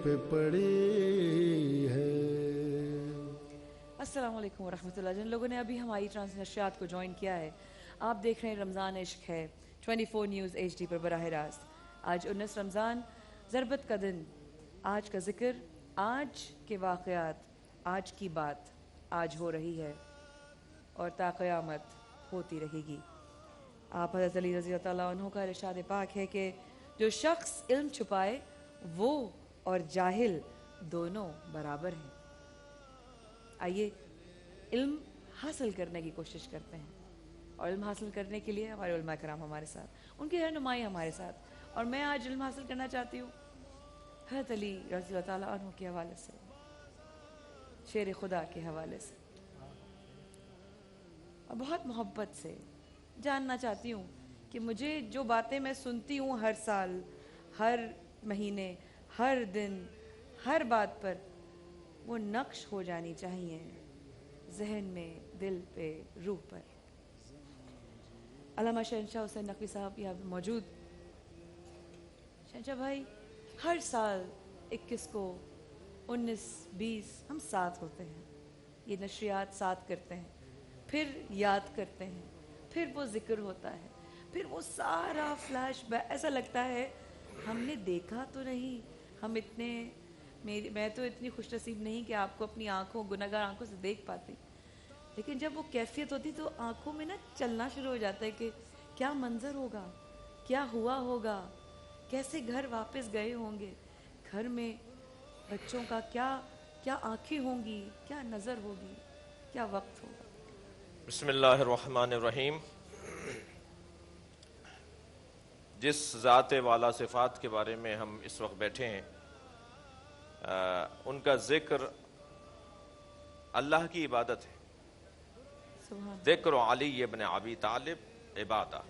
پہ پڑی ہے۔ السلام علیکم ورحمۃ اللہ۔ جن لوگوں نے ابھی ہماری نشریات کو جوائن کیا ہے، آپ دیکھ رہے ہیں رمضان عشق ہے 24 نیوز HD پر براہ راست۔ آج 19 رمضان، ضربت کا دن، آج کا ذکر، آج کے واقعات، آج کی بات آج ہو رہی ہے اور تا قیامت ہوتی رہے گی۔ آپ حضرت علی رضی اللہ عنہ کا ارشاد پاک ہے کہ جو شخص علم چھپائے وہ اور جاہل دونوں برابر ہیں۔ آئیے علم حاصل کرنے کی کوشش کرتے ہیں، اور علم حاصل کرنے کے لیے ہمارے علماء کرام ہمارے ساتھ، ان کی رہنمائی ہمارے ساتھ، اور میں آج علم حاصل کرنا چاہتی ہوں حضرت علی رضی اللہ تعالیٰ عنہ کے حوالے سے، شیر خدا کے حوالے سے، اور بہت محبت سے جاننا چاہتی ہوں کہ مجھے جو باتیں میں سنتی ہوں ہر سال، ہر مہینے، ہر دن، ہر بات پر، وہ نقش ہو جانی چاہیے ذہن میں، دل پہ، روح پر۔ علامہ شہنشاہ حسین نقوی صاحب یہاں پہ موجود۔ شہنشاہ بھائی، ہر سال 21 کو، 19، 20 ہم ساتھ ہوتے ہیں، یہ نشریات ساتھ کرتے ہیں، پھر یاد کرتے ہیں، پھر وہ ذکر ہوتا ہے، پھر وہ سارا فلیش بیک، ایسا لگتا ہے ہم نے دیکھا تو نہیں، ہم اتنے میں تو اتنی خوش نصیب نہیں کہ آپ کو اپنی آنکھوں، گناہگار آنکھوں سے دیکھ پاتی، لیکن جب وہ کیفیت ہوتی تو آنکھوں میں نا چلنا شروع ہو جاتا ہے کہ کیا منظر ہوگا، کیا ہوا ہوگا، کیسے گھر واپس گئے ہوں گے، گھر میں بچوں کا کیا آنکھیں ہوں گی، کیا نظر ہوگی، کیا وقت ہوگا۔ بسم اللہ الرحمن الرحیم۔ جس ذات والا صفات کے بارے میں ہم اس وقت بیٹھے ہیں، ان کا ذکر اللہ کی عبادت ہے۔ سبحان ذکر علی ابن ابی طالب عبادہ،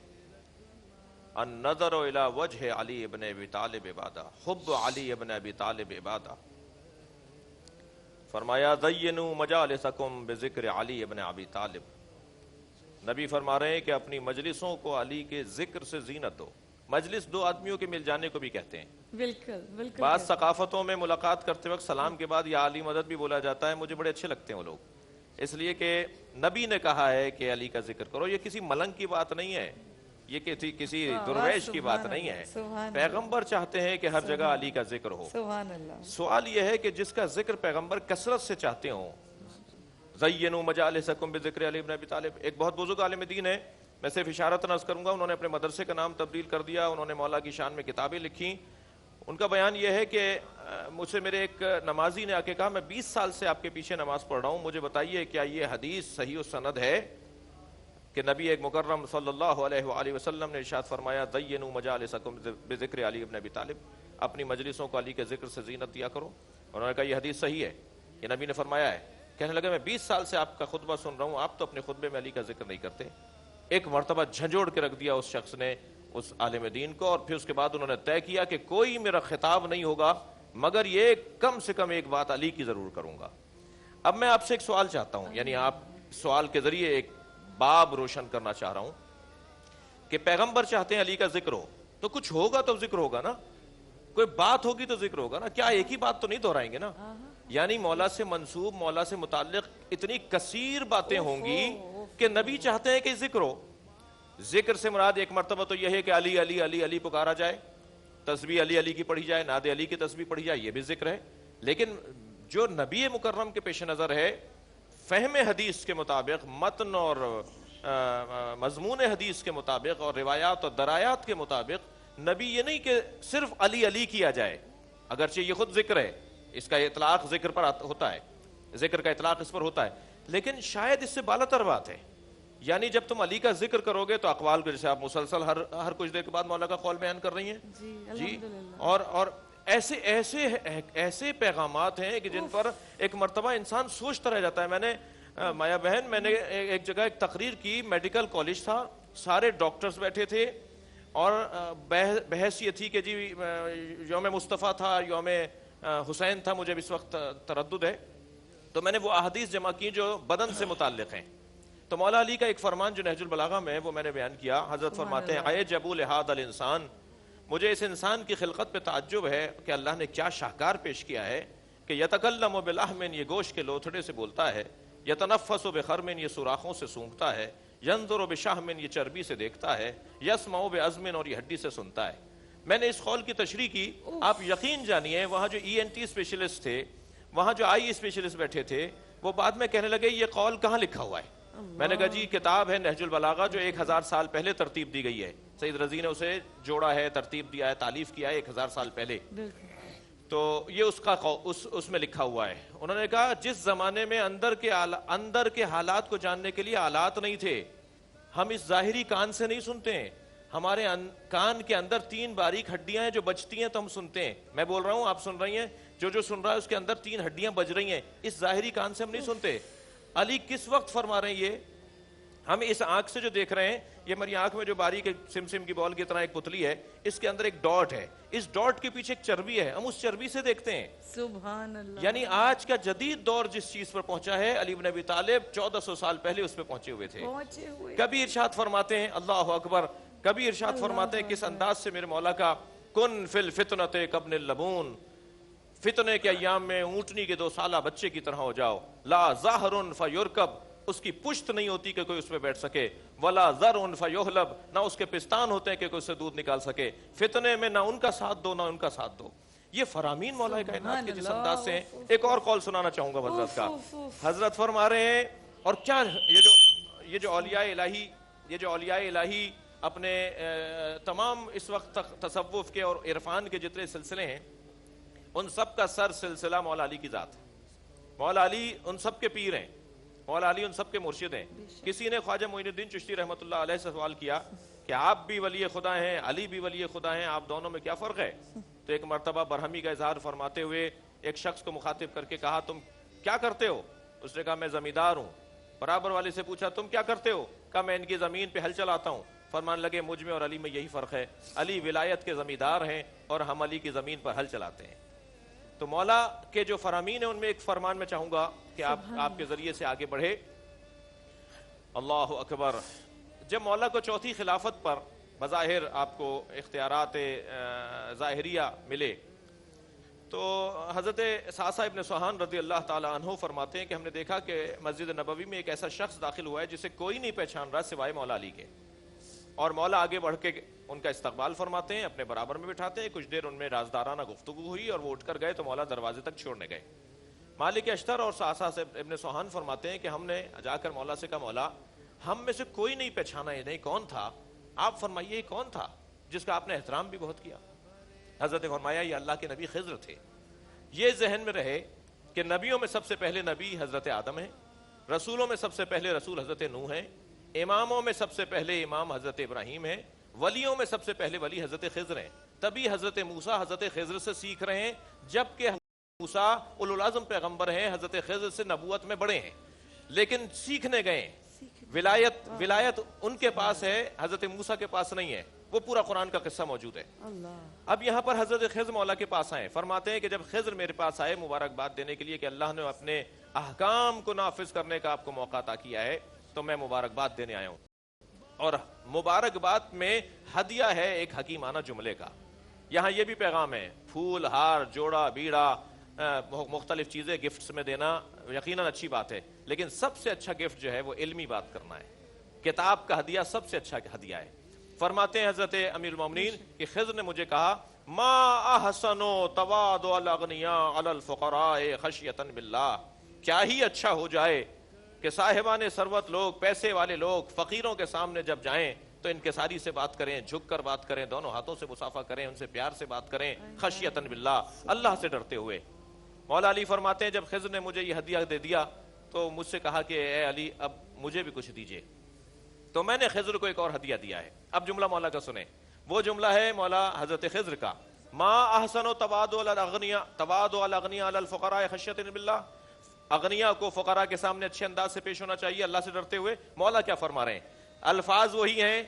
النظر الی وجہ علی ابن ابی طالب عبادہ، حب علی ابن ابی طالب عبادہ۔ فرمایا زینوا مجالسکم بذکر علی ابن ابی طالب۔ نبی فرما رہے ہیں کہ اپنی مجلسوں کو علی کے ذکر سے زینت دو۔ مجلس دو آدمیوں کے مل جانے کو بھی کہتے ہیں۔ بالکل بالکل۔ بعض ثقافتوں میں ملاقات کرتے وقت سلام کے بعد یا علی مدد بھی بولا جاتا ہے، مجھے بڑے اچھے لگتے ہیں وہ لوگ، اس لیے کہ نبی نے کہا ہے کہ علی کا ذکر کرو۔ یہ کسی ملنگ کی بات نہیں ہے، یہ کسی درویش کی بات نہیں ہے، پیغمبر چاہتے ہیں کہ ہر جگہ علی کا ذکر ہو۔ سبحان اللہ۔ سوال یہ ہے کہ جس کا ذکر پیغمبر کثرت سے چاہتے ہوں، زینوا مجالسکم بذکر علی ابن ابی طالب، ایک بہت بزرگ عالم دین ہے، میں صرف اشارتاً عرض کروں گا، انہوں نے اپنے مدرسے کا نام تبدیل کر دیا، انہوں نے مولا کی شان میں کتابیں لکھی۔ ان کا بیان یہ ہے کہ مجھ سے میرے ایک نمازی نے آ کے کہا میں 20 سال سے آپ کے پیچھے نماز پڑھ رہا ہوں، مجھے بتائیے کیا یہ حدیث صحیح و سند ہے کہ نبی ایک مکرم صلی اللہ علیہ وآلہ وسلم نے ارشاد فرمایا زینوا مجالسکم بذکر علی ابن ابی طالب، اپنی مجلسوں کو علی کے ذکر سے زینت دیا کرو۔ انہوں نے کہا یہ حدیث صحیح ہے، یہ نبی نے فرمایا ہے۔ کہنے لگے میں 20 سال سے آپ کا خطبہ سن رہا ہوں، آپ تو اپنے خطبے میں علی کا ذکر نہیں کرتے۔ ایک مرتبہ جھنجھوڑ کے رکھ دیا اس شخص نے اس عالم دین کو، اور پھر اس کے بعد انہوں نے طے کیا کہ کوئی میرا خطاب نہیں ہوگا مگر یہ کم سے کم ایک بات علی کی ضرور کروں گا۔ اب میں آپ سے ایک سوال چاہتا ہوں، یعنی آپ سوال کے ذریعے ایک باب روشن کرنا چاہ رہا ہوں کہ پیغمبر چاہتے ہیں علی کا ذکر ہو، تو کچھ ہوگا تو ذکر ہوگا نا، کوئی بات ہوگی تو ذکر ہوگا نا، کیا ایک ہی بات تو نہیں دہرائیں گے نا؟ یعنی مولا سے منسوب، مولا سے متعلق اتنی کثیر باتیں ہوں گی کہ نبی چاہتے ہیں کہ ذکر ہو۔ ذکر سے مراد ایک مرتبہ تو یہ ہے کہ علی علی علی علی پکارا جائے، تسبیح علی علی کی پڑھی جائے، نعت علی کی تسبیح پڑھی جائے، یہ بھی ذکر ہے۔ لیکن جو نبی مکرم کے پیش نظر ہے، فہم حدیث کے مطابق، متن اور مضمون حدیث کے مطابق اور روایات اور درایات کے مطابق، نبی یہ نہیں کہ صرف علی علی کیا جائے، اگرچہ یہ خود ذکر ہے، اس کا اطلاق ذکر پر ہوتا ہے، ذکر کا اطلاق اس پر ہوتا ہے، لیکن شاید اس سے بالا تر بات ہے۔ یعنی جب تم علی کا ذکر کرو گے تو اقوال کو، جیسے آپ مسلسل ہر کچھ دیر کے بعد مولا کا قول بیان کر رہی ہیں جی، اور ایسے پیغامات ہیں کہ جن پر ایک مرتبہ انسان سوچتا رہ جاتا ہے۔ میں نے مایا بہن، میں نے ایک جگہ ایک تقریر کی، میڈیکل کالج تھا، سارے ڈاکٹرز بیٹھے تھے، اور بحث یہ تھی کہ جی یوم مصطفیٰ تھا، یوم حسین تھا، مجھے اس وقت تردد ہے، تو میں نے وہ احادیث جمع کی جو بدن سے متعلق ہیں۔ تو مولا علی کا ایک فرمان جو نہج البلاغہ میں ہے وہ میں نے بیان کیا۔ حضرت فرماتے ہیں عجب لہذا الانسان مجھے اس انسان کی خلقت پہ تعجب ہے کہ اللہ نے کیا شاہکار پیش کیا ہے کہ یتکلم بلحم، یہ گوشت کے لوتھڑے سے بولتا ہے، یتنفس بخرم، یہ سوراخوں سے سونگھتا ہے، ینظر بشحم، یہ چربی سے دیکھتا ہے، یسمع بعظم، اور یہ ہڈی سے سنتا ہے۔ میں نے اس قول کی تشریح کی، آپ یقین جانیے وہاں جو ENT اسپیشلسٹ تھے، وہاں جو آئی اسپیشلسٹ بیٹھے تھے، وہ بعد میں کہنے لگے یہ قول کہاں لکھا ہوا ہے؟ میں نے کہا جی کتاب ہے نہج البلاغہ جو 1000 سال پہلے ترتیب دی گئی ہے، سید رضی نے اسے جوڑا ہے، ترتیب دیا ہے، تالیف کیا ہے 1000 سال پہلے، تو یہ اس میں لکھا ہوا ہے۔ انہوں نے کہا جس زمانے میں اندر کے حالات کو جاننے کے لیے آلات نہیں تھے، ہم اس ظاہری کان سے نہیں سنتے ہیں، ہمارے کان کے اندر 3 باریک ہڈیاں ہیں جو بجتی ہیں تو ہم سنتے ہیں۔ میں بول رہا ہوں، آپ سن رہی ہیں، جو سن رہا ہے اس کے اندر 3 ہڈیاں بج رہی ہیں، اس ظاہری کان سے ہم نہیں سنتے۔ علی کس وقت فرما رہے ہیں یہ؟ ہم اس آنکھ سے جو دیکھ رہے ہیں، یہ میری آنکھ میں جو باریک سم کی بال کی طرح ایک پتلی ہے، اس کے اندر ایک ڈاٹ ہے، اس ڈاٹ کے پیچھے ایک چربی ہے، ہم اس چربی سے دیکھتے ہیں۔ سبحان اللہ۔ یعنی آج کا جدید دور جس چیز پر پہنچا ہے، علی بن ابی طالب 1400 سال پہلے اس پہ پہنچے ہوئے تھے۔ کبھی ارشاد فرماتے ہیں اللہ اکبر، کبھی ارشاد فرماتے ہیں کس انداز سے میرے مولا کا، کن فی الفتنۃ کابن اللبون، فتنے کے ایام میں اونٹنی کے 2 سالہ بچے کی طرح ہو جاؤ، لا ظاہر فیرکب، اس کی پشت نہیں ہوتی کہ کوئی اس پہ بیٹھ سکے، ولا ذر فیحلب، نہ اس کے پستان ہوتے ہیں کہ کوئی اس سے دودھ نکال سکے، فتنے میں نہ ان کا ساتھ دو نہ ان کا ساتھ دو۔ یہ فرامین مولا کائنات کے جس انداز سے ہیں۔ ایک اور قول سنانا چاہوں گا حضرت کا۔ حضرت فرما رہے ہیں، اور کیا یہ جو اولیاء الہی اپنے تمام اس وقت تک تصوف کے اور عرفان کے جتنے سلسلے ہیں، ان سب کا سر سلسلہ مولا علی کی ذات ہے۔ مولا علی ان سب کے پیر ہیں، مولا علی ان سب کے مرشد ہیں۔ کسی نے خواجہ معین الدین چشتی رحمۃ اللہ علیہ سے سوال کیا کہ آپ بھی ولی خدا ہیں، علی بھی ولی خدا ہیں، آپ دونوں میں کیا فرق ہے؟ تو ایک مرتبہ برہمی کا اظہار فرماتے ہوئے ایک شخص کو مخاطب کر کے کہا تم کیا کرتے ہو؟ اس نے کہا میں زمیندار ہوں۔ برابر والے سے پوچھا تم کیا کرتے ہو؟ کہا میں ان کی زمین پہ ہل چلاتا ہوں۔ فرمان لگے مجھ میں اور علی میں یہی فرق ہے، علی ولایت کے زمیندار ہیں اور ہم علی کی زمین پر ہل چلاتے ہیں۔ تو مولا کے جو فرامین ہیں ان میں ایک فرمان میں چاہوں گا کہ آپ کے ذریعے سے آگے بڑھے۔ اللہ اکبر۔ جب مولا کو چوتھی خلافت پر بظاہر آپ کو اختیارات ظاہریہ ملے تو حضرت ساسا ابن سوہان رضی اللہ تعالی عنہ فرماتے ہیں کہ ہم نے دیکھا کہ مسجد نبوی میں ایک ایسا شخص داخل ہوا ہے جسے کوئی نہیں پہچان رہا سوائے مولا علی کے، اور مولا آگے بڑھ کے ان کا استقبال فرماتے ہیں، اپنے برابر میں بٹھاتے ہیں۔ کچھ دیر ان میں رازدارانہ گفتگو ہوئی اور وہ اٹھ کر گئے تو مولا دروازے تک چھوڑنے گئے۔ مالک اشتر اور ساسا سے ابن سوہان فرماتے ہیں کہ ہم نے جا کر مولا سے کہا مولا ہم میں سے کوئی نہیں پہچانا، یہ نہیں کون تھا؟ آپ فرمائیے کون تھا جس کا آپ نے احترام بھی بہت کیا؟ حضرت نے فرمایا یہ اللہ کے نبی خضر تھے۔ یہ ذہن میں رہے کہ نبیوں میں سب سے پہلے نبی حضرت آدم ہیں، رسولوں میں سب سے پہلے رسول حضرت نوح ہیں، اماموں میں سب سے پہلے امام حضرت ابراہیم ہیں، ولیوں میں سب سے پہلے ولی حضرت خضر ہیں۔ تبھی حضرت موسیٰ حضرت خضر سے سیکھ رہے ہیں، جبکہ موسیٰ اولو العزم پیغمبر ہیں، حضرت خضر سے نبوت میں بڑے ہیں، لیکن سیکھنے گئے۔ ولایت ان کے پاس ہے، حضرت موسیٰ کے پاس نہیں ہے، وہ پورا قرآن کا قصہ موجود ہے۔ اب یہاں پر حضرت خضر مولا کے پاس آئے، فرماتے ہیں کہ جب خضر میرے پاس آئے مبارکباد دینے کے لیے کہ اللہ نے اپنے احکام کو نافذ کرنے کا آپ کو موقع عطا کیا ہے، تو میں مبارکباد دینے آیا ہوں۔ اور مبارکباد میں ہدیہ ہے ایک حکیمانہ جملے کا۔ یہاں یہ بھی پیغام ہے، پھول، ہار، جوڑا، بیڑا، مختلف چیزیں گفٹس میں دینا یقیناً اچھی بات ہے، لیکن سب سے اچھا گفٹ جو ہے وہ علمی بات کرنا ہے۔ کتاب کا ہدیہ سب سے اچھا ہدیہ ہے۔ فرماتے ہیں حضرت امیر المومنین کہ خضر نے مجھے کہا ما احسن تواضع الاغنیاء علی الفقراء خشیۃ باللہ، کیا ہی اچھا ہو جائے کہ صاحبان ثروت لوگ، پیسے والے لوگ فقیروں کے سامنے جب جائیں تو انکساری سے بات کریں، جھک کر بات کریں، دونوں ہاتھوں سے مصافحہ کریں، ان سے پیار سے بات کریں، خشیۃ باللہ، اللہ سے ڈرتے ہوئے۔ مولا علی فرماتے ہیں جب خضر نے مجھے یہ ہدیہ دے دیا تو مجھ سے کہا کہ اے علی اب مجھے بھی کچھ دیجئے، تو میں نے خضر کو ایک اور ہدیہ دیا ہے۔ اب جملہ مولا کا سنیں، وہ جملہ ہے مولا حضرت خضر کا، ما احسن تواضع الاغنیاء علی الفقراء خشیۃ باللہ، اغنیاء کو فقراء کے سامنے اچھے انداز سے پیش ہونا چاہیے اللہ سے ڈرتے ہوئے۔ مولا کیا فرما رہے ہیں؟ الفاظ وہی ہیں،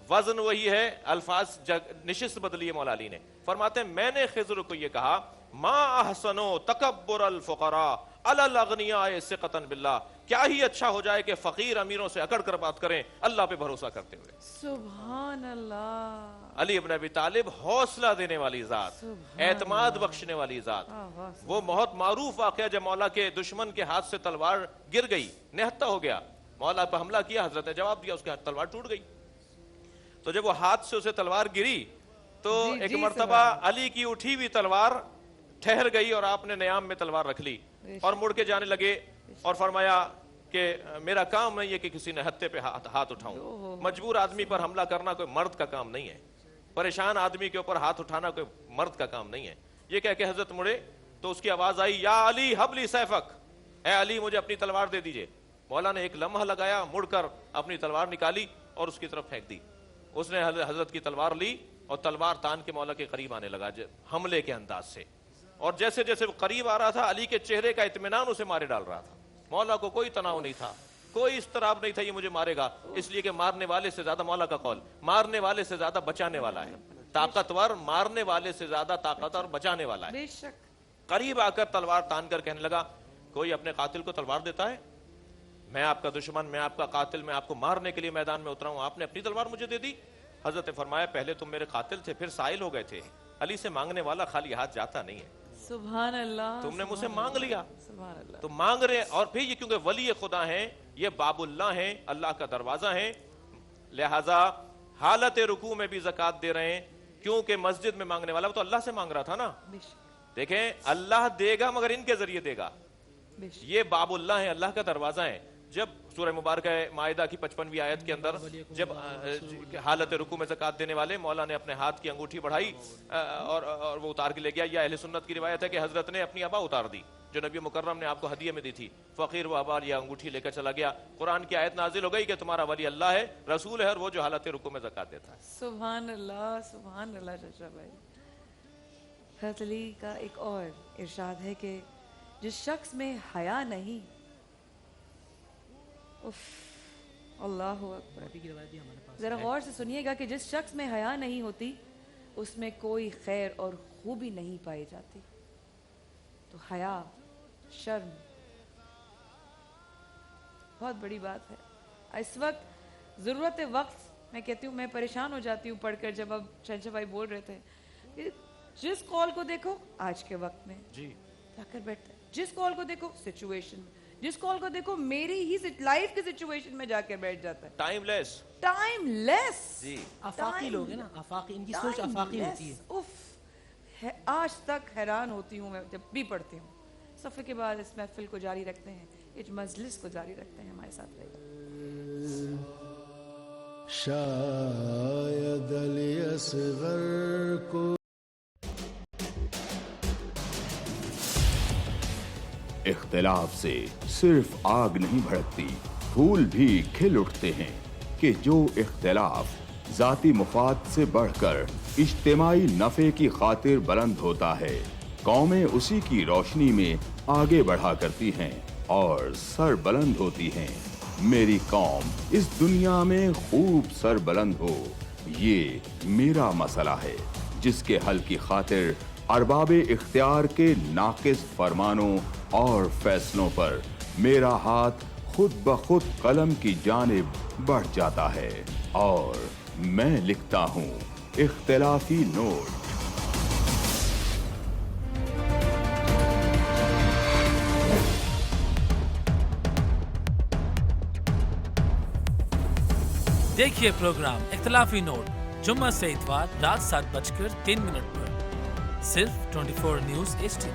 وزن وہی ہے، الفاظ نشست بدلی ہے مولا علی نے۔ فرماتے ہیں میں نے خضر کو یہ کہا ما احسن تکبر الفقراء علی الاغنیاء ثقۃ باللہ، کیا ہی اچھا ہو جائے کہ فقیر امیروں سے اکڑ کر بات کریں اللہ پہ بھروسہ کرتے ہوئے۔ سبحان اللہ۔ علی ابن ابی طالب حوصلہ دینے والی ذات، اعتماد بخشنے والی ذات. وہ بہت معروف واقعہ جب مولا کے دشمن کے ہاتھ سے تلوار گر گئی، نہتا ہو گیا، مولا پہ حملہ کیا، حضرت نے جواب دیا، اس کے ہاتھ تلوار ٹوٹ گئی. تو جب وہ ہاتھ سے اسے تلوار گری تو ایک مرتبہ علی کی اٹھی ہوئی تلوار ٹھہر گئی اور آپ نے نیام میں تلوار رکھ لی اور مڑ کے جانے لگے اور فرمایا کہ میرا کام نہیں ہے کہ کسی نہتے پہ ہاتھ اٹھاؤں. مجبور آدمی پر حملہ کرنا کوئی مرد کا کام نہیں ہے، پریشان آدمی کے اوپر ہاتھ اٹھانا کوئی مرد کا کام نہیں ہے. یہ کہہ کے حضرت مڑے تو اس کی آواز آئی، یا علی حب لی سیفک، اے علی مجھے اپنی تلوار دے دیجئے. مولا نے ایک لمحہ لگایا، مڑ کر اپنی تلوار نکالی اور اس کی طرف پھینک دی. اس نے حضرت کی تلوار لی اور تلوار تان کے مولا کے قریب آنے لگا حملے کے انداز سے. اور جیسے جیسے وہ قریب آ رہا تھا، علی کے چہرے کا اطمینان اسے مارے ڈال رہا تھا. مولا کو کوئی تناؤ نہیں تھا، کوئی اضطراب نہیں تھا یہ مجھے مارے گا، اس لیے کہ مارنے والے سے زیادہ، مولا کا قول، مارنے والے سے زیادہ بچانے والا ہے. طاقتور مارنے والے سے زیادہ طاقتور بچانے والا ہے. بے شک. قریب آ کر تلوار تان کر کہنے لگا، کوئی اپنے قاتل کو تلوار دیتا ہے؟ میں آپ کا دشمن، میں آپ کا قاتل، میں آپ کو مارنے کے لیے میدان میں اترا ہوں، آپ نے اپنی تلوار مجھے دے دی؟ حضرت نے فرمایا، پہلے تم میرے قاتل تھے، پھر سائل ہو گئے تھے. علی سے مانگنے والا خالی ہاتھ جاتا نہیں ہے. سبحان اللہ. تم نے مجھ سے مانگ لیا، سبحان اللہ. تو مانگ رہے. اور پھر یہ کیونکہ ولی خدا ہیں، یہ باب اللہ ہیں، اللہ کا دروازہ ہیں، لہذا حالت رکوع میں بھی زکوٰۃ دے رہے ہیں، کیونکہ مسجد میں مانگنے والا وہ تو اللہ سے مانگ رہا تھا نا. دیکھیں اللہ دے گا مگر ان کے ذریعے دے گا. یہ باب اللہ ہیں، اللہ کا دروازہ ہے. جب سورہ مبارکہ مائدہ کی 55ویں آیت کے اندر جب حالت رکوع میں زکوٰۃ دینے والے، مولا نے اپنے ہاتھ کی انگوٹھی بڑھائی اور وہ اتار کے لے گیا. یہ اہل سنت کی روایت ہے کہ حضرت نے اپنی ابا اتار دی جو نبی مکرم نے آپ کو ہدیہ میں دی تھی. فقیر و ابا یہ انگوٹھی لے کر چلا گیا. قرآن کی آیت نازل ہو گئی کہ تمہارا ولی اللہ ہے، رسول ہے، اور وہ جو حالت رکوع میں زکوٰۃ دیتا ہے. سبحان اللہ. سبحان اللہ. چچا بھائی، حضرت علی کا ایک اور ارشاد ہے کہ جس شخص میں حیا نہیں، اللہ اکبر، ذرا غور سے سنیے گا کہ جس شخص میں حیا نہیں ہوتی اس میں کوئی خیر اور خوبی نہیں پائی جاتی. تو حیا، شرم بہت بڑی بات ہے. اس وقت ضرورت وقت میں کہتی ہوں، میں پریشان ہو جاتی ہوں پڑھ کر جب اب شہنشاہ بھائی بول رہے تھے کہ جس کال کو دیکھو آج کے وقت میں جی جا کر بیٹھتا ہے، جس کال کو دیکھو سچویشن، جس کال کو دیکھو میری ہی لائف کی سچویشن میں جا کے بیٹھ جاتا ہے. ٹائم لیس جی آفاقی لوگ ہیں نا، آفاقی، ان کی سوچ آفاقی ہوتی ہے. آج تک حیران ہوتی ہوں میں جب بھی پڑھتی ہوں. صفحے کے بعد اس محفل کو جاری رکھتے ہیں، اس مجلس کو جاری رکھتے ہیں. ہمارے ساتھ رہیے. شاید علی اصغر کو اختلاف سے صرف آگ نہیں بھڑکتی، پھول بھی کھل اٹھتے ہیں کہ جو اختلاف ذاتی مفاد سے بڑھ کر اجتماعی نفع کی خاطر بلند ہوتا ہے، قومیں اسی کی روشنی میں آگے بڑھا کرتی ہیں اور سر بلند ہوتی ہیں. میری قوم اس دنیا میں خوب سر بلند ہو، یہ میرا مسئلہ ہے جس کے حل کی خاطر ارباب اختیار کے ناقص فرمانوں اور فیصلوں پر میرا ہاتھ خود بخود قلم کی جانب بڑھ جاتا ہے اور میں لکھتا ہوں اختلافی نوٹ. دیکھیے پروگرام اختلافی نوٹ جمعہ سے اتوار رات 7:03 پر صرف 24 نیوز HD.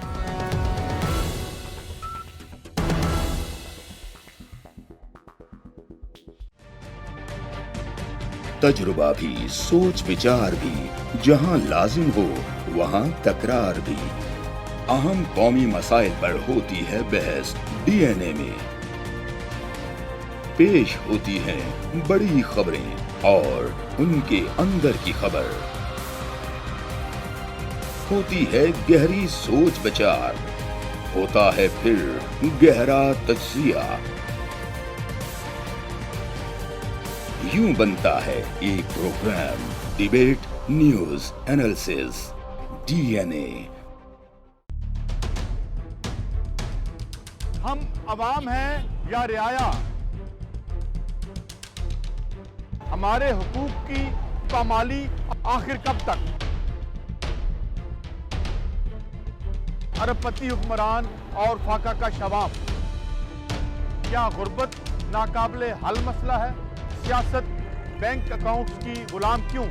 تجربہ بھی، سوچ وچار بھی، جہاں لازم ہو وہاں تکرار بھی. اہم قومی مسائل پر ہوتی ہے بحث DNA میں. پیش ہوتی ہیں بڑی خبریں اور ان کے اندر کی خبر. ہوتی ہے گہری سوچ بچار، ہوتا ہے پھر گہرا تجزیہ. یوں بنتا ہے ایک programme debate news analysis DNA. ہم عوام ہیں یا رعایا، ہمارے حقوق کی पामाली आखिर कब तक? अरबपति हुक्मरान और फाका का शबाब, क्या गुर्बत नाकाबिले हल मसला है? सियासत बैंक अकाउंट्स की गुलाम क्यों?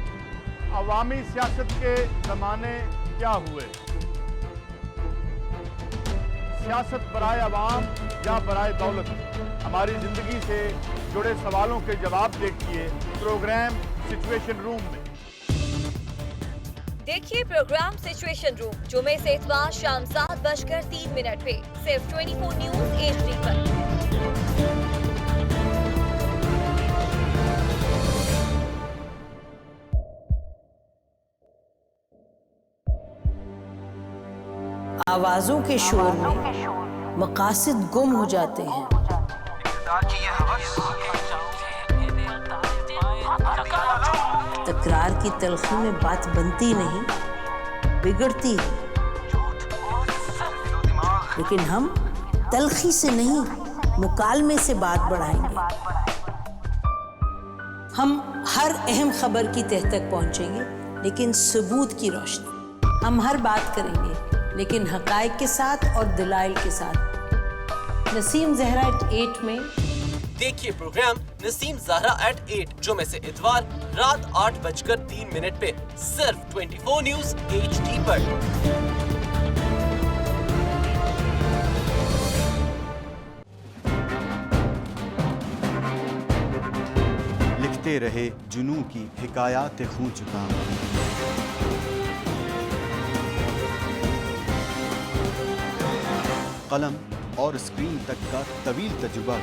अवामी सियासत के ज़माने क्या हुए? सियासत बराए अवाम या बराए दौलत? हमारी ज़िंदगी से जुड़े सवालों के जवाब देखिए प्रोग्राम सिचुएशन रूम में। देखिए प्रोग्राम सिचुएशन रूम जुमे से इतवार शाम 7:03 पे सिर्फ 24 न्यूज़ HD पर। आवाजों के शोर में मकासद गुम हो जाते हैं। तकरार की तलखी में बात बनती नहीं, बिगड़ती है। लेकिन हम तलखी से नहीं, मुकालमे से बात बढ़ाएंगे। हम हर अहम खबर की तह तक पहुंचेंगे, लेकिन सबूत की रोशनी। हम हर बात करेंगे, लेकिन हकायक के साथ और दलाइल के साथ। नसीम जहरा at 8 में देखिए प्रोग्राम नसीम ज़हरा at 8 जुमे से इतवार रात 8:03 पे सिर्फ 24 न्यूज़ HD पर। लिखते रहे जुनू की हिकायात खूं चुका, कलम और स्क्रीन तक का तवील तजुर्बा,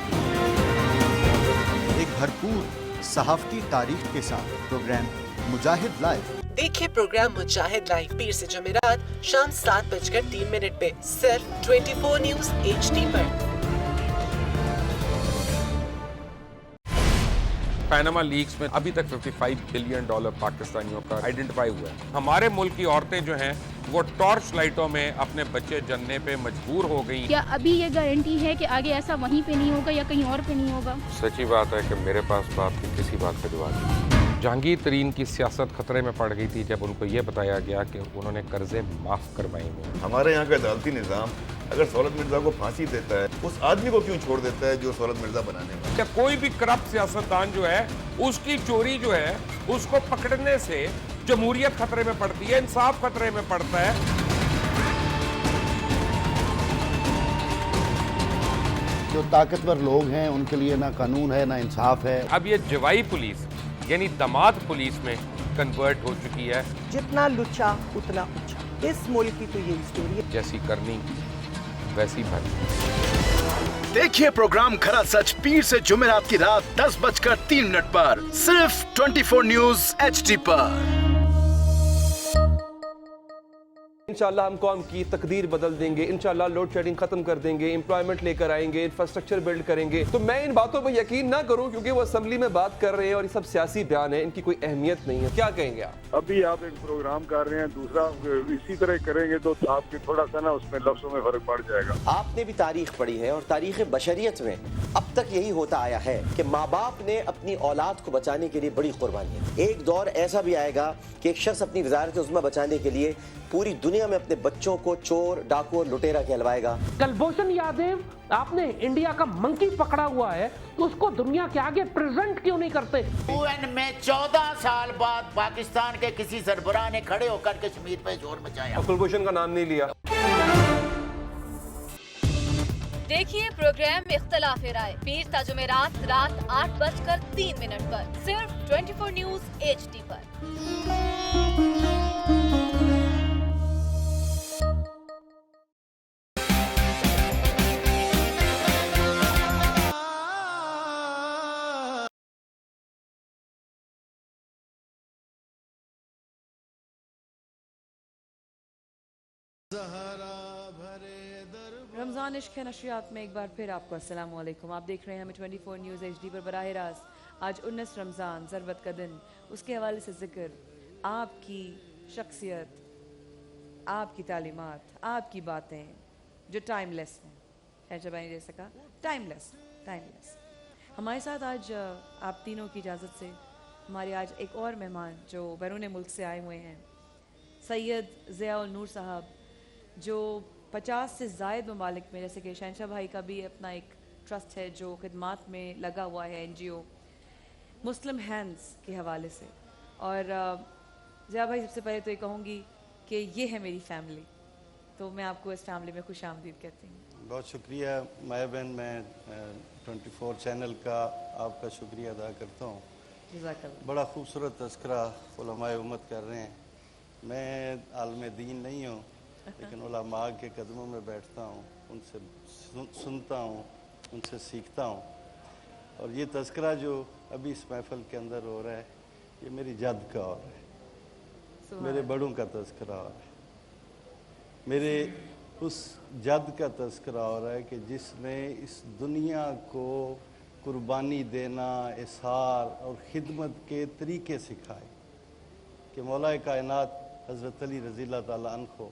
एक भरपूर सहाफ़ती तारीख के साथ प्रोग्राम मुजाहिद लाइव। देखिए प्रोग्राम मुजाहिद लाइव पीर से जुमेरात शाम 7:03 पे सिर्फ 24 न्यूज़ HD पर। पैनामा लीक्स में अभी तक $55 बिलियन पाकिस्तानियों का आइडेंटिफाई हुआ है। हमारे मुल्क की औरतें जो हैं वो टॉर्च लाइटों में अपने बच्चे जनने पे मजबूर हो गई। क्या अभी ये गारंटी है कि आगे ऐसा वहीं पे नहीं होगा या कहीं और पे नहीं होगा? सच्ची बात है कि मेरे पास बाप की किसी बात का जवाब नहीं। जहांगीर तरीन की सियासत खतरे में पड़ गई थी जब उनको ये बताया गया कि उन्होंने कर्जे माफ करवाएंगे। हमारे यहाँ का अदालती निज़ाम अगर सौलत मिर्जा को फांसी देता है, उस आदमी को क्यों छोड़ देता है जो सौलत मिर्जा बनाने वाला? क्या कोई भी करप्ट सियासतदान जो है उसकी चोरी जो है उसको पकड़ने से जमहूरियत खतरे में पड़ती है, इंसाफ खतरे में पड़ता है। जो ताकतवर लोग हैं उनके लिए ना कानून है ना इंसाफ है। अब ये जवाई पुलिस यानी दमाद पुलिस में कन्वर्ट हो चुकी है। जितना लुच्चा उतना उच्चा, इस मुल्क की तो ये स्टोरी है। जैसी करनी वैसी भरनी। देखिए प्रोग्राम खरा सच पीर से जुमेरात की रात 10:03 पर सिर्फ 24 न्यूज़ HD पर। इंशाल्लाह हम कौम की तकदीर बदल देंगे, इंशाल्लाह लोड शेडिंग खत्म कर देंगे, एम्प्लॉयमेंट लेकर आएंगे, इंफ्रास्ट्रक्चर बिल्ड करेंगे। तो मैं इन बातों पर यकीन ना करूं क्योंकि वो असेंबली में बात कर रहे हैं और ये सब सियासी बयान है, इनकी कोई अहमियत नहीं है। क्या कहेंगे आप? अभी आप एक प्रोग्राम कर रहे हैं, दूसरा इसी तरह करेंगे तो आपके थोड़ा सा ना उसमें लफ्जों में फर्क पड़ जाएगा। आपने भी तारीख पढ़ी है और तारीख बशरियत में अब तक यही होता आया है कि माँ बाप ने अपनी औलाद को बचाने के लिए बड़ी कुर्बानियां। एक दौर ऐसा भी आएगा कि एक शख्स अपनी वज़ारत उज़्मा बचाने के लिए पूरी दुनिया में अपने बच्चों को चोर, डाकू और लुटेरा कहलवाएगा। कुलभूषण यादव, आपने इंडिया का मंकी पकड़ा हुआ है, तो उसको दुनिया के आगे प्रेजेंट क्यों नहीं करते? UN में 14 साल बाद पाकिस्तान के किसी सरबराह ने खड़े होकर कश्मीर पे जोर मचाया। कुलभूषण का नाम नहीं लिया। देखिए प्रोग्राम इख्तिलाफ राय पीर ता जुमेरात रात 8:03 पर सिर्फ 24 न्यूज़ HD पर। रमज़ान इश्क है नशरियात में एक बार फिर आपको अस्सलाम वालेकुम। आप देख रहे हैं हमें 24 न्यूज़ HD पर बराह रास्त। आज 19 रमज़ान ज़रबत का दिन, उसके हवाले से ज़िक्र, आपकी शख्सियत, आपकी तालीमात, आपकी बातें जो टाइमलेस हैं। है जब नहीं दे सका टाइमलेस। हमारे साथ आज आप तीनों की इजाज़त से हमारे आज एक और मेहमान जो बैरून मुल्क से आए हुए हैं, सैयद ज़ियाउल नूर साहब, जो 50 से ज़ायद ममालिक में, जैसे कि शहनशाह भाई का भी अपना एक ट्रस्ट है जो खिदमात में लगा हुआ है, NGO मुस्लिम हैंड्स के हवाले से। और ज़िया भाई, सबसे पहले तो ये कहूँगी कि ये है मेरी फैमिली, तो मैं आपको इस फैमिली में खुश आमदीद कहती हूँ। बहुत शुक्रिया माया बहन, मैं 24 चैनल का आपका शुक्रिया अदा करता हूँ। बड़ा खूबसूरत तज़किरा उलमाए उम्मत कर रहे हैं। मैं आलम दीन नहीं हूँ, लेकिन उलमा के कदमों में बैठता हूँ, उनसे सुनता हूँ, उनसे सीखता हूँ। और ये तज़किरा जो अभी इस महफ़िल के अंदर हो रहा है, ये मेरी जद का हो रहा है, मेरे बड़ों का तज़किरा हो रहा है, मेरे उस जद का तज़किरा हो रहा है कि जिसने इस दुनिया को कुर्बानी देना, इसार और ख़िदमत के तरीक़े सिखाए कि मौला कायनात हज़रत अली रज़ी अल्लाह ताला अन्हो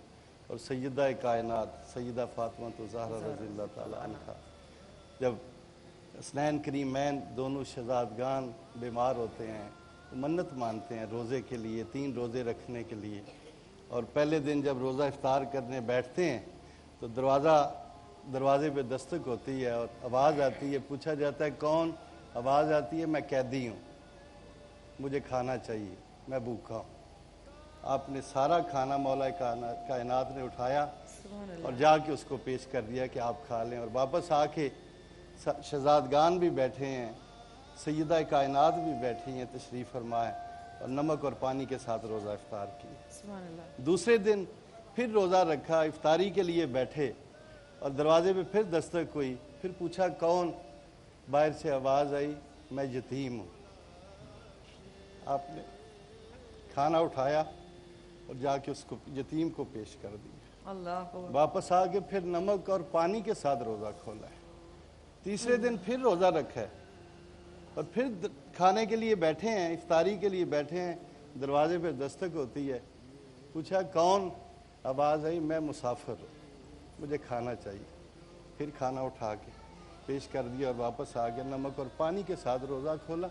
और सैयदा कायनात सैयदा फ़ातिमा ज़हरा रज़ी अल्लाह ताला अन्हा, जब हसनैन करीमैन दोनों शहज़ादगान बीमार होते हैं तो मन्नत मानते हैं रोज़े के लिए, 3 रोज़े रखने के लिए। और पहले दिन जब रोज़ा इफ्तार करने बैठते हैं तो दरवाज़े पे दस्तक होती है और आवाज़ आती है, पूछा जाता है कौन? आवाज़ आती है, मैं कैदी हूँ, मुझे खाना चाहिए, मैं भूखा हूँ। आपने सारा खाना मौला कायनात ने उठाया और जाके उसको पेश कर दिया कि आप खा लें। और वापस आके शहज़ादगान भी बैठे हैं, सैयदा कायनात भी बैठी हैं, तशरीफ़ फरमाए, और नमक और पानी के साथ रोज़ा इफ्तार किया। दूसरे दिन फिर रोज़ा रखा, इफ्तारी के लिए बैठे और दरवाजे पे फिर दस्तक हुई, फिर पूछा कौन? बाहर से आवाज़ आई, मैं यतीम हूँ। आपने खाना उठाया और जाके उसको यतीम को पेश कर दिया। अल्लाह। वापस आके फिर नमक और पानी के साथ रोज़ा खोला है। तीसरे दिन फिर रोज़ा रखा है और फिर खाने के लिए बैठे हैं, इफ्तारी के लिए बैठे हैं, दरवाजे पे दस्तक होती है, पूछा कौन? आवाज़ आई, मैं मुसाफिर हूँ, मुझे खाना चाहिए। फिर खाना उठा के पेश कर दिया और वापस आ गया, नमक और पानी के साथ रोज़ा खोला।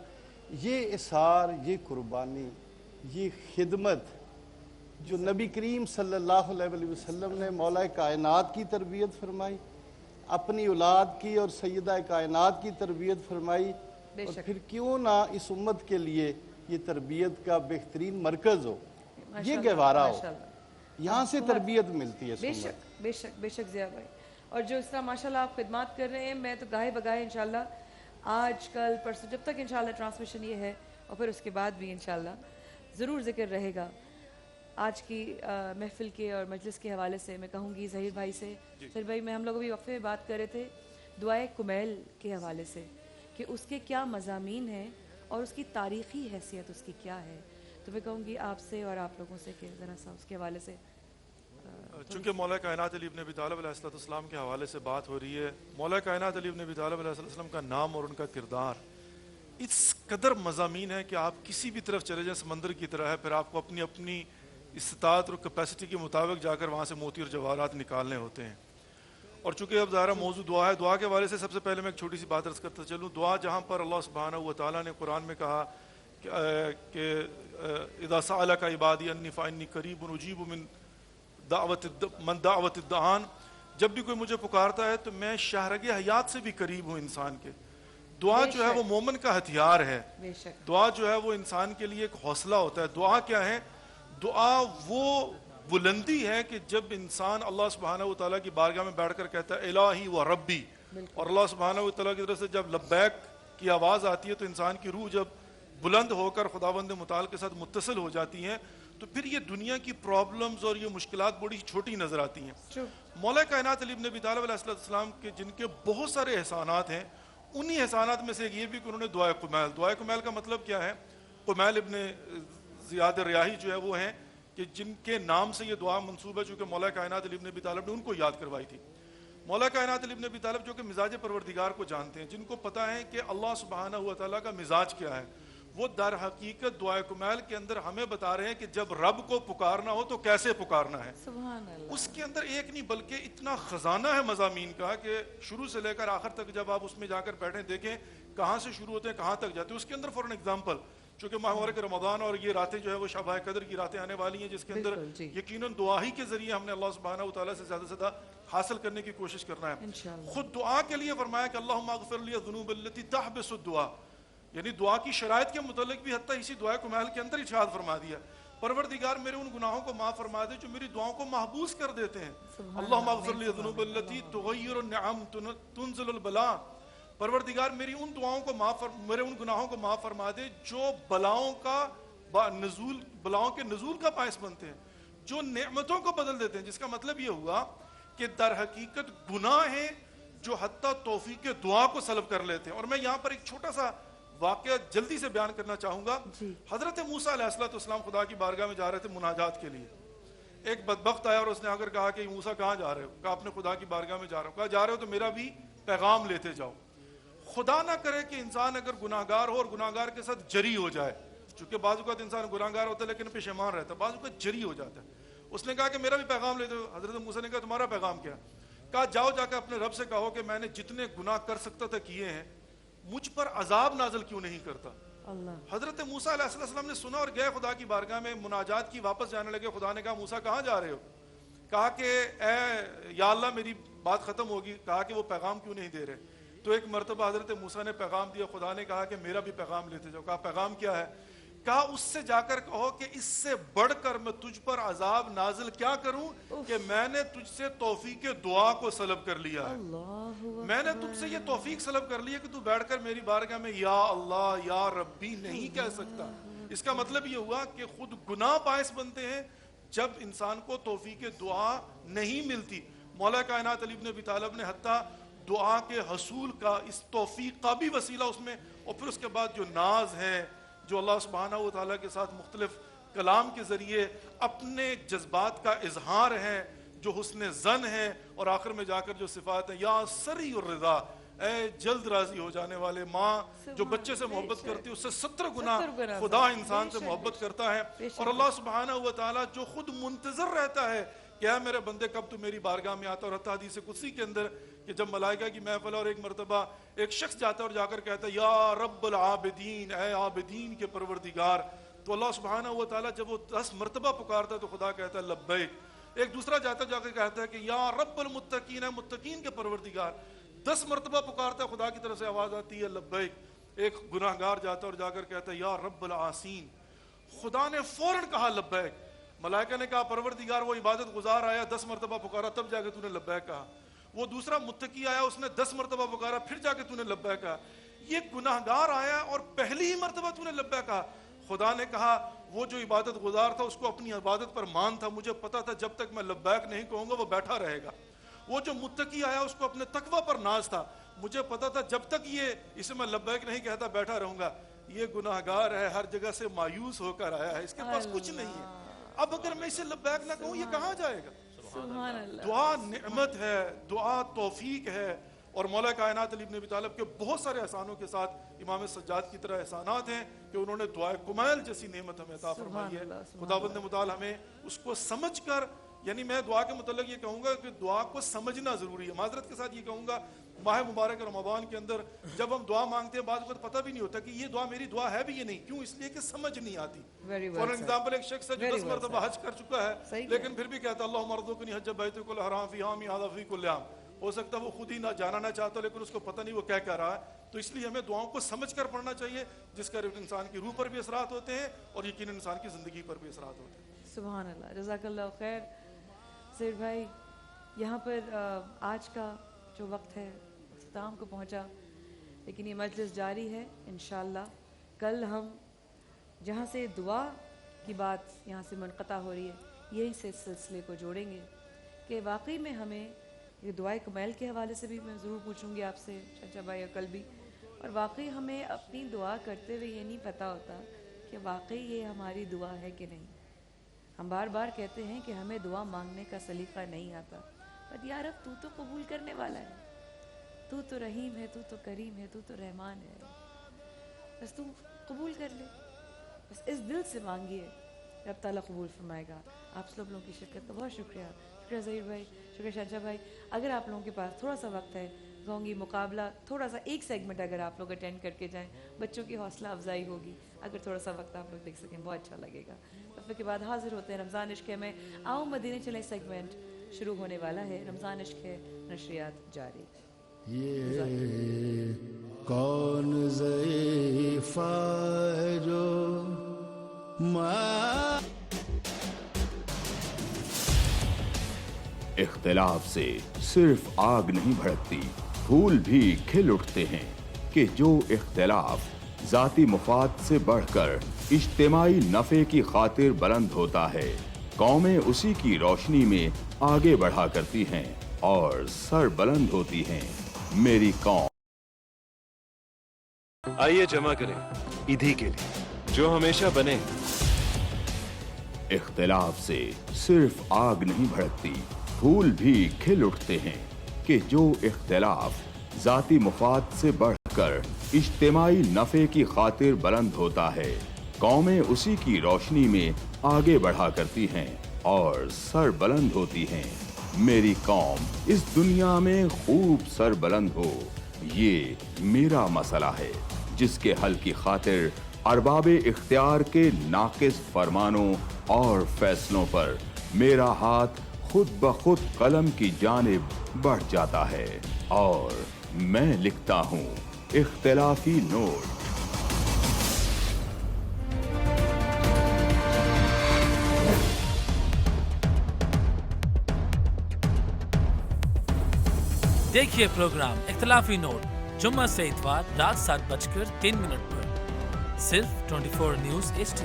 ये इसार, ये कुर्बानी, ये खिदमत जो नबी करीम सल्लल्लाहु अलैहि वसल्लम ने मौला कायनात की तरबियत फरमाई, अपनी औलाद की और सैयदा कायनात की तरबियत फरमाई, और फिर क्यों ना इस उम्मत के लिए ये तरबियत का बेहतरीन मरकज़ हो, ये गहवारा हो, यहाँ से तरबियत मिलती है। बेशक बेशक बेशक ज़िया भाई, और जो इस तरह माशाल्लाह आप खिदमत कर रहे हैं, मैं तो गाहे बगाहे इंशाल्लाह आज कल परसों जब तक इंशाल्लाह ट्रांसमिशन ये है और फिर उसके बाद भी इंशाल्लाह ज़रूर जिक्र रहेगा। आज की महफिल के और मजलिस के हवाले से मैं कहूँगी ज़हीर भाई से, ज़हीर भाई मैं हम लोग अभी वक्फे में बात कर रहे थे दुआए कुमैल के हवाले से कि उसके क्या मज़ामीन हैं और उसकी तारीख़ी हैसियत उसकी क्या है, तो मैं कहूँगी आपसे और आप लोगों से कि ज़रा सा उसके हवाले से। चूँकि मौला कायनात अली इब्न अबी तालिब अलैहिस्सलाम के हवाले से बात हो रही है, मौला कायनात अली इब्न अबी तालिब अलैहिस्सलाम का नाम और उनका किरदार इस कदर मज़ामीन है कि आप किसी भी तरफ चले जाएं, समंदर की तरह है, फिर आपको अपनी अपनी इस्तात और कैपेसिटी के मुताबिक जाकर वहाँ से मोती और जवाहरात निकालने होते हैं। और चूँकि अब ज़ाहिर मौजू दुआ है, दुआ के हवाले से सबसे पहले मैं एक छोटी सी बात अर्ज़ करता चलूँ। दुआ जहाँ पर अल्लाह सुब्हानहू व तआला ने कुरान में कहा कि इज़ा सअलका इबादी अन्नी फ़इन्नी क़रीबुन उजीबु मन दावत दान, जब भी कोई मुझे पुकारता है तो मैं शाहरगे हयात से भी करीब हूँ इंसान के। दुआ जो है वो मोमिन का हथियार है, दुआ जो है वो इंसान के लिए एक हौसला होता है। दुआ क्या है? दुआ वो बुलंदी है कि जब इंसान अल्लाह सुब्हानहू व तआला की बारगाह में बैठकर कहता है इलाही व रब्बी, और अल्लाह सुब्हानहू व तआला की तरफ से जब लब्बैक की आवाज़ आती है तो इंसान की रूह जब बुलंद होकर खुदावंद मुताल के साथ मुत्तसिल हो जाती हैं, तो फिर ये दुनिया की प्रॉब्लम्स और ये मुश्किलात बड़ी छोटी नजर आती हैं। मौला कायनात अली इब्न अबी तालिब अलैहिस्सलाम के जिनके बहुत सारे एहसानात हैं, उन्हीं एहसानात में से एक ये भी कि उन्होंने दुआ कुमैल, दुआ कुमैल का मतलब क्या है? कुमैल इब्न ज़ियाद रियाही जो है वो हैं कि जिनके नाम से ये दुआ मंसूब है, चूँकि मौला कायनात अली इब्न अबी तालिब ने उनको याद करवाई थी। मौला कायनात अली इब्न अबी तालिब जो कि मिजाज परवरदिगार को जानते हैं, जिनको पता है कि अल्लाह सुब्हानहू व तआला का मिजाज क्या है, वो दर हकीकत दुआ कुमैल के अंदर हमें बता रहे हैं कि जब रब को पुकारना हो तो कैसे पुकारना है। उसके अंदर एक नहीं बल्कि इतना खजाना है मज़ामीन का कि शुरू से लेकर आखिर तक जब आप उसमें जाकर बैठे देखें कहाँ से शुरू होते हैं कहाँ तक जाते हैं। उसके अंदर फॉर एन एग्जाम्पल چونکہ ماہ مبارک رمضان اور یہ راتیں جو ہے وہ شب قدر کی راتیں آنے والی ہیں، جس کے اندر یقیناً دعا ہی کے ذریعے ہم نے اللہ سبحانہ و تعالیٰ سے زیادہ سے زیادہ حاصل کرنے کی کوشش کرنا ہے. خود دعا کے لیے فرمایا کہ اللہم اغفر لی الذنوب التی تحبس الدعا، یعنی دعا کی شرائط کے متعلق بھی حتیٰ اسی دعا کو محل کے اندر ارشاد فرما دیا، پروردگار میرے ان گناہوں کو معاف فرما دے جو میری دعاؤں کو محبوس کر دیتے ہیں. اللہم اغفر لی الذنوب التی تغیر النعم تنزل البلاء، پروردگار میری ان دعاؤں کو میرے ان گناہوں کو معاف فرما دے جو بلاؤں کے نزول کا باعث بنتے ہیں، جو نعمتوں کو بدل دیتے ہیں. جس کا مطلب یہ ہوا کہ در حقیقت گناہ ہیں جو حتیٰ توفیق دعا کو سلب کر لیتے ہیں. اور میں یہاں پر ایک چھوٹا سا واقعہ جلدی سے بیان کرنا چاہوں گا. حضرت موسیٰ علیہ السلام خدا کی بارگاہ میں جا رہے تھے مناجات کے لیے. ایک بدبخت آیا اور اس نے آ کر کہا کہ موسیٰ کہاں جا رہے ہو؟ کہا اپنے خدا کی بارگاہ میں جا رہا ہوں. کہا جا رہے ہو تو میرا بھی پیغام لیتے جاؤ. خدا نہ کرے کہ انسان اگر گناہگار ہو اور گناہگار کے ساتھ جری ہو جائے، چونکہ بعض اوقات انسان گناہگار ہوتا ہے لیکن پشیمان رہتا ہے، بعض اوقات جری ہو جاتا ہے. اس نے کہا کہ میرا بھی پیغام لیتے ہو. حضرت موسیٰ نے کہا تمہارا پیغام کیا؟ کہا جاؤ جا کے اپنے رب سے کہو کہ میں نے جتنے گناہ کر سکتا تھا کیے ہیں، مجھ پر عذاب نازل کیوں نہیں کرتا. حضرت موسیٰ علیہ السلام نے سنا اور گئے خدا کی بارگاہ میں مناجات کی، واپس جانے لگے. خدا نے کہا موسیٰ کہاں جا رہے ہو؟ کہا کہ اے یا اللہ میری بات ختم ہوگی. کہا کہ وہ پیغام کیوں نہیں دے رہے؟ تو ایک مرتبہ حضرت موسیٰ نے پیغام دیا. خدا نے کہا کہ میرا بھی پیغام لیتے جاؤ. کہا پیغام کیا ہے؟ کہا اس سے جا کر کہو کہ اس سے بڑھ کر میں تجھ پر عذاب نازل کیا کروں کہ میں نے تجھ سے توفیق دعا کو سلب کر لیا ہے. میں نے تجھ سے یہ توفیق سلب کر لیا کہ تو بیٹھ کر میری بارگاہ میں یا اللہ یا ربی نہیں کہہ سکتا. اس کا مطلب یہ ہوا کہ خود گناہ باعث بنتے ہیں جب انسان کو توفیق دعا نہیں ملتی. مولا کائنات علی بن ابی طالب نے حتیٰ دعا کے حصول کا، اس توفیق کا بھی وسیلہ اس میں، اور پھر اس کے بعد جو ناز ہے جو اللہ سبحانہ و تعالیٰ کے ساتھ مختلف کلام کے ذریعے اپنے جذبات کا اظہار ہے، جو حسن ظن ہے، اور آخر میں جا کر جو صفات ہیں یا سری الرضا، اے جلد راضی ہو جانے والے. ماں جو بچے سے محبت کرتی ہے اس سے 70 گنا خدا انسان سے محبت کرتا ہے. اور اللہ سبحانہ و تعالیٰ جو خود منتظر رہتا ہے کہ اے میرے بندے کب تو میری بارگاہ میں آتا. اور حتیٰ حدیث قدسی کے اندر کہ جب ملائکہ کی محفل اور ایک مرتبہ ایک شخص جاتا ہے اور جا کر کہتا ہے یا رب العابدین، اے عابدین کے پروردگار، تو اللہ سبحانہ و تعالیٰ جب وہ 10 مرتبہ پکارتا ہے تو خدا کہتا ہے لبیک. ایک دوسرا جاتا جا کر کہتا ہے کہ یا رب المتقین، اے متقین کے پروردگار. 10 مرتبہ پکارتا ہے، خدا کی طرف سے آواز آتی ہے لبیک. ایک گناہگار جاتا ہے اور جا کر کہتا ہے یا رب العاصین. خدا نے فوراً کہا لبیک. ملائکہ نے کہا پروردگار وہ عبادت گزار آیا 10 مرتبہ پکارا تب جا کے تو نے لبیک کہا. وہ دوسرا متقی آیا اس نے 10 مرتبہ پکارا پھر جا کے تو نے لبیک کہا. یہ گناہگار آیا اور پہلی ہی مرتبہ تو نے لبیک کہا. خدا نے کہا وہ جو عبادت گزار تھا اس کو اپنی عبادت پر مان تھا، مجھے پتا تھا جب تک میں لبیک نہیں کہوں گا وہ بیٹھا رہے گا. وہ جو متقی آیا اس کو اپنے تقوی پر ناز تھا، مجھے پتا تھا جب تک یہ اسے میں لبیک نہیں کہتا بیٹھا رہوں گا. یہ گناہگار ہے، ہر جگہ سے مایوس ہو کر آیا ہے، اس کے پاس کچھ نہیں ہے. اب اگر میں اسے لبیک نہ کہوں یہ کہاں جائے گا؟ دعا نعمت ہے، دعا توفیق ہے. اور مولا کائنات علی بن ابی طالب کے بہت سارے احسانوں کے ساتھ امام سجاد کی طرح احسانات ہیں کہ انہوں نے دعائے کمیل جیسی نعمت ہمیں عطا فرمائی ہے. خداوند متعال ہمیں اس کو سمجھ کر، یعنی میں دعا کے متعلق یہ کہوں گا کہ دعا کو سمجھنا ضروری ہے. معذرت کے ساتھ یہ کہوں گا ماہ مبارک رمضان کے اندر جب ہم دعا مانگتے ہیں بعض وقت پتہ بھی نہیں ہوتا کہ یہ دعا میری دعا ہے بھی یہ نہیں. کیوں؟ اس لیے کہ سمجھ نہیں آتی. فار ایگزامپل ایک شخص ہے جو 10 مرتبہ حج کر چکا ہے لیکن پھر بھی کہتا اللہم ارزقنی حج بیتک الحرام فی عامی ھذا فی کل عام. ہو سکتا ہے وہ خود ہی نہ جانا نہ چاہتا لیکن اس کو پتہ نہیں وہ کیا کہہ رہا ہے. تو اس لیے ہمیں دعاؤں کو سمجھ کر پڑھنا چاہیے جس کا انسان کی روح پر بھی اثرات ہوتے ہیں اور یقیناً انسان کی زندگی پر بھی اثرات ہوتے ہیں. سبحان اللہ، جزاک اللہ خیر. سیر بھائی یہاں پر آج کا جو وقت ہے اختتام کو پہنچا، لیکن یہ مجلس جاری ہے انشاءاللہ. کل ہم جہاں سے دعا کی بات یہاں سے منقطع ہو رہی ہے یہیں سے سلسلے کو جوڑیں گے کہ واقعی میں ہمیں یہ دعائے کمیل کے حوالے سے بھی میں ضرور پوچھوں گی آپ سے چچا بھائی اور کل بھی. اور واقعی ہمیں اپنی دعا کرتے ہوئے یہ نہیں پتہ ہوتا کہ واقعی یہ ہماری دعا ہے کہ نہیں. ہم بار بار کہتے ہیں کہ ہمیں دعا مانگنے کا سلیقہ نہیں آتا، بٹ یا رب تو تو قبول کرنے والا ہے، تو تو رحیم ہے، تو تو کریم ہے، تو تو رحمان ہے، بس تو قبول کر لے. بس اس دل سے مانگیے، رب تعالیٰ قبول فرمائے گا. آپ سب لوگوں کی شرکت کا بہت شکریہ. شکریہ ظہیر بھائی، شکریہ شاہجہاں بھائی. اگر آپ لوگوں کے پاس تھوڑا سا وقت ہے कहूँगी मुकाबला थोड़ा सा एक सेगमेंट अगर आप लोग अटेंड करके जाएं, बच्चों की हौसला अफजाई होगी। अगर थोड़ा सा वक्त आप लोग देख सकें बहुत अच्छा लगेगा। वक्फे के बाद हाजिर होते हैं रमज़ान इश्क है में आओ मदीने चले सेगमेंट शुरू होने वाला है। रमज़ान इश्क है नशरियात जारी। ये कौन ज़ईफ़ा जो इख्तिलाफ से सिर्फ आग नहीं भड़कती, फूल भी खिल उठते हैं कि जो इख्तिलाफ जाती मुफाद से बढ़कर इज्तिमाई नफ़े की खातिर बुलंद होता है, कौमें उसी की रोशनी में आगे बढ़ा करती हैं और सर बुलंद होती हैं। मेरी कौम। आइए जमा करें ईदी के लिए जो हमेशा बने। इख्तिलाफ से सिर्फ आग नहीं भड़कती, फूल भी खिल उठते हैं कि जो इख्तिलाफ जाती मुफाद से बढ़कर इज्तिमाई नफ़े की खातिर बुलंद होता है, कौमें उसी की रोशनी में आगे बढ़ा करती हैं और सर बुलंद होती हैं। मेरी कौम इस दुनिया में खूब सर बुलंद हो, ये मेरा मसला है जिसके हल की खातिर अरबाबे इख्तियार के नाकिस फरमानों और फैसलों पर मेरा हाथ खुद ब खुद कलम की जानिब बढ़ जाता है और मैं लिखता हूँ इख्तिलाफी नोट। देखिए प्रोग्राम इख्तिलाफी नोट जुम्मा से इतवार रात 7:03 पर सिर्फ 24 न्यूज़ HD।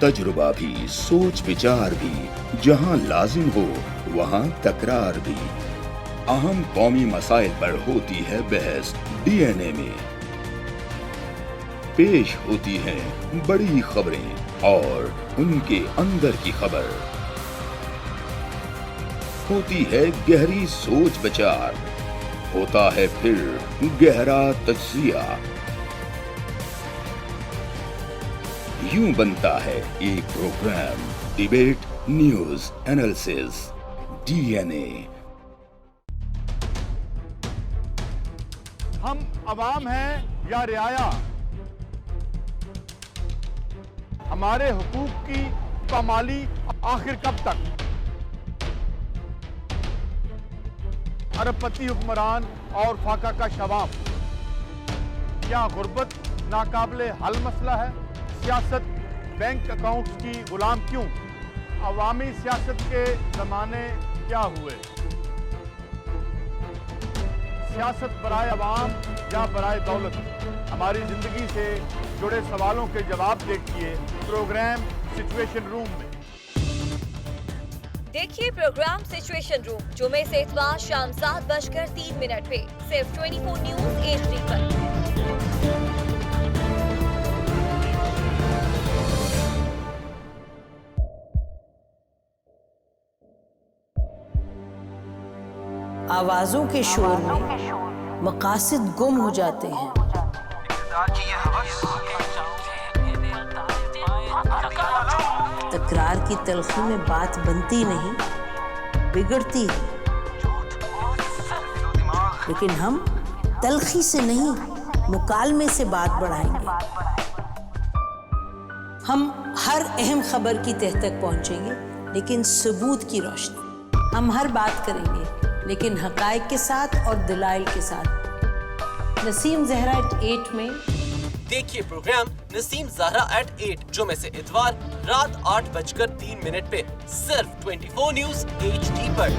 तजुर्बा भी, सोच विचार भी, जहां लाजिम हो वहां तकरार भी। अहम कौमी मसाइल पर होती है बहस DNA में। पेश होती हैं बड़ी खबरें और उनके अंदर की खबर। होती है गहरी सोच विचार, होता है फिर गहरा तज्जिया। यूं बनता है एक programme debate news analysis DNA। हम अवाम हैं या रियाया, हमारे हुकूक की पामाली आखिर कब तक? अरबपति हुक्मरान और फाका का शवाब, क्या गुर्बत नाकाबिले हल मसला है? सियासत बैंक अकाउंट्स की गुलाम क्यों? अवामी सियासत के जमाने क्या हुए? सियासत बराए अवाम या बराए दौलत? हमारी जिंदगी से जुड़े सवालों के जवाब देखिए प्रोग्राम सिचुएशन रूम में। देखिए प्रोग्राम सिचुएशन रूम जुमे से इतवार शाम 7:03 पे सिर्फ 24 न्यूज़ HD पर। आवाजों के शोर में मकासद गुम हो जाते हैं। तकरार की तलखी में बात बनती नहीं, बिगड़ती है। लेकिन हम तलखी से नहीं, मुकालमे से बात बढ़ाएंगे। हम हर अहम खबर की तह तक पहुंचेंगे, लेकिन सबूत की रोशनी। हम हर बात करेंगे, लेकिन हकायक के साथ और दलाइल के साथ। नसीम ज़हरा @8 में देखिए प्रोग्राम नसीम ज़हरा @8 जुमे से इतवार रात 8:03 पे सिर्फ 24 न्यूज़ HD पर।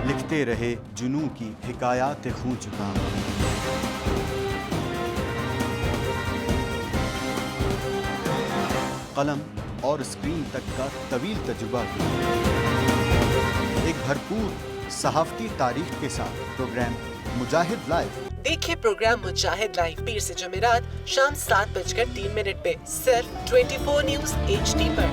लिखते रहे जुनू की हिकायात खूं चुका। कलम और स्क्रीन तक का तवील तजुर्बा किया। एक भरपूर सहाफ़ती तारीख के साथ प्रोग्राम मुजाहिद लाइव। देखिए प्रोग्राम मुजाहिद लाइव पीर से जुमेरात शाम 7:03 पे सिर्फ 24 न्यूज़ HD पर।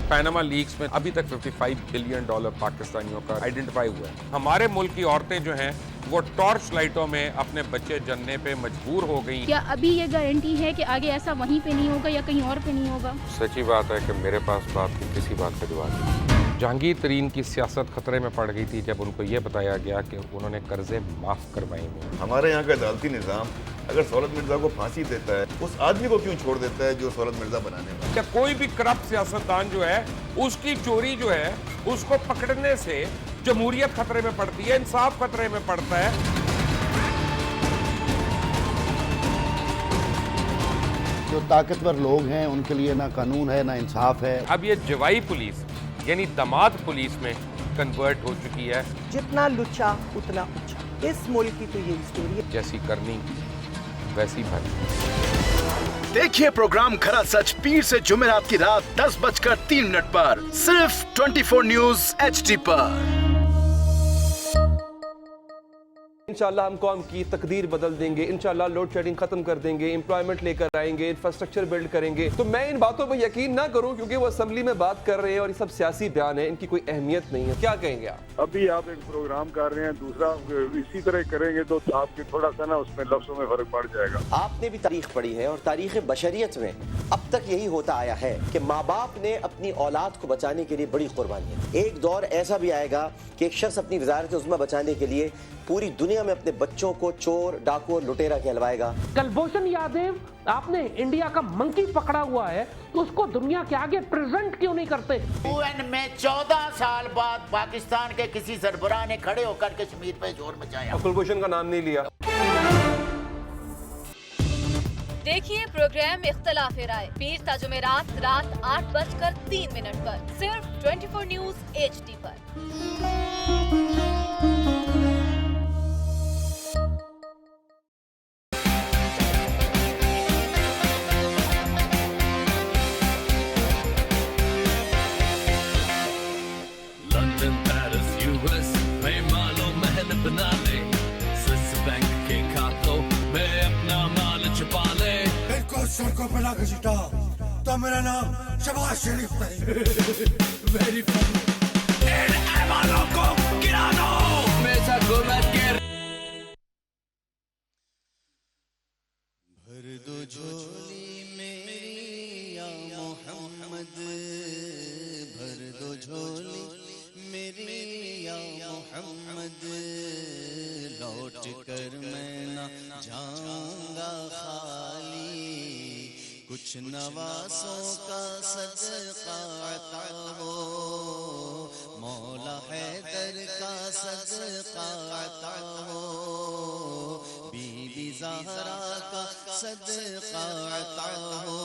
पैनामा लीक्स में अभी तक $55 बिलियन पाकिस्तानियों का आइडेंटिफाई हुआ है। हमारे मुल्क की औरतें जो हैं वो टॉर्च लाइटों में अपने बच्चे जनने पे मजबूर हो गई। क्या अभी ये गारंटी है कि आगे ऐसा वहीं पे नहीं होगा या कहीं और पे नहीं होगा? सच्ची बात है कि मेरे पास बात की किसी बात का जवाब नहीं। जहांगीर तरीन की सियासत खतरे में पड़ गई थी जब उनको ये बताया गया कि उन्होंने कर्जे माफ करवाएंगे। हमारे यहाँ का अदालती निज़ाम अगर सौलत मिर्जा को फांसी देता है, उस आदमी को क्यों छोड़ देता है जो सौलत मिर्जा बनाने वाला? क्या कोई भी करप्ट सियासतदान जो है उसकी चोरी जो है उसको पकड़ने से जमहूरियत खतरे में पड़ती है, इंसाफ खतरे में पड़ता है। जो ताकतवर लोग हैं उनके लिए ना कानून है ना इंसाफ है। अब ये जवाई पुलिस यानी दामाद पुलिस में कन्वर्ट हो चुकी है। जितना लुच्चा उतना ऊंचा, इस मुल्क की तो यही स्टोरी है। जैसी करनी वैसी भरनी। देखिए प्रोग्राम खरा सच पीर से जुमेरात की रात 10:03 पर सिर्फ 24 न्यूज HD पर। इंशाल्लाह हम कौम की तकदीर बदल देंगे, इंशाल्लाह लोड शेडिंग खत्म कर देंगे, एम्प्लॉयमेंट लेकर आएंगे, इंफ्रास्ट्रक्चर बिल्ड करेंगे। तो मैं इन बातों पर यकीन ना करूं क्योंकि वो असेंबली में बात कर रहे हैं और ये सब सियासी बयान है, इनकी कोई अहमियत नहीं है। क्या कहेंगे आप? अभी आप एक प्रोग्राम कर रहे हैं, दूसरा इसी तरह करेंगे तो आपके थोड़ा सा ना उसमें लफ्जों में फर्क पड़ जाएगा। आपने भी तारीख पढ़ी है और तारीख बशरियत में अब तक यही होता आया है कि माँ बाप ने अपनी औलाद को बचाने के लिए बड़ी कुर्बानियां। एक दौर ऐसा भी आएगा कि एक शख्स अपनी वज़ारत उज़्मा बचाने के लिए पूरी दुनिया में अपने बच्चों को चोर, डाकू और लुटेरा कहलवाएगा। कुलभूषण यादव, आपने इंडिया का मंकी पकड़ा हुआ है तो उसको दुनिया के आगे प्रेजेंट क्यों नहीं करते? UN में 14 साल बाद पाकिस्तान के किसी सरबराह ने खड़े होकर कश्मीर पे जोर मचाया। कुलभूषण का नाम नहीं लिया। देखिए प्रोग्राम इख्तिलाफ राय पीर ता जुमेरात रात 8:03 पर सिर्फ 24 न्यूज HD पर। लंदन, पेरिस, US में मालो महल बना ले, स्विस बैंक के खातों में अपना माल छुपा ले। बिल्कुल सड़कों पर लाके छिटा तो मेरा नाम शबाज शरीफ नहीं। Very funny. इन ऐवानों को गिरा दो। मेरा गुमत के भर दो झोली मेरी या मोहम्मद, भर दो झोली मेरी या मोहम्मद, लौट कर मैं न जाऊंगा खाली, कुछ नवासों का सदका अता हो, मौला हैदर का सदका अता हो, बीबी ज़हरा का सदका अता हो,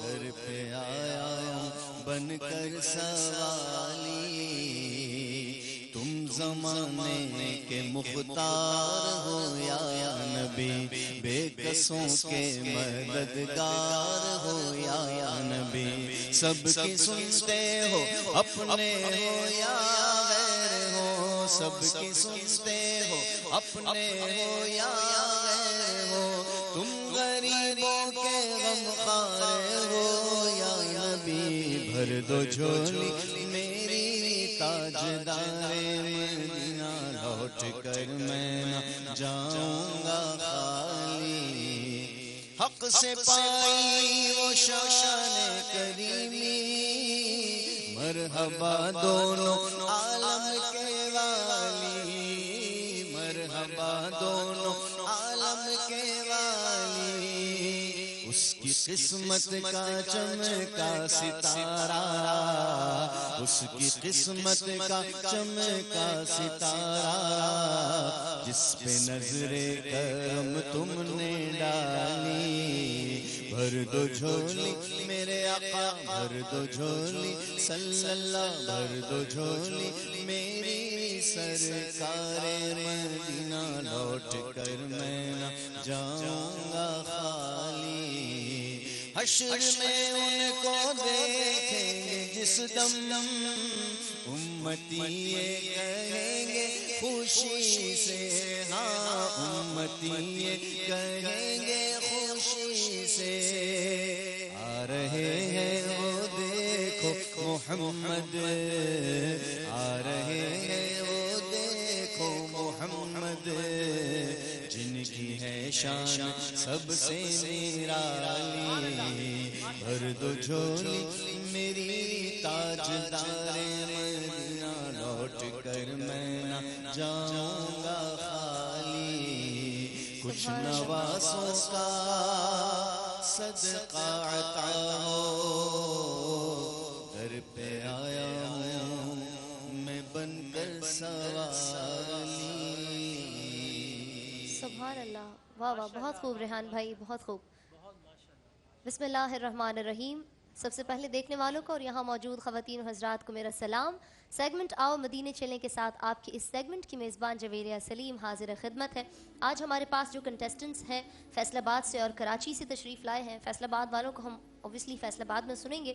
दर पे आया हूँ बनकर सवाली, तुम ज़माने के मुख्तार हो या नबी, बेकसों के मददगार हो या नबी, सबकी सुनते हो अपने हो या गैर हो, सबकी सुनते हो अपने हो या गैर हो, तुम गरीबों के गमखार हो या नबी, भर दो झोली मेरी ताजदारे मदीना, लौट कर मैं न जाऊंगा खाली, हक से पाई वो शान करीमी, मरहबा दोनों आलम के वाली, मरहबा दोनों आलम के वाली, उसकी किस्मत का चमका सितारा, उसकी किस्मत का चमका सितारा, जिस पे नजरे करम तुमने डाली, भर दो झोली मेरे आका, भर दो झोली सल्लल्लाह, भर दो झोली मेरी सरकारे मदीना, लौट कर मैं न जाऊंगा खाली, हश्र में उनको देखेंगे जिस दम, उम्मती ये कहेंगे खुशी से, हाँ उम्मती ये कहेंगे खुशी से, आ रहे हैं वो देख دیکھو محمد آ رہے ہیں وہ دیکھو محمد جن کی ہے شان سب سے نرالی بھر دو جھولی میری تاجدار مدینہ لوٹ کر میں نہ جاؤں گا خالی کچھ نوازوں کا صدقہ عطا ہو در پہ آیا ہوں میں بن کر سوالی. سبحان اللہ. واہ واہ بہت خوب ریحان بھائی بہت خوب. بسم اللہ الرحمن الرحیم. سب سے پہلے دیکھنے والوں کو اور یہاں موجود خواتین و حضرات کو میرا سلام. سیگمنٹ آؤ مدینے چلیں کے ساتھ آپ کی اس سیگمنٹ کی میزبان جویریہ سلیم حاضر خدمت ہے. آج ہمارے پاس جو کنٹیسٹنٹس ہیں فیصل آباد سے اور کراچی سے تشریف لائے ہیں. فیصل آباد والوں کو ہم اوبیسلی فیصل آباد میں سنیں گے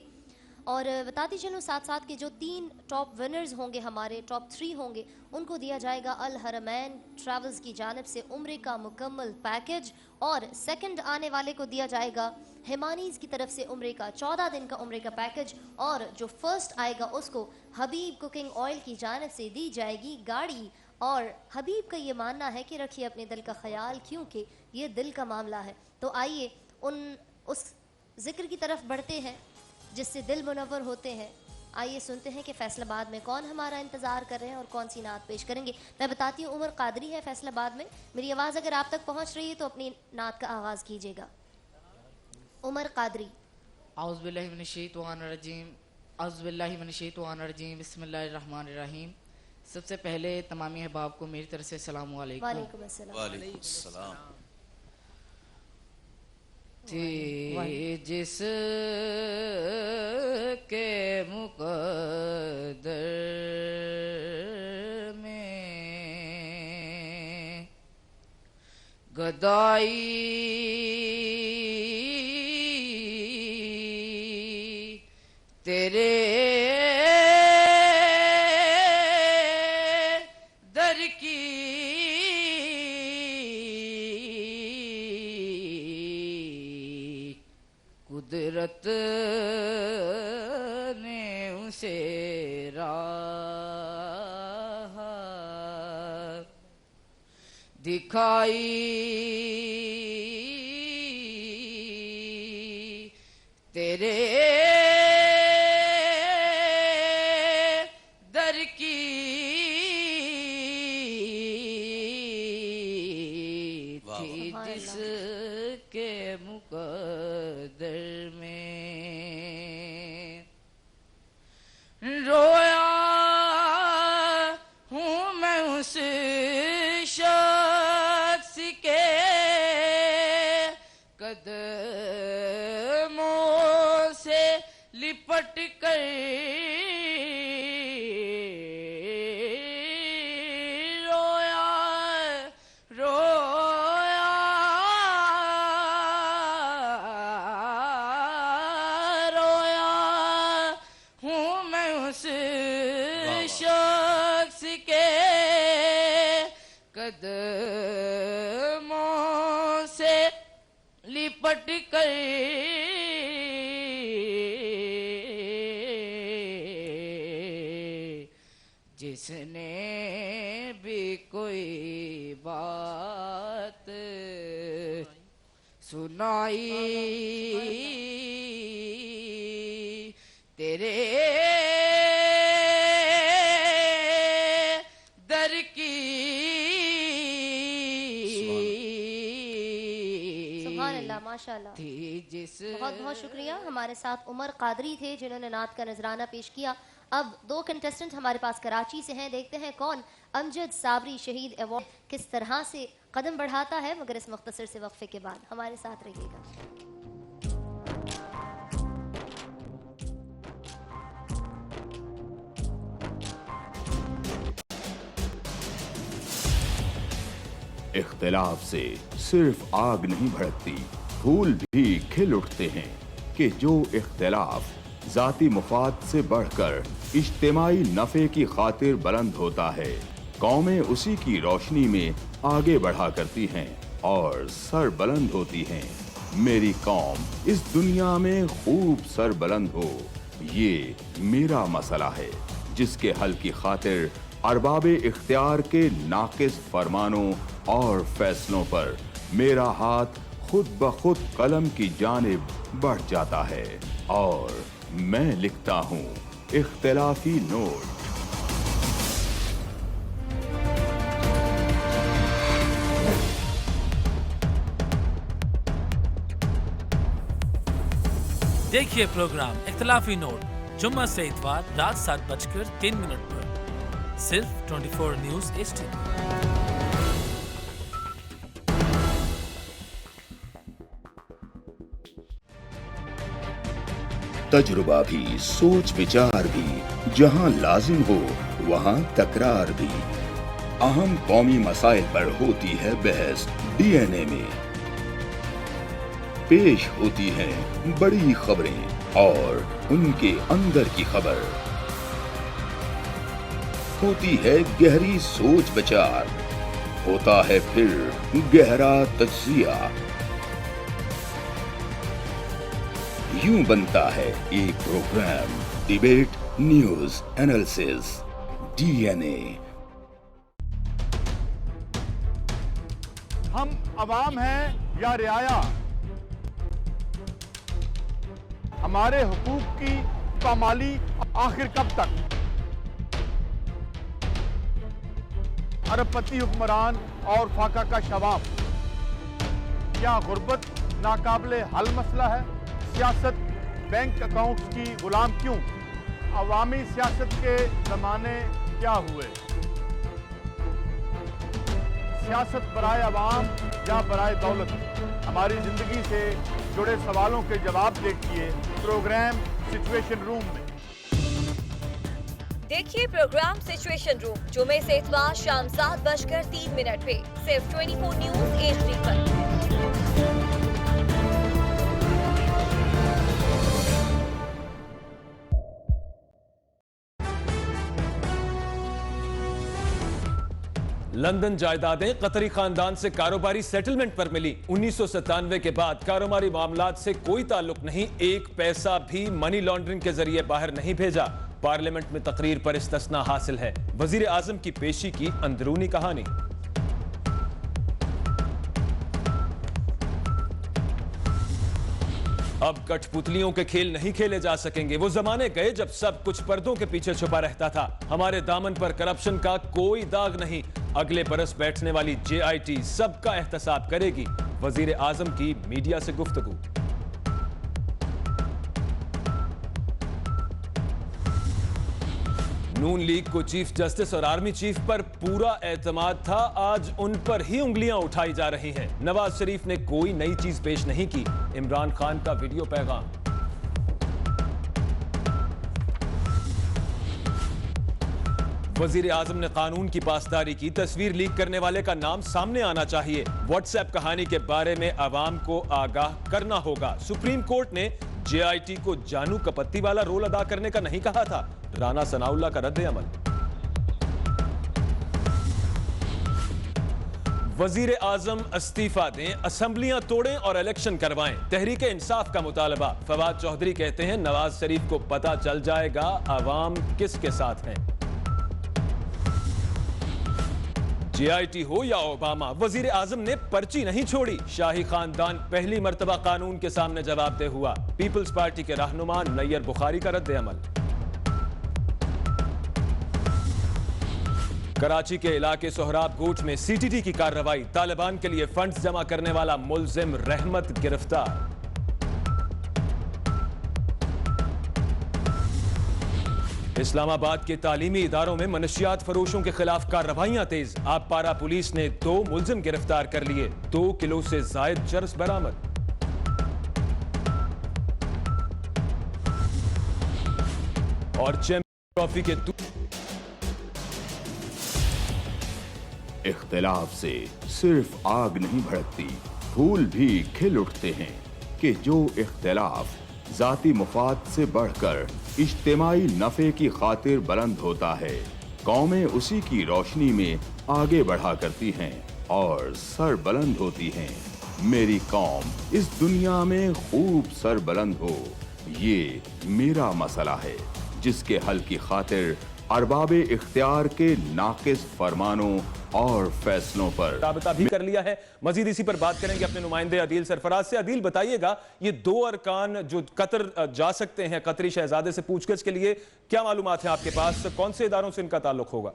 اور بتاتی چلوں ساتھ ساتھ کہ جو 3 ٹاپ ونرز ہوں گے ہمارے ٹاپ 3 ہوں گے ان کو دیا جائے گا الحرمین ٹریولز کی جانب سے عمرے کا مکمل پیکج اور سیکنڈ آنے والے کو دیا جائے گا ہیمانیز کی طرف سے عمرے کا 14 دن کا عمرے کا پیکج اور جو فرسٹ آئے گا اس کو حبیب کوکنگ آئل کی جانب سے دی جائے گی گاڑی. اور حبیب کا یہ ماننا ہے کہ رکھیے اپنے دل کا خیال کیونکہ یہ دل کا معاملہ ہے. تو آئیے اس ذکر کی طرف بڑھتے ہیں جس سے دل منور ہوتے ہیں. آئیے سنتے ہیں کہ فیصل آباد میں کون ہمارا انتظار کر رہے ہیں اور کون سی نعت پیش کریں گے. میں بتاتی ہوں عمر قادری ہے فیصل آباد میں. میری آواز اگر آپ تک پہنچ رہی ہے تو اپنی نعت کا آغاز کیجیے گا. عمر قادری. اعوذ باللہ من الشیطان الرجیم اعوذ باللہ من الشیطان الرجیم بسم اللہ الرحمن الرحیم. سب سے پہلے تمامی احباب کو میری طرف سے السلام علیکم. وعلیکم السلام. وعلیکم السلام. تھی جس کے مقدر میں گدائی تیرے در کی قدرت نے اسے راہ دکھائی تیرے در کی تھی جس کے مقدر میں رویا ہوں میں اس شخص کے قدموں سے لپٹ کر قدموں سے لپٹ کر جس نے بھی کوئی بات سنائی تیرے در کی. ماشاءاللہ بہت بہت شکریہ. ہمارے ساتھ عمر قادری تھے جنہوں نے نعت کا نذرانہ پیش کیا. اب 2 کنٹیسٹنٹ ہمارے پاس کراچی سے ہیں. دیکھتے ہیں کون امجد صابری شہید ایوارڈ کس طرح سے قدم بڑھاتا ہے مگر اس مختصر سے وقفے کے بعد. ہمارے ساتھ رہیے گا. اختلاف سے صرف آگ نہیں بھڑکتی پھول بھی کھل اٹھتے ہیں کہ جو اختلاف ذاتی مفاد سے بڑھ کر اجتماعی نفع کی خاطر بلند ہوتا ہے قومیں اسی کی روشنی میں آگے بڑھا کرتی ہیں اور سر بلند ہوتی ہیں. میری قوم اس دنیا میں خوب سر بلند ہو ये मेरा मसला है जिसके हल की खातिर अरबाबे इख्तियार के नाकिस फरमानों और फैसलों पर मेरा हाथ खुद ब खुद कलम की जानिब बढ़ जाता है और मैं लिखता हूँ इख्तिलाफी नोट। देखिए प्रोग्राम इख्तिलाफी नोट जुम्मा से इतवार रात 7:03 पर सिर्फ 24 न्यूज HD। तजुर्बा भी, सोच विचार भी, जहां लाजिम हो वहां तकरार भी। अहम कौमी मसाइल पर होती है बहस DNA में। पेश होती हैं बड़ी खबरें और उनके अंदर की खबर। होती है गहरी सोच विचार, होता है फिर गहरा तज्जिया। यूं बनता है एक programme debate news analysis DNA। हम अवाम हैं या रियाया, हमारे हुकूक की पामाली आखिर कब तक? अरबपति हुक्मरान और फाका का शवाब, क्या गुर्बत नाकाबिले हल मसला है? सियासत बैंक अकाउंट्स की गुलाम क्यों? अवामी सियासत के ज़माने क्या हुए? सियासत बराए अवाम या बराए दौलत? हमारी जिंदगी से जुड़े सवालों के जवाब देखिए प्रोग्राम सिचुएशन रूम में। देखिए प्रोग्राम सिचुएशन रूम जुमे से इतवार शाम 7:03 पे सिर्फ 24 न्यूज HD पर। लंदन जायदादें कतरी खानदान से कारोबारी सेटलमेंट पर मिली। 1997 के बाद कारोबारी मामलात से कोई ताल्लुक नहीं, एक पैसा भी मनी लॉन्ड्रिंग के जरिए बाहर नहीं भेजा। पार्लियामेंट में तकरीर पर इस्तिस्ना हासिल है। वजीर आजम की पेशी की अंदरूनी कहानी। अब कठपुतलियों के खेल नहीं खेले जा सकेंगे। वो जमाने गए जब सब कुछ पर्दों के पीछे छुपा रहता था। हमारे दामन पर करप्शन का कोई दाग नहीं। अगले बरस बैठने वाली JIT सबका एहतसाब करेगी। वजीर आजम की मीडिया से गुफ्तगू। नून लीग को चीफ जस्टिस और आर्मी चीफ पर पूरा एतमाद था, आज उन पर ही उंगलियां उठाई जा रही हैं। नवाज शरीफ ने कोई नई चीज पेश नहीं की। इमरान खान का वीडियो पैगाम। वजीर आजम ने कानून की पासदारी की। तस्वीर लीक करने वाले का नाम सामने आना चाहिए। व्हाट्सएप कहानी के बारे में आवाम को आगाह करना होगा। सुप्रीम कोर्ट ने JIT को जानू कपत्ती वाला रोल अदा करने का नहीं कहा था। राना सनाउल्लाह का रद्द अमल। वजीर आजम इस्तीफा दें, असेंबलियां तोड़ें और इलेक्शन करवाएं। तहरीक इंसाफ का मुतालबा। फवाद चौधरी कहते हैं नवाज शरीफ को पता चल जाएगा अवाम किसके साथ हैं। JIT हो या ओबामा, वजीर आजम ने पर्ची नहीं छोड़ी। शाही खानदान पहली मर्तबा कानून के सामने जवाबदेह हुआ। पीपल्स पार्टी के रहनुमा नैयर बुखारी का रद्द अमल। कराची के इलाके सोहराब गोट में CTT की कार्रवाई। तालिबान के लिए फंड्स जमा करने वाला मुलजिम रहमत गिरफ्तार। इस्लामाबाद के तालीमी इदारों में मनशियात फरोशों के खिलाफ कार्रवाइयां तेज। आपपारा पुलिस ने 2 मुलजिम गिरफ्तार कर लिए। 2 किलो से जायद चरस बरामद। और चैंपियंस ट्रॉफी के इख्तिलाफ से सिर्फ आग नहीं भड़कती, फूल भी खिल उठते हैं कि जो इख्तिलाफ जाती मुफाद से बढ़कर इज्तिमाई नफे की खातिर बुलंद होता है, कौमें उसी की रोशनी में आगे बढ़ा करती हैं और सर बुलंद होती हैं। मेरी कौम इस दुनिया में खूब सर बुलंद हो, ये मेरा मसला है जिसके हल की खातिर अरबाब इख्तियार के नाकिस फरमानों और फैसलों पर राबता भी कर लिया है। मजीद इसी पर बात करेंगे अपने नुमाइंदे अदील सरफराज से। अदील, बताइएगा ये 2 अरकान जो कतर जा सकते हैं कतरी शहजादे से पूछगछ के लिए, क्या मालूमात है आपके पास? कौन से इदारों से इनका ताल्लुक होगा?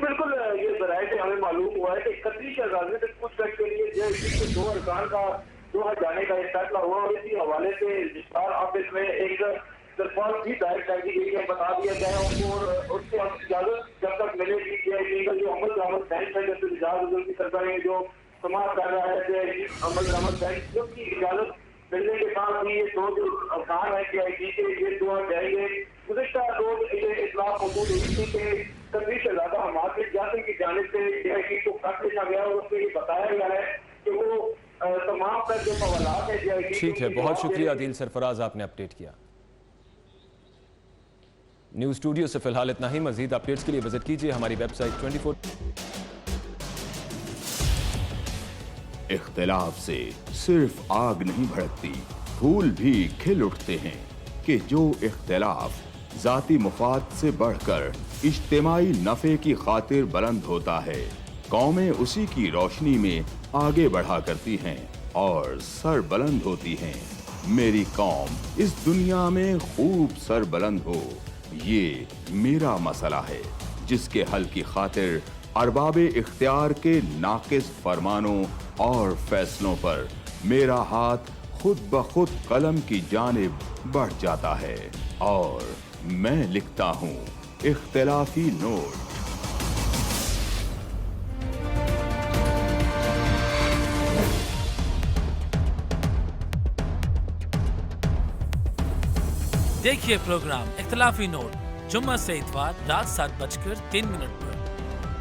बिल्कुल, ये ज़राए से हमें मालूम हुआ है कि कतरी शहजादे से पूछगछ के लिए जो 2 अरकान का दोहा जाने का एक फैसला हुआ और इसी हवाले से रजिस्ट्रार ऑफिस में एक दरख्वास्त भी दायर कर दी गई है। बता दिया गया है उनको और उससे इजाजत जब तक मिलेगी कि जो अमल दरामद बैंक है, जैसे इजाजत की सरकारें जो समाज कर रहा है अमल दरामद बैंक, उसकी इजाजत मिलने के साथ ही ये 2 जो अरकान है CID के ये 2 जाएंगे। गुज़िश्ता रोज ये इतला मौजूद हुई थी कि कतरी शहजादा हमाद बिन जासिम की जानिब से CID को खत लिखा गया और उसमें ये बताया गया है कि वो तमाम पर जो सवालात है CID। ठीक है, बहुत शुक्रिया अदील सरफराज, आपने अपडेट किया। न्यूज़ स्टूडियो से फिलहाल इतना ही। मजीद अपडेट्स के लिए विजिट कीजिए हमारी वेबसाइट 24। इख्तिलाफ से सिर्फ आग नहीं भड़कती, फूल भी खिल उठते हैं कि जो इख्तिलाफ जाती मुफाद से बढ़कर इज्तिमाई नफे की खातिर बुलंद होता है, कौमें उसी की रोशनी में आगे बढ़ा करती हैं और सर बुलंद होती हैं। मेरी कौम इस दुनिया में खूब सर बुलंद हो, ये मेरा मसला है जिसके हल की खातिर अरबाब इख्तियार के नाकिस फरमानों और फैसलों पर मेरा हाथ खुद ब खुद कलम की जानिब बढ़ जाता है और मैं लिखता हूँ इख्तिलाफी नोट। देखिए प्रोग्राम इख्तिलाफी नोट जुम्मा से इतवार रात 7:03 पर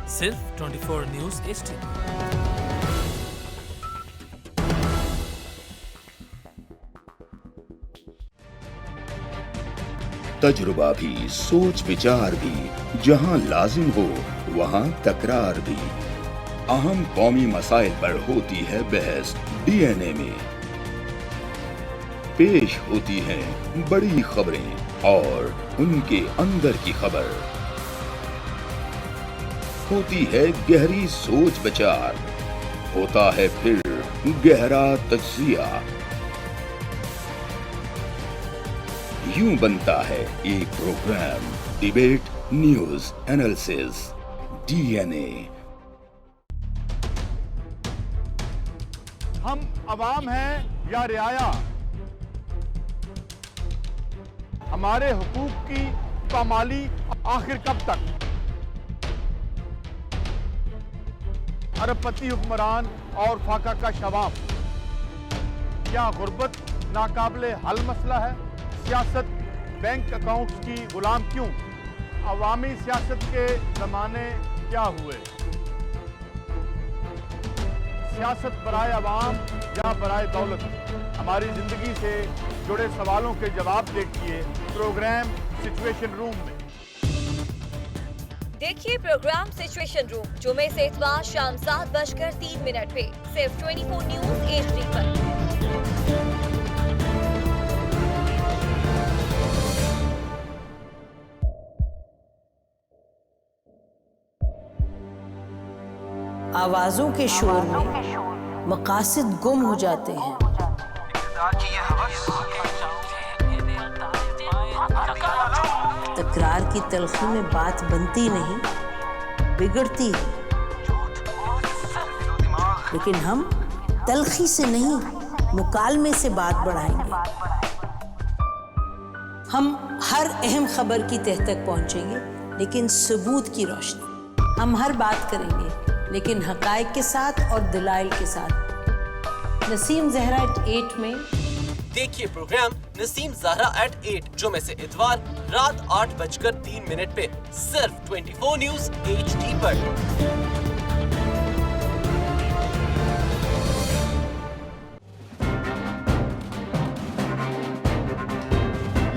सिर्फ 24 न्यूज़ HD। तजुर्बा भी, सोच विचार भी, जहां लाजिम हो वहां तकरार भी। अहम कौमी मसाइल पर होती है बहस DNA में। पेश होती हैं बड़ी खबरें और उनके अंदर की खबर। होती है गहरी सोच विचार, होता है फिर गहरा तज्जिया। यूं बनता है एक programme debate news analysis DNA। हम अवाम हैं या रियाया, हमारे हुकूक की पामाली आखिर कब तक? अरबपति हुक्मरान और फाका का शवाब, क्या गुर्बत नाकाबिले हल मसला है? सियासत बैंक अकाउंट्स की गुलाम क्यों? अवामी सियासत के ज़माने क्या हुए? सियासत बराए अवाम या बराए दौलत? हमारी जिंदगी से जुड़े सवालों के जवाब देखिए प्रोग्राम सिचुएशन रूम में। देखिए प्रोग्राम सिचुएशन रूम जुमे से इतवार शाम 7:03 पे सिर्फ 24 न्यूज़ HD पर। आवाजों के शोर में मकासद गुम हो जाते हैं। तकरार की तलखी में बात बनती नहीं, बिगड़ती है। लेकिन हम तलखी से नहीं, मुकालमे से बात बढ़ाएंगे। हम हर अहम खबर की तह तक पहुंचेंगे, लेकिन सबूत की रोशनी। हम हर बात करेंगे, लेकिन हकायक के साथ और दलाइल के साथ। नसीम ज़हरा एट 8 में देखिए प्रोग्राम नसीम ज़हरा एट 8 जुमे से इतवार रात 8:03 पे सिर्फ 24 न्यूज़ HD पर।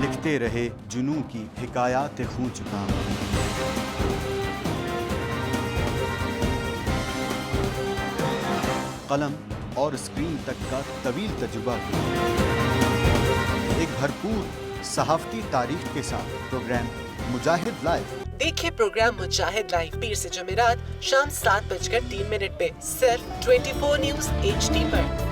लिखते रहे जुनून की हिकायात खून चुका, कलम और स्क्रीन तक का तवील तजुर्बा। एक भरपूर सहाफती तारीख के साथ प्रोग्राम मुजाहिद लाइव। देखिए प्रोग्राम मुजाहिद लाइव पीर से जुमेरात शाम 7:03 पे सिर्फ 24 न्यूज़ HD पर।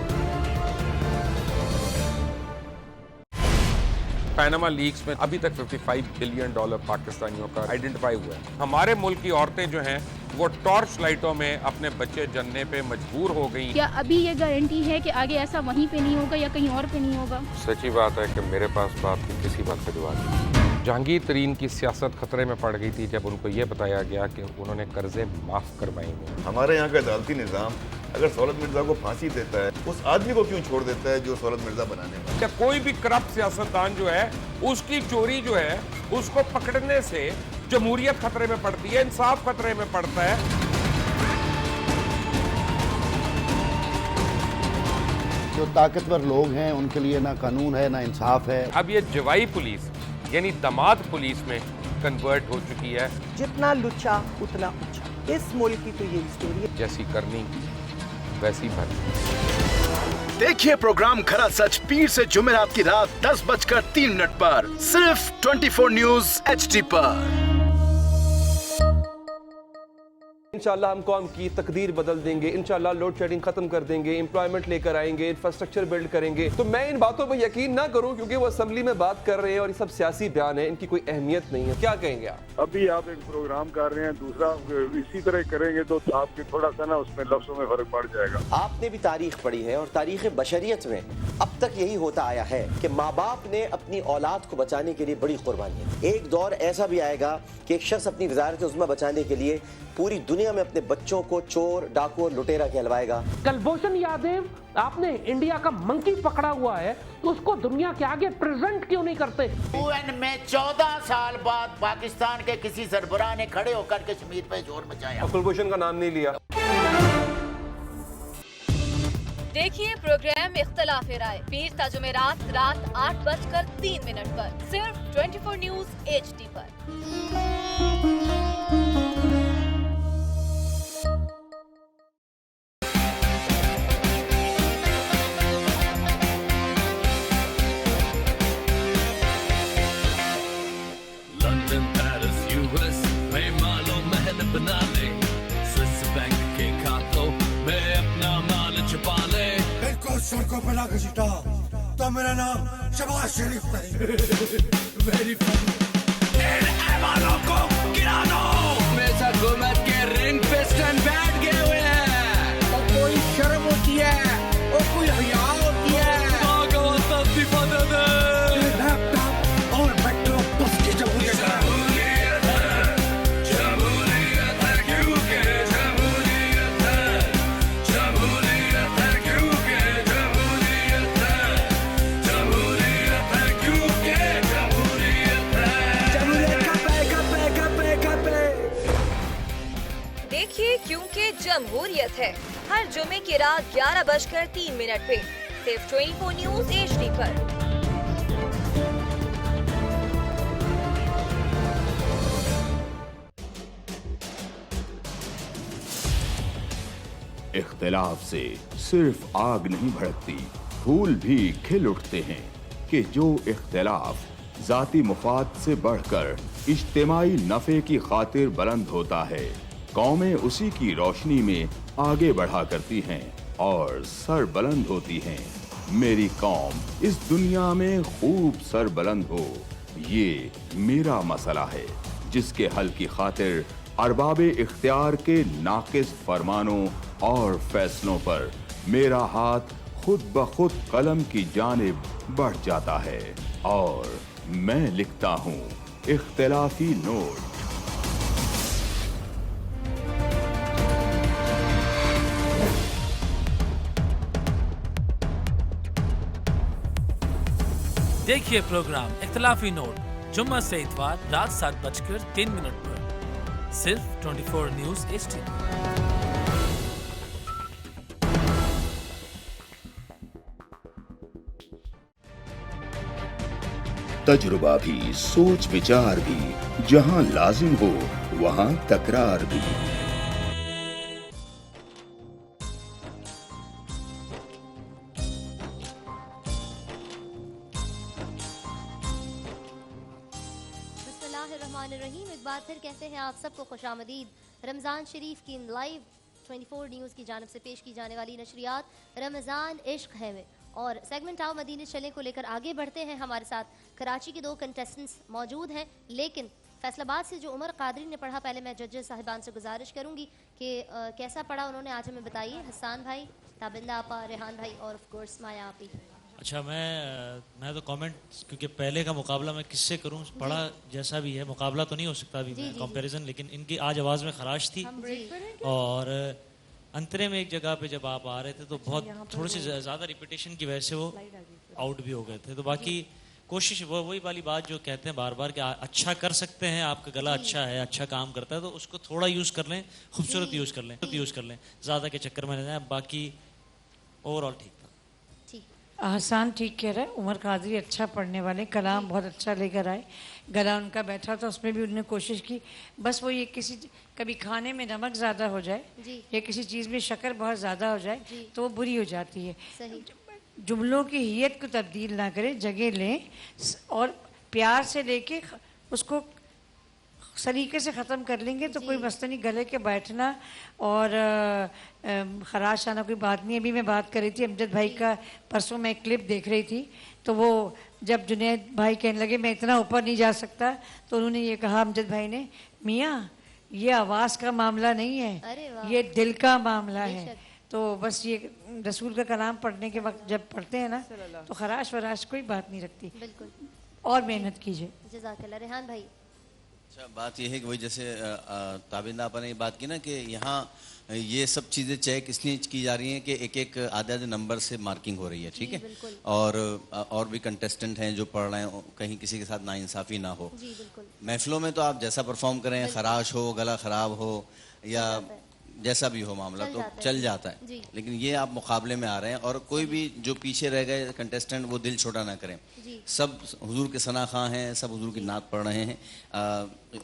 पैनामा लीक्स में अभी तक $55 बिलियन पाकिस्तानियों का आइडेंटिफाई हुआ है। हमारे मुल्क की औरतें जो हैं वो टॉर्च लाइटों में अपने बच्चे जनने पे मजबूर हो गई। क्या अभी ये गारंटी है कि आगे ऐसा वहीं पे नहीं होगा या कहीं और पे नहीं होगा? सच्ची बात है कि मेरे पास बाप की किसी बात पे जवाब नहीं। जहांगीर तरीन की सियासत खतरे में पड़ गई थी जब उनको ये बताया गया कि उन्होंने कर्जे माफ करवाएंगे। हमारे यहाँ का अदालती निज़ाम अगर सौलत मिर्जा को फांसी देता है, उस आदमी को क्यों छोड़ देता है जो सौलत मिर्जा बनाने वाला? क्या कोई भी करप्ट सियासतदान जो है उसकी चोरी जो है उसको पकड़ने से जमहूरियत खतरे में पड़ती है, इंसाफ खतरे में पड़ता है। जो ताकतवर लोग हैं उनके लिए ना कानून है ना इंसाफ है। अब ये जवाई पुलिस यानी दामाद पुलिस में कन्वर्ट हो चुकी है। जितना लुच्चा उतना ऊंचा, इस मुल्क की तो ये स्टोरी है। जैसी करनी वैसी भरनी। देखिए प्रोग्राम खरा सच पीर से जुमेरात की रात 10:03 पर सिर्फ 24 न्यूज़ HD पर। इंशाल्लाह हम कौम की तकदीर बदल देंगे, इंशाल्लाह लोड शेडिंग खत्म कर देंगे, एम्प्लॉयमेंट लेकर आएंगे, इंफ्रास्ट्रक्चर बिल्ड करेंगे। तो मैं इन बातों पर यकीन ना करूं क्योंकि वो असेंबली में बात कर रहे हैं और ये सब सियासी बयान है, इनकी कोई अहमियत नहीं है। क्या कहेंगे आप? अभी आप एक प्रोग्राम कर रहे हैं, दूसरा इसी तरह करेंगे तो आपके थोड़ा सा ना उसमें लफ्जों में फर्क पड़ जाएगा। आपने भी तारीख पढ़ी है और तारीख बशरियत में अब तक यही होता आया है कि माँ बाप ने अपनी औलाद को बचाने के लिए बड़ी कुर्बानियां। एक दौर ऐसा भी आएगा कि एक शख्स अपनी वज़ारत उज़्मा बचाने के लिए पूरी दुनिया में अपने बच्चों को चोर, डाकू और लुटेरा कहलवाएगा। कलभूषण यादव, आपने इंडिया का मंकी पकड़ा हुआ है तो उसको दुनिया के आगे प्रेजेंट क्यों नहीं करते? UN में 14 साल बाद पाकिस्तान के किसी सरबराह ने खड़े होकर कश्मीर पे जोर मचाया। कुलभूषण का नाम नहीं लिया। देखिए प्रोग्राम इख्तिलाफ राय पीर ता जुमेरात रात 8:03 पर सिर्फ 24 न्यूज़ HD पर। लंदन, पेरिस, US में मालो महल बना ले, स्विस बैंक के खातों में अपना माल छुपा ले। इनको सड़कों पे ला घसीटा तो मेरा नाम शबाज शरीफ नहीं। Very funny. इन ऐवानों को गिरा दो। हमेशा हुकूमत के रिंग पे स्टैंड बैठ गए हुए हैं। और कोई शर्म होती है और कोई हया होती है। लैपटॉप और बैकड्रॉप बस की जमहूरियत है। देखिए क्योंकि जमहूरियत है हर जुमे की रात 11:03 पे सिर्फ 24 न्यूज़ HD पर। इख्तिलाफ से सिर्फ आग नहीं भड़कती, फूल भी खिल उठते हैं कि जो इख्तिलाफ जाती मुफाद से बढ़कर इज्तिमाई नफे की खातिर बुलंद होता है, कौमें उसी की रोशनी में आगे बढ़ा करती हैं और सर बुलंद होती हैं। मेरी कौम इस दुनिया में खूब सर बुलंद हो, ये मेरा मसला है जिसके हल की खातिर अरबाबे इख्तियार के नाकिस फरमानों और फैसलों पर मेरा हाथ खुद ब खुद कलम की जानिब बढ़ जाता है और मैं लिखता हूँ इख्तिलाफी नोट। देखिए प्रोग्राम इख्तिलाफी नोट जुम्मा से इतवार रात 7:03 पर सिर्फ 24 न्यूज़ HD। तजुर्बा भी, सोच विचार भी, जहां लाजिम हो वहां तकरार भी। اللہ الرحمن الرحیم. ایک بار پھر کہتے ہیں آپ سب کو خوش آمدید. رمضان شریف کی لائیو 24 نیوز کی جانب سے پیش کی جانے والی نشریات رمضان عشق ہے میں اور سیگمنٹ آؤ مدینے چلیں کو لے کر آگے بڑھتے ہیں. ہمارے ساتھ کراچی کے 2 کنٹیسٹنٹس موجود ہیں, لیکن فیصل آباد سے جو عمر قادری نے پڑھا, پہلے میں ججز صاحبان سے گزارش کروں گی کہ کیسا پڑھا انہوں نے آج ہمیں بتائیے. حسان بھائی, تابندہ آپا, ریحان بھائی اور آف کورس مایا آپی. اچھا, میں تو کامنٹ کیونکہ پہلے کا مقابلہ میں کس سے کروں, پڑھا جیسا بھی ہے مقابلہ تو نہیں ہو سکتا ابھی کمپیریزن, لیکن ان کی آج آواز میں خراش تھی اور انترے میں ایک جگہ پہ جب آپ آ رہے تھے تو بہت تھوڑی سی زیادہ ریپیٹیشن کی وجہ سے وہ آؤٹ بھی ہو گئے تھے. تو باقی کوشش وہی والی بات جو کہتے ہیں بار بار کہ اچھا کر سکتے ہیں, آپ کا گلا اچھا ہے, اچھا کام کرتا ہے, تو اس کو تھوڑا یوز کر لیں, خوبصورت یوز کر لیں, زیادہ کے چکر میں نہیں. باقی اوور آل ٹھیک تھا. حسان ٹھیک کہہ رہا ہے, عمر قادری اچھا پڑھنے والے, کلام بہت اچھا لے کر آئے, گلا ان کا بیٹھا تھا اس میں بھی انہوں نے کوشش کی, بس وہ یہ کبھی کھانے میں نمک زیادہ ہو جائے یا کسی چیز میں شکر بہت زیادہ ہو جائے تو وہ بری ہو جاتی ہے. جملوں کی ہیت کو تبدیل نہ کریں, جگہ لیں اور پیار سے لے کے اس کو سلیقے سے ختم کر لیں گے تو کوئی مسئلہ نہیں. گلے کے بیٹھنا اور خراش آنا کوئی بات نہیں. ابھی میں بات کر رہی تھی امجد بھائی کا, پرسوں میں ایک کلپ دیکھ رہی تھی تو وہ جب جنید بھائی کہنے لگے میں اتنا اوپر نہیں جا سکتا تو انہوں نے یہ کہا امجد بھائی نے, میاں یہ آواز کا معاملہ نہیں ہے, یہ دل کا معاملہ ہے. تو بس یہ رسول کا کلام پڑھنے کے وقت جب پڑھتے ہیں نا تو خراش وراش کوئی بات نہیں رکھتی. بالکل, اور محنت کیجیے. جزاک اللہ. ریحان بھائی. اچھا, بات یہ ہے کہ وہی جیسے تابندہ آپا نے یہ بات کی نا کہ یہاں یہ سب چیزیں چیک اس لیے کی جا رہی ہیں کہ ایک آدھے نمبر سے مارکنگ ہو رہی ہے, ٹھیک ہے, اور بھی کنٹیسٹنٹ ہیں جو پڑھ رہے ہیں, کہیں کسی کے ساتھ ناانصافی نہ ہو. محفلوں میں تو آپ جیسا پرفارم کریں, خراش ہو, گلا خراب ہو یا جیسا بھی ہو معاملہ تو چل جاتا ہے, لیکن یہ آپ مقابلے میں آ رہے ہیں اور کوئی بھی جو پیچھے رہ گئے کنٹیسٹنٹ وہ دل چھوٹا نہ کریں. سب حضور کے ثنا خواں ہیں, سب حضور کی نعت پڑھ رہے ہیں.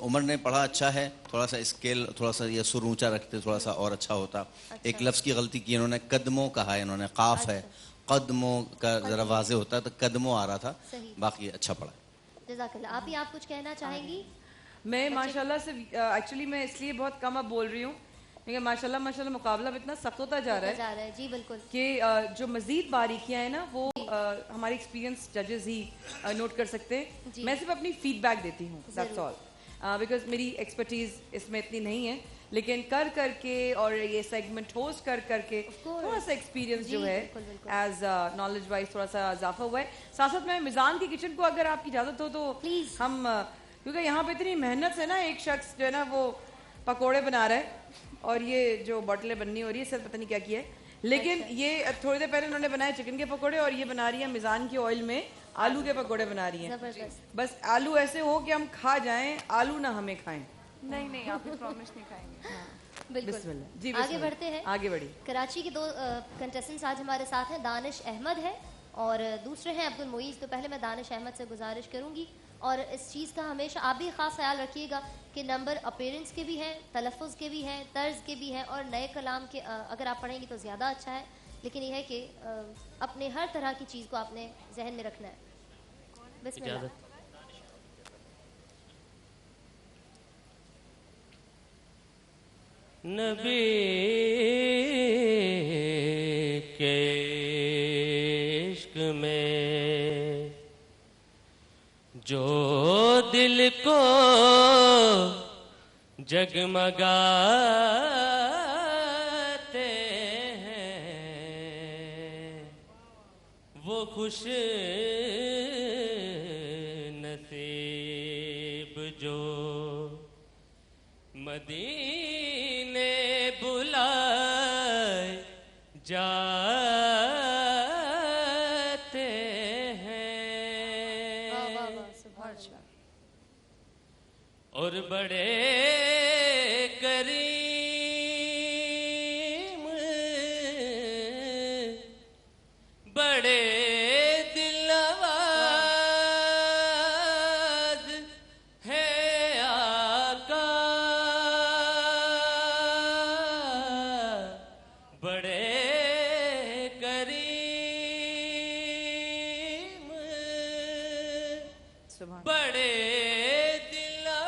عمر نے پڑھا اچھا ہے, تھوڑا سا اسکیل تھوڑا سا یہ سر اونچا رکھتے تھوڑا سا اور اچھا ہوتا. ایک لفظ کی غلطی کی انہوں نے, قدموں کہا ہے انہوں نے, قاف ہے, قدموں کا ذرا واضح ہوتا ہے تو قدموں آ رہا تھا. باقی اچھا پڑھا. جزاک اللہ. آپ کچھ کہنا چاہیں گی؟ میں ماشاءاللہ سے ایکچولی میں اس لیے بہت کم اب بول رہی ہوں کیونکہ ماشاءاللہ مقابلہ اتنا سخت ہوتا جا رہا ہے. جی بالکل, کہ جو مزید باریکیاں ہیں نا وہ ہماری ایکسپیرینس ججز ہی نوٹ کر سکتے ہیں. میں صرف اپنی فیڈ بیک دیتی ہوں, دیٹس آل, بیکاز میری ایکسپرٹیز اس میں اتنی نہیں ہے, لیکن کر کے اور یہ سیگمنٹ ہوسٹ کر کے تھوڑا سا ایکسپیرینس جو ہے ایز نالج وائز تھوڑا سا اضافہ ہوا ہے. ساتھ ساتھ میں میزان کی کچن کو اگر آپ کی اجازت ہو تو ہم, کیونکہ یہاں پہ اتنی محنت سے نا ایک شخص جو ہے نا وہ پکوڑے بنا رہا ہے اور یہ جو بوٹلیں بننی ہو رہی ہے سر پتہ نہیں کیا کیا ہے, لیکن یہ تھوڑی دیر پہلے انہوں نے بنائے چکن کے پکوڑے اور یہ بنا رہی ہے میزان کی آئل میں آلو کے پکوڑے بنا رہی ہیں. بس آلو ایسے ہو کہ ہم کھا جائیں, آلو نہ ہمیں کھائیں. نہیں آپ پرومس نہیں کھائیں گے. بالکل. جی آگے بڑھتے ہیں. آگے بڑھی. کراچی کے 2 کنٹیسٹنٹس آج ہمارے ساتھ ہیں. دانش احمد ہے اور دوسرے ہیں عبد المعیز. تو پہلے میں دانش احمد سے گزارش کروں گی اور اس چیز کا ہمیشہ آپ بھی خاص خیال رکھیے گا کہ نمبر اپیرنس کے بھی ہیں, تلفظ کے بھی ہیں, طرز کے بھی ہیں اور نئے کلام کے اگر آپ پڑھیں گی تو زیادہ اچھا ہے, لیکن یہ ہے کہ اپنے ہر طرح کی چیز کو آپ نے ذہن میں رکھنا ہے. بسم اللہ. نبی کے عشق میں جو دل کو جگمگاتے ہیں وہ خوش نصیب جو مدینے بلائے جاتے ہیں اور بڑے کریم بڑے دلواز ہے آقا, بڑے کریم بڑے دلواز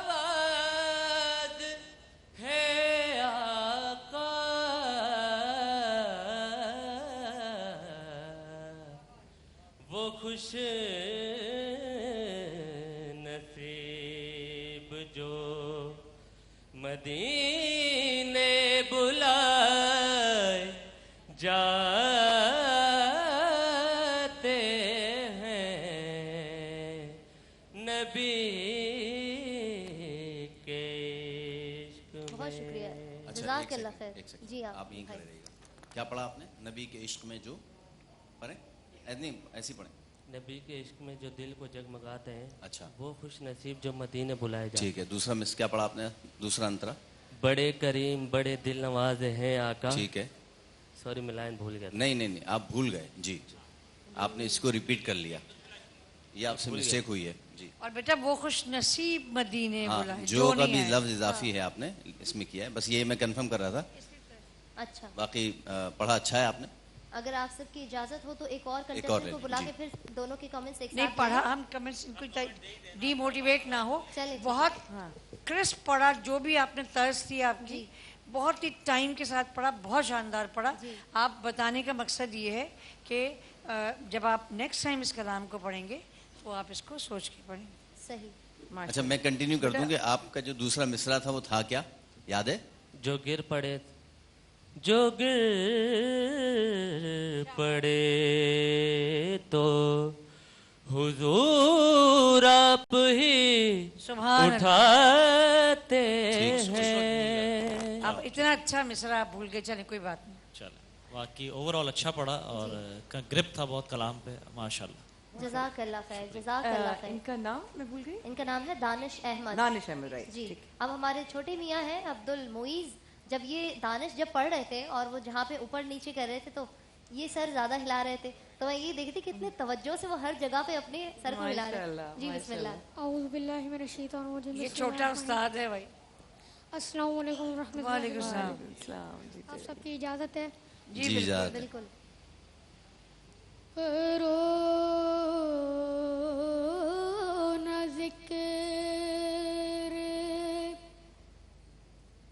خوش نصیب جو مدینے بلائے جاتے ہیں نبی کے عشق میں. بہت شکریہ. اچھا جزاک اللہ خیر. جی آپ یہیں کھڑے رہیے گا. کیا پڑھا آپ نے؟ نبی کے عشق میں جو پڑھیں نہیں ایسی پڑھیں. نبی کے عشق میں جو دل کو جگمگاتے ہیں اچھا وہ خوش نصیب جو مدینے بلائے جاتے. ٹھیک ہے. دوسرا مس کیا پڑھا آپ نے؟ دوسرا انترا. بڑے کریم بڑے دل نواز ہیں آقا. ٹھیک ہے. سوری میں لائن بھول گیا. نہیں آپ بھول گئے. جی آپ نے اس کو ریپیٹ کر لیا, یہ آپ سے مسٹیک ہوئی ہے. جی اور بیٹا وہ خوش نصیب مدینے بلائے جو کا بھی لفظ اضافی ہے آپ نے اس میں کیا ہے, بس یہ میں کنفرم کر رہا تھا. اچھا باقی پڑھا اچھا ہے آپ نے. اگر آپ سب کی اجازت ہو تو ایک اور کنٹیسٹنٹ کو بلا کے پھر دونوں کے کمنٹس ایک ساتھ نہیں پڑھا. ہم کمنٹس ان کو ڈی موٹیویٹ نہ ہو. بہت کرسپ پڑھا, جو بھی آپ نے طرز تھی آپ کی بہت ہی ٹائم کے ساتھ پڑھا, بہت شاندار پڑھا. آپ بتانے کا مقصد یہ ہے کہ جب آپ نیکسٹ ٹائم اس کلام کو پڑھیں گے تو آپ اس کو سوچ کے پڑھیں. صحیح. اچھا میں کنٹینیو کر دوں کہ آپ کا جو دوسرا مصرع تھا وہ تھا کیا, یاد ہے؟ جو گر پڑے جو گر پڑے تو حضور آپ ہی اٹھاتے ہیں. آپ اتنا اچھا مصرع آپ بھول گئے. چلیں کوئی بات نہیں. چلیں واقعی اوور آل اچھا پڑھا اور گرپ تھا بہت کلام پہ, ماشاءاللہ. جزاک اللہ خیر. جزاک اللہ خیر. ان کا نام میں بھول گئی. ان کا نام ہے دانش احمد. دانش احمد رائٹ. جی اب ہمارے چھوٹے میاں ہیں عبد المعیز, جب یہ دانش جب پڑھ رہے تھے اور وہ جہاں پہ اوپر نیچے کر رہے تھے تو یہ سر زیادہ ہلا رہے تھے, تو میں یہ دیکھتی کتنے توجہ سے وہ ہر جگہ پہ اپنے سر کو ہلا رہے ہیں. جی بسم اللہ. اعوذ باللہ من الشیطان الرجیم. یہ چھوٹا استاد ہے بھائی. السلام علیکم ورحمۃ اللہ. وعلیکم السلام. آپ سب کی اجازت ہے؟ جی اجازت. بالکل. نہ ذکر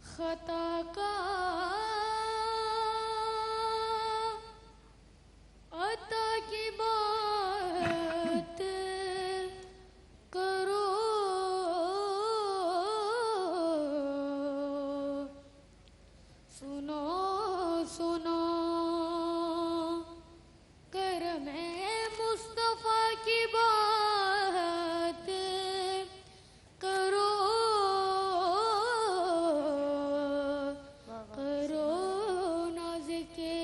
خطا کا عطا کی بات کرو, سنو سنو کرم مصطفیٰ کی بات کرو, کرو نہ ذکر.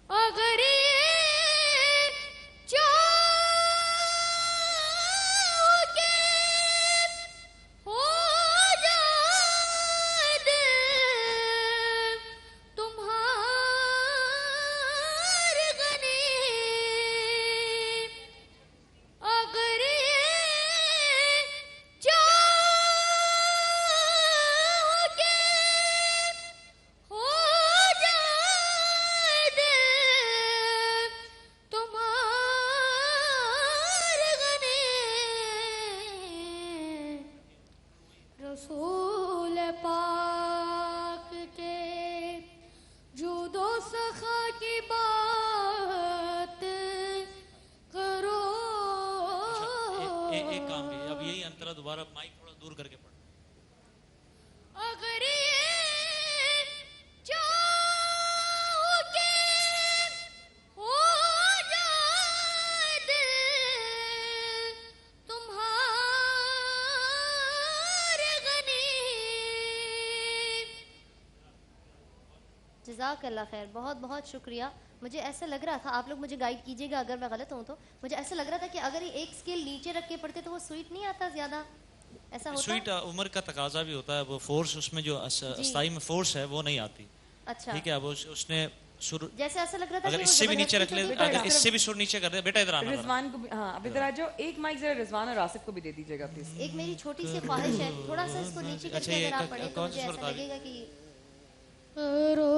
اگر یہ چاہو کہ ہو جائے دل تمہارے غنی, اگر یہ چاہو کہ ہو جائے دل تمہارے غنی, رسول پاک کے جود و سخا کی بات کرو. ایک کام بھی, اب یہی انترا دوبارہ مائک تھوڑا دور کر کے پڑھ. اگر یہ چاہو کہ ہو جائے دل تمہارے غنی. جزاک اللہ خیر. بہت بہت شکریہ. مجھے ایسا لگ رہا تھا, آپ لوگ مجھے گائیڈ کیجیے گا اگر میں غلط ہوں تو, مجھے ایسا لگ رہا تھا کہ اگر یہ ایک اسکیل نیچے رکھ کے پڑھتے تو وہ سویٹ نہیں آتا زیادہ, ایسا ہوتا؟ سویٹ عمر کا تقاضا بھی ہوتا ہے, وہ فورس اس میں جو استائی میں فورس ہے وہ نہیں آتی. اچھا ٹھیک ہے. اب اس نے سر جیسے ایسا لگ رہا تھا اگر کہ اس سے بھی نیچے رکھ لے, اگر اس سے بھی سر نیچے کر دے, بیٹا ادھر آنا. رضوان کو ہاں اب ادھر آ جاؤ. ایک مائک ذرا رضوان اور آصف کو بھی دے دیجیے گا پلیز. ایک میری چھوٹی سی خواہش ہے, تھوڑا سا اس کو نیچے کر کے اگر آپ پڑھیں تو مجھے ایسا لگے گا کہ کرو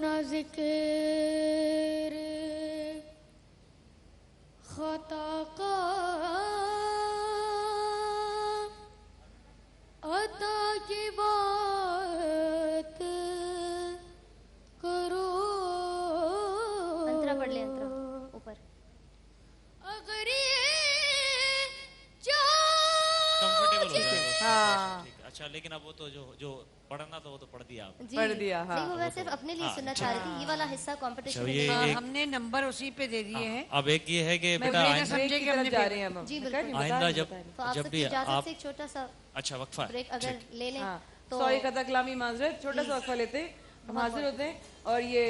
نہ ذکر خطا کا عطا کی بات کرو. अच्छा, लेकिन अब वो तो जो पढ़ना था वो तो पढ़ दिया आपने। पढ़ दिया, हाँ। नहीं, वो मैं सिर्फ अपने लिए सुनना चाह रही थी, ये वाला हिस्सा कंपटीशन अच्छा, ये में। हमने नंबर उसी पे दे दिए हैं। अब एक ये है कि बेटा समझे कि हमने जा रहे हैं हम। जी बिल्कुल। आइंदा तो आप जब भी इजाजत आप से एक छोटा सा अच्छा वक्फा ब्रेक अगर ले लें तो सॉरी, कथा कलामी माजरत, छोटा सा वक्फा लेते हैं, हम हाजिर होते हैं। और ये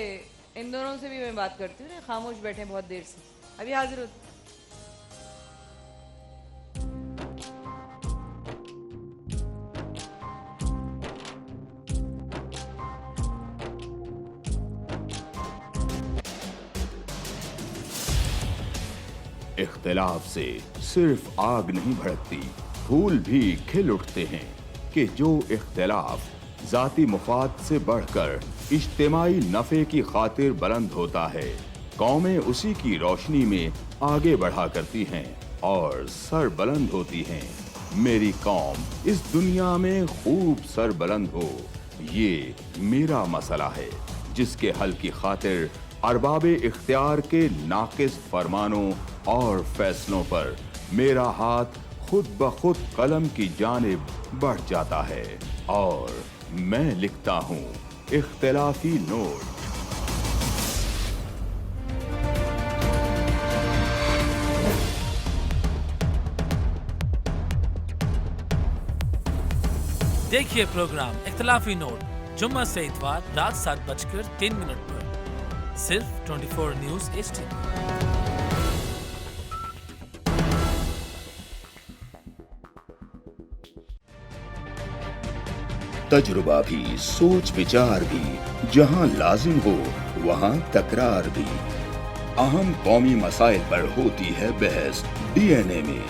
इन दोनों से भी मैं बात करती हूँ ना, खामोश बैठे हैं बहुत देर से, अभी हाजिर होते। इख्तिलाफ से सिर्फ आग नहीं भड़कती, फूल भी खिल उठते हैं कि जो इख्तिलाफ जाती मुफाद से बढ़कर इज्तिमाई नफे की खातिर बुलंद होता है, कौमें उसी की रोशनी में आगे बढ़ा करती हैं और सर बुलंद होती हैं। मेरी कौम इस दुनिया में खूब सर बुलंद हो, ये मेरा मसला है जिसके हल की खातिर अरबाबे इख्तियार के नाकिस फरमानों और फैसलों पर मेरा हाथ खुद ब खुद कलम की जानिब बढ़ जाता है और मैं लिखता हूँ इख्तिलाफी नोट। देखिए प्रोग्राम इख्तिलाफी नोट जुम्मा से इतवार रात 7:03 पर सिर्फ 24 न्यूज HD। तजुर्बा भी, सोच विचार भी, जहां लाजिम हो वहां तकरार भी। अहम कौमी मसाइल पर होती है बहस DNA में।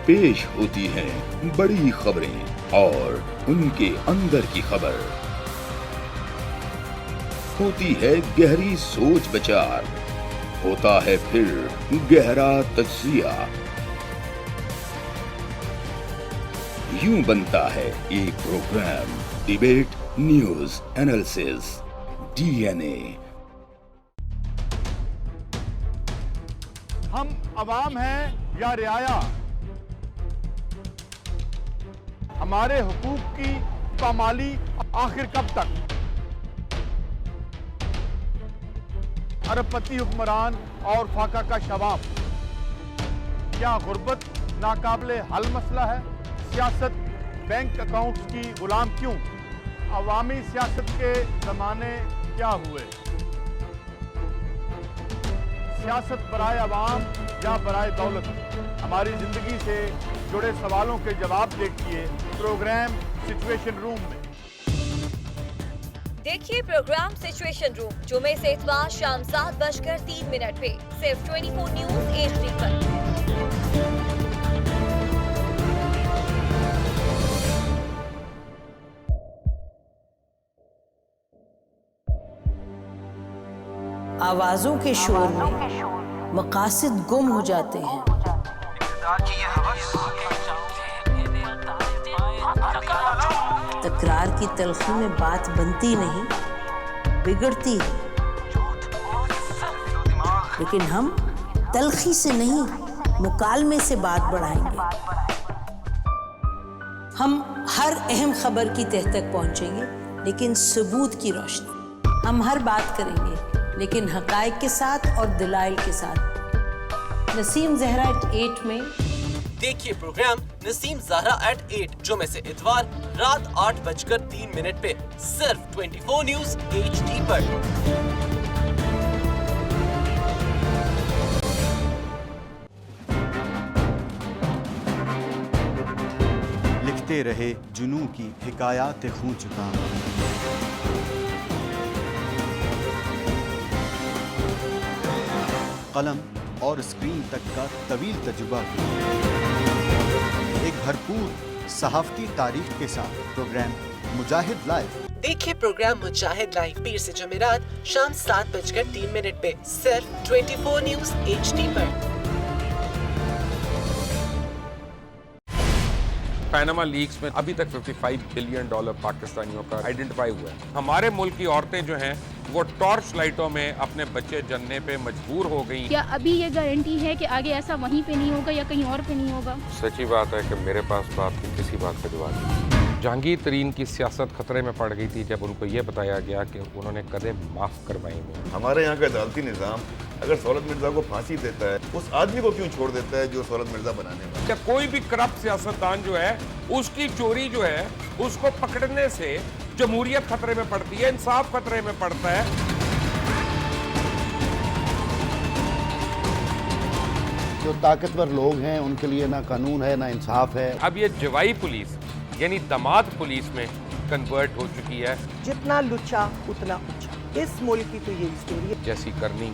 पेश होती हैं बड़ी खबरें और उनके अंदर की खबर। होती है गहरी सोच विचार, होता है फिर गहरा तज्जिया। यूं बनता है एक programme debate news analysis DNA। हम अवाम हैं या रियाया, हमारे हुकूक की पामाली आखिर कब तक? अरबपति हुक्मरान और फाका का शबाब, क्या गुर्बत नाकाबिले हल मसला है? सियासत बैंक अकाउंट्स की गुलाम क्यों? अवामी सियासत के जमाने क्या हुए? सियासत बराए अवाम या बराए दौलत? हमारी जिंदगी से जुड़े सवालों के जवाब देखिए प्रोग्राम सिचुएशन रूम में। देखिए प्रोग्राम सिचुएशन रूम जुमे से इतवार शाम 7:03 पे सिर्फ 24 न्यूज HD पर। आवाजों के शोर में मकासद गुम हो जाते हैं। तकरार की तलखी में बात बनती नहीं, बिगड़ती है। लेकिन हम तलखी से नहीं, मुकालमे से बात बढ़ाएंगे। हम हर अहम खबर की तह तक पहुंचेंगे, लेकिन सबूत की रोशनी। हम हर बात करेंगे, लेकिन हकायक के साथ और दलाइल के साथ। नसीम ज़हरा 8 में देखिए प्रोग्राम नसीम ज़हरा at 8 जुमे से इतवार रात 8:03 पे सिर्फ 24 न्यूज HD पर। लिखते रहे जुनू की हिकायात खूं चुका, कलम और स्क्रीन तक का तवील तजुर्बा एक भरपूर सहाफती तारीख के साथ प्रोग्राम मुजाहिद लाइव। देखिए प्रोग्राम मुजाहिद लाइव पीर से जुमेरात शाम 7:03 पे सिर्फ 24 न्यूज HD पर। पैनामा लीक्स में अभी तक $55 बिलियन पाकिस्तानियों का आइडेंटिफाई हुआ है। हमारे मुल्क की औरतें जो हैं वो टॉर्च लाइटों में अपने बच्चे जनने पे मजबूर हो गई। क्या अभी ये गारंटी है कि आगे ऐसा वहीं पे नहीं होगा या कहीं और पे नहीं होगा? सच्ची बात है कि मेरे पास तो आपकी किसी बात का जवाब नहीं। जहांगीर तरीन की सियासत खतरे में पड़ गई थी जब उनको ये बताया गया कि उन्होंने कदे माफ करवाई नहीं। हमारे यहाँ का अदालती निज़ाम अगर सौलत मिर्जा को फांसी देता है, उस आदमी को क्यों छोड़ देता है जो सौलत मिर्जा बनाने वाला? क्या कोई भी करप्ट सियासतदान जो है उसकी चोरी जो है उसको पकड़ने से जमहूरियत खतरे में पड़ती है, इंसाफ खतरे में पड़ता है। जो ताकतवर लोग हैं उनके लिए ना कानून है ना इंसाफ है। अब ये जवाई पुलिस यानी दामाद पुलिस में कन्वर्ट हो चुकी है। जितना लुच्चा उतना ऊंचा, इस मुल्क की तो यही स्टोरी है। जैसी करनी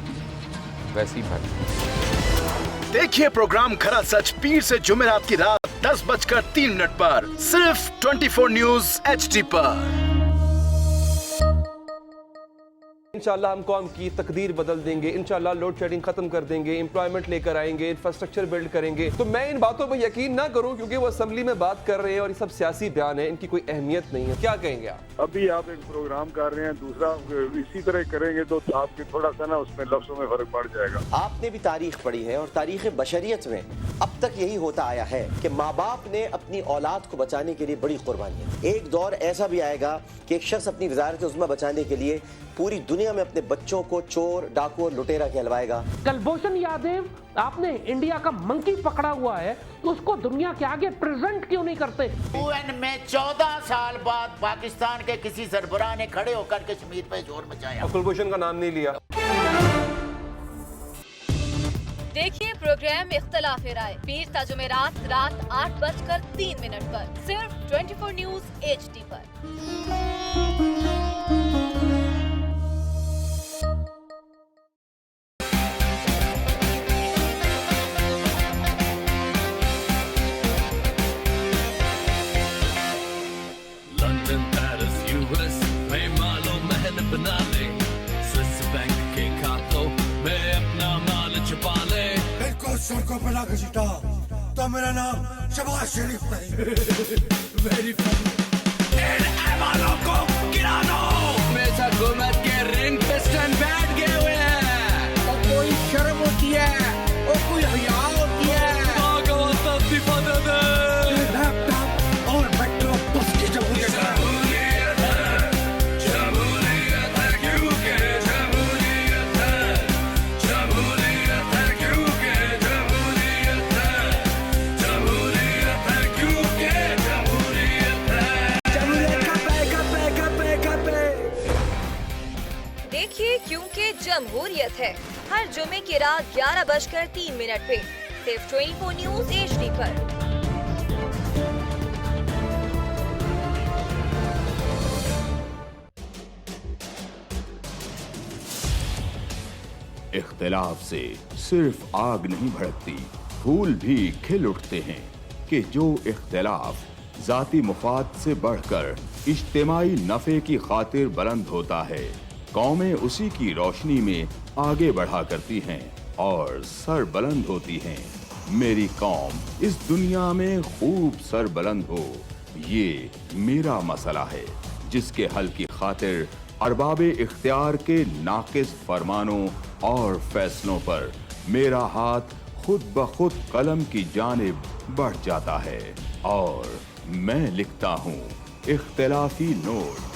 वैसी भरनी। देखिए प्रोग्राम खरा सच पीर से जुमेरात की रात 10:03 पर सिर्फ 24 न्यूज HD पर। इंशाल्लाह हम कौम की तकदीर बदल देंगे, इंशाल्लाह लोड शेडिंग खत्म कर देंगे, एम्प्लॉयमेंट लेकर आएंगे, इंफ्रास्ट्रक्चर बिल्ड करेंगे। तो मैं इन बातों पर यकीन ना करूं क्योंकि वो असेंबली में बात कर रहे हैं और ये सब सियासी बयान है, इनकी कोई अहमियत नहीं है। क्या कहेंगे आप? अभी आप एक प्रोग्राम कर रहे हैं, दूसरा इसी तरह करेंगे तो आपके थोड़ा सा ना उसमें लफ्जों में फर्क पड़ जाएगा। आपने भी तारीख पढ़ी है और तारीख बशरियत में अब तक यही होता आया है कि माँ बाप ने अपनी औलाद को बचाने के लिए बड़ी कुर्बानियां। एक दौर ऐसा भी आएगा कि एक शख्स अपनी वज़ारत उज़्मा बचाने के लिए पूरी दुनिया में अपने बच्चों को चोर, डाकू और लुटेरा कहलवाएगा। कुलभूषण यादव, आपने इंडिया का मंकी पकड़ा हुआ है तो उसको दुनिया के आगे प्रेजेंट क्यों नहीं करते? UN में 14 साल बाद पाकिस्तान के किसी सरबराह ने खड़े होकर कश्मीर पे जोर मचाया। कुलभूषण का नाम नहीं लिया। देखिए प्रोग्राम इख्तलाफ राय पीर ता जुमेरात रात 8:03 पर सिर्फ 24 न्यूज HD पर। लंदन, पेरिस, US में मालो महल बना ले, स्विस बैंक के खातों में अपना माल छुपा ले। बिल्कुल सड़कों पर ना घसीटा तो मेरा नाम शबाज शरीफ नहीं। Very funny. इन ऐवानों को गिरा दो। मेरे हुकूमत के रिंग पिस्टन बैठ गए हुए हैं। और कोई शर्म होती है और कोई हया होती है। लैपटॉप और मेट्रो बस की जमहूरियत है। देखिए क्योंकि जमहूरियत है हर जुमे की रात 11:03 पे सिर्फ 24 न्यूज HD पर। इख्तिलाफ से सिर्फ आग नहीं भड़कती, फूल भी खिल उठते हैं कि जो इख्तिलाफ जाती मुफाद से बढ़कर इज्तिमाई नफे की खातिर बुलंद होता है, कौमें उसी की रोशनी में आगे बढ़ा करती हैं और सर बुलंद होती हैं। मेरी कौम इस दुनिया में खूब सर बुलंद हो, ये मेरा मसला है जिसके हल की खातिर अरबाबे इख्तियार के नाकिस फरमानों और फैसलों पर मेरा हाथ खुद ब खुद कलम की जानिब बढ़ जाता है और मैं लिखता हूँ इख्तिलाफी नोट।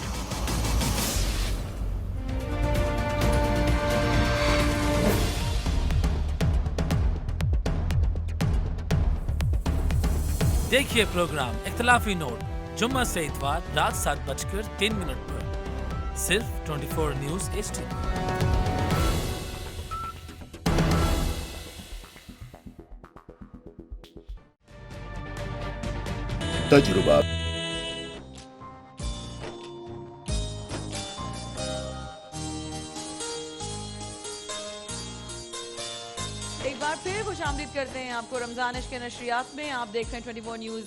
देखिए प्रोग्राम इख्तिलाफी नोट जुम्मा से इतवार रात 7:03 पर सिर्फ 24 न्यूज HD। तजुर्बा एक बार फिर खुशामदीद करते हैं आपको रमजान इश्क के नशरियात में। आप देख रहे हैं 24 न्यूज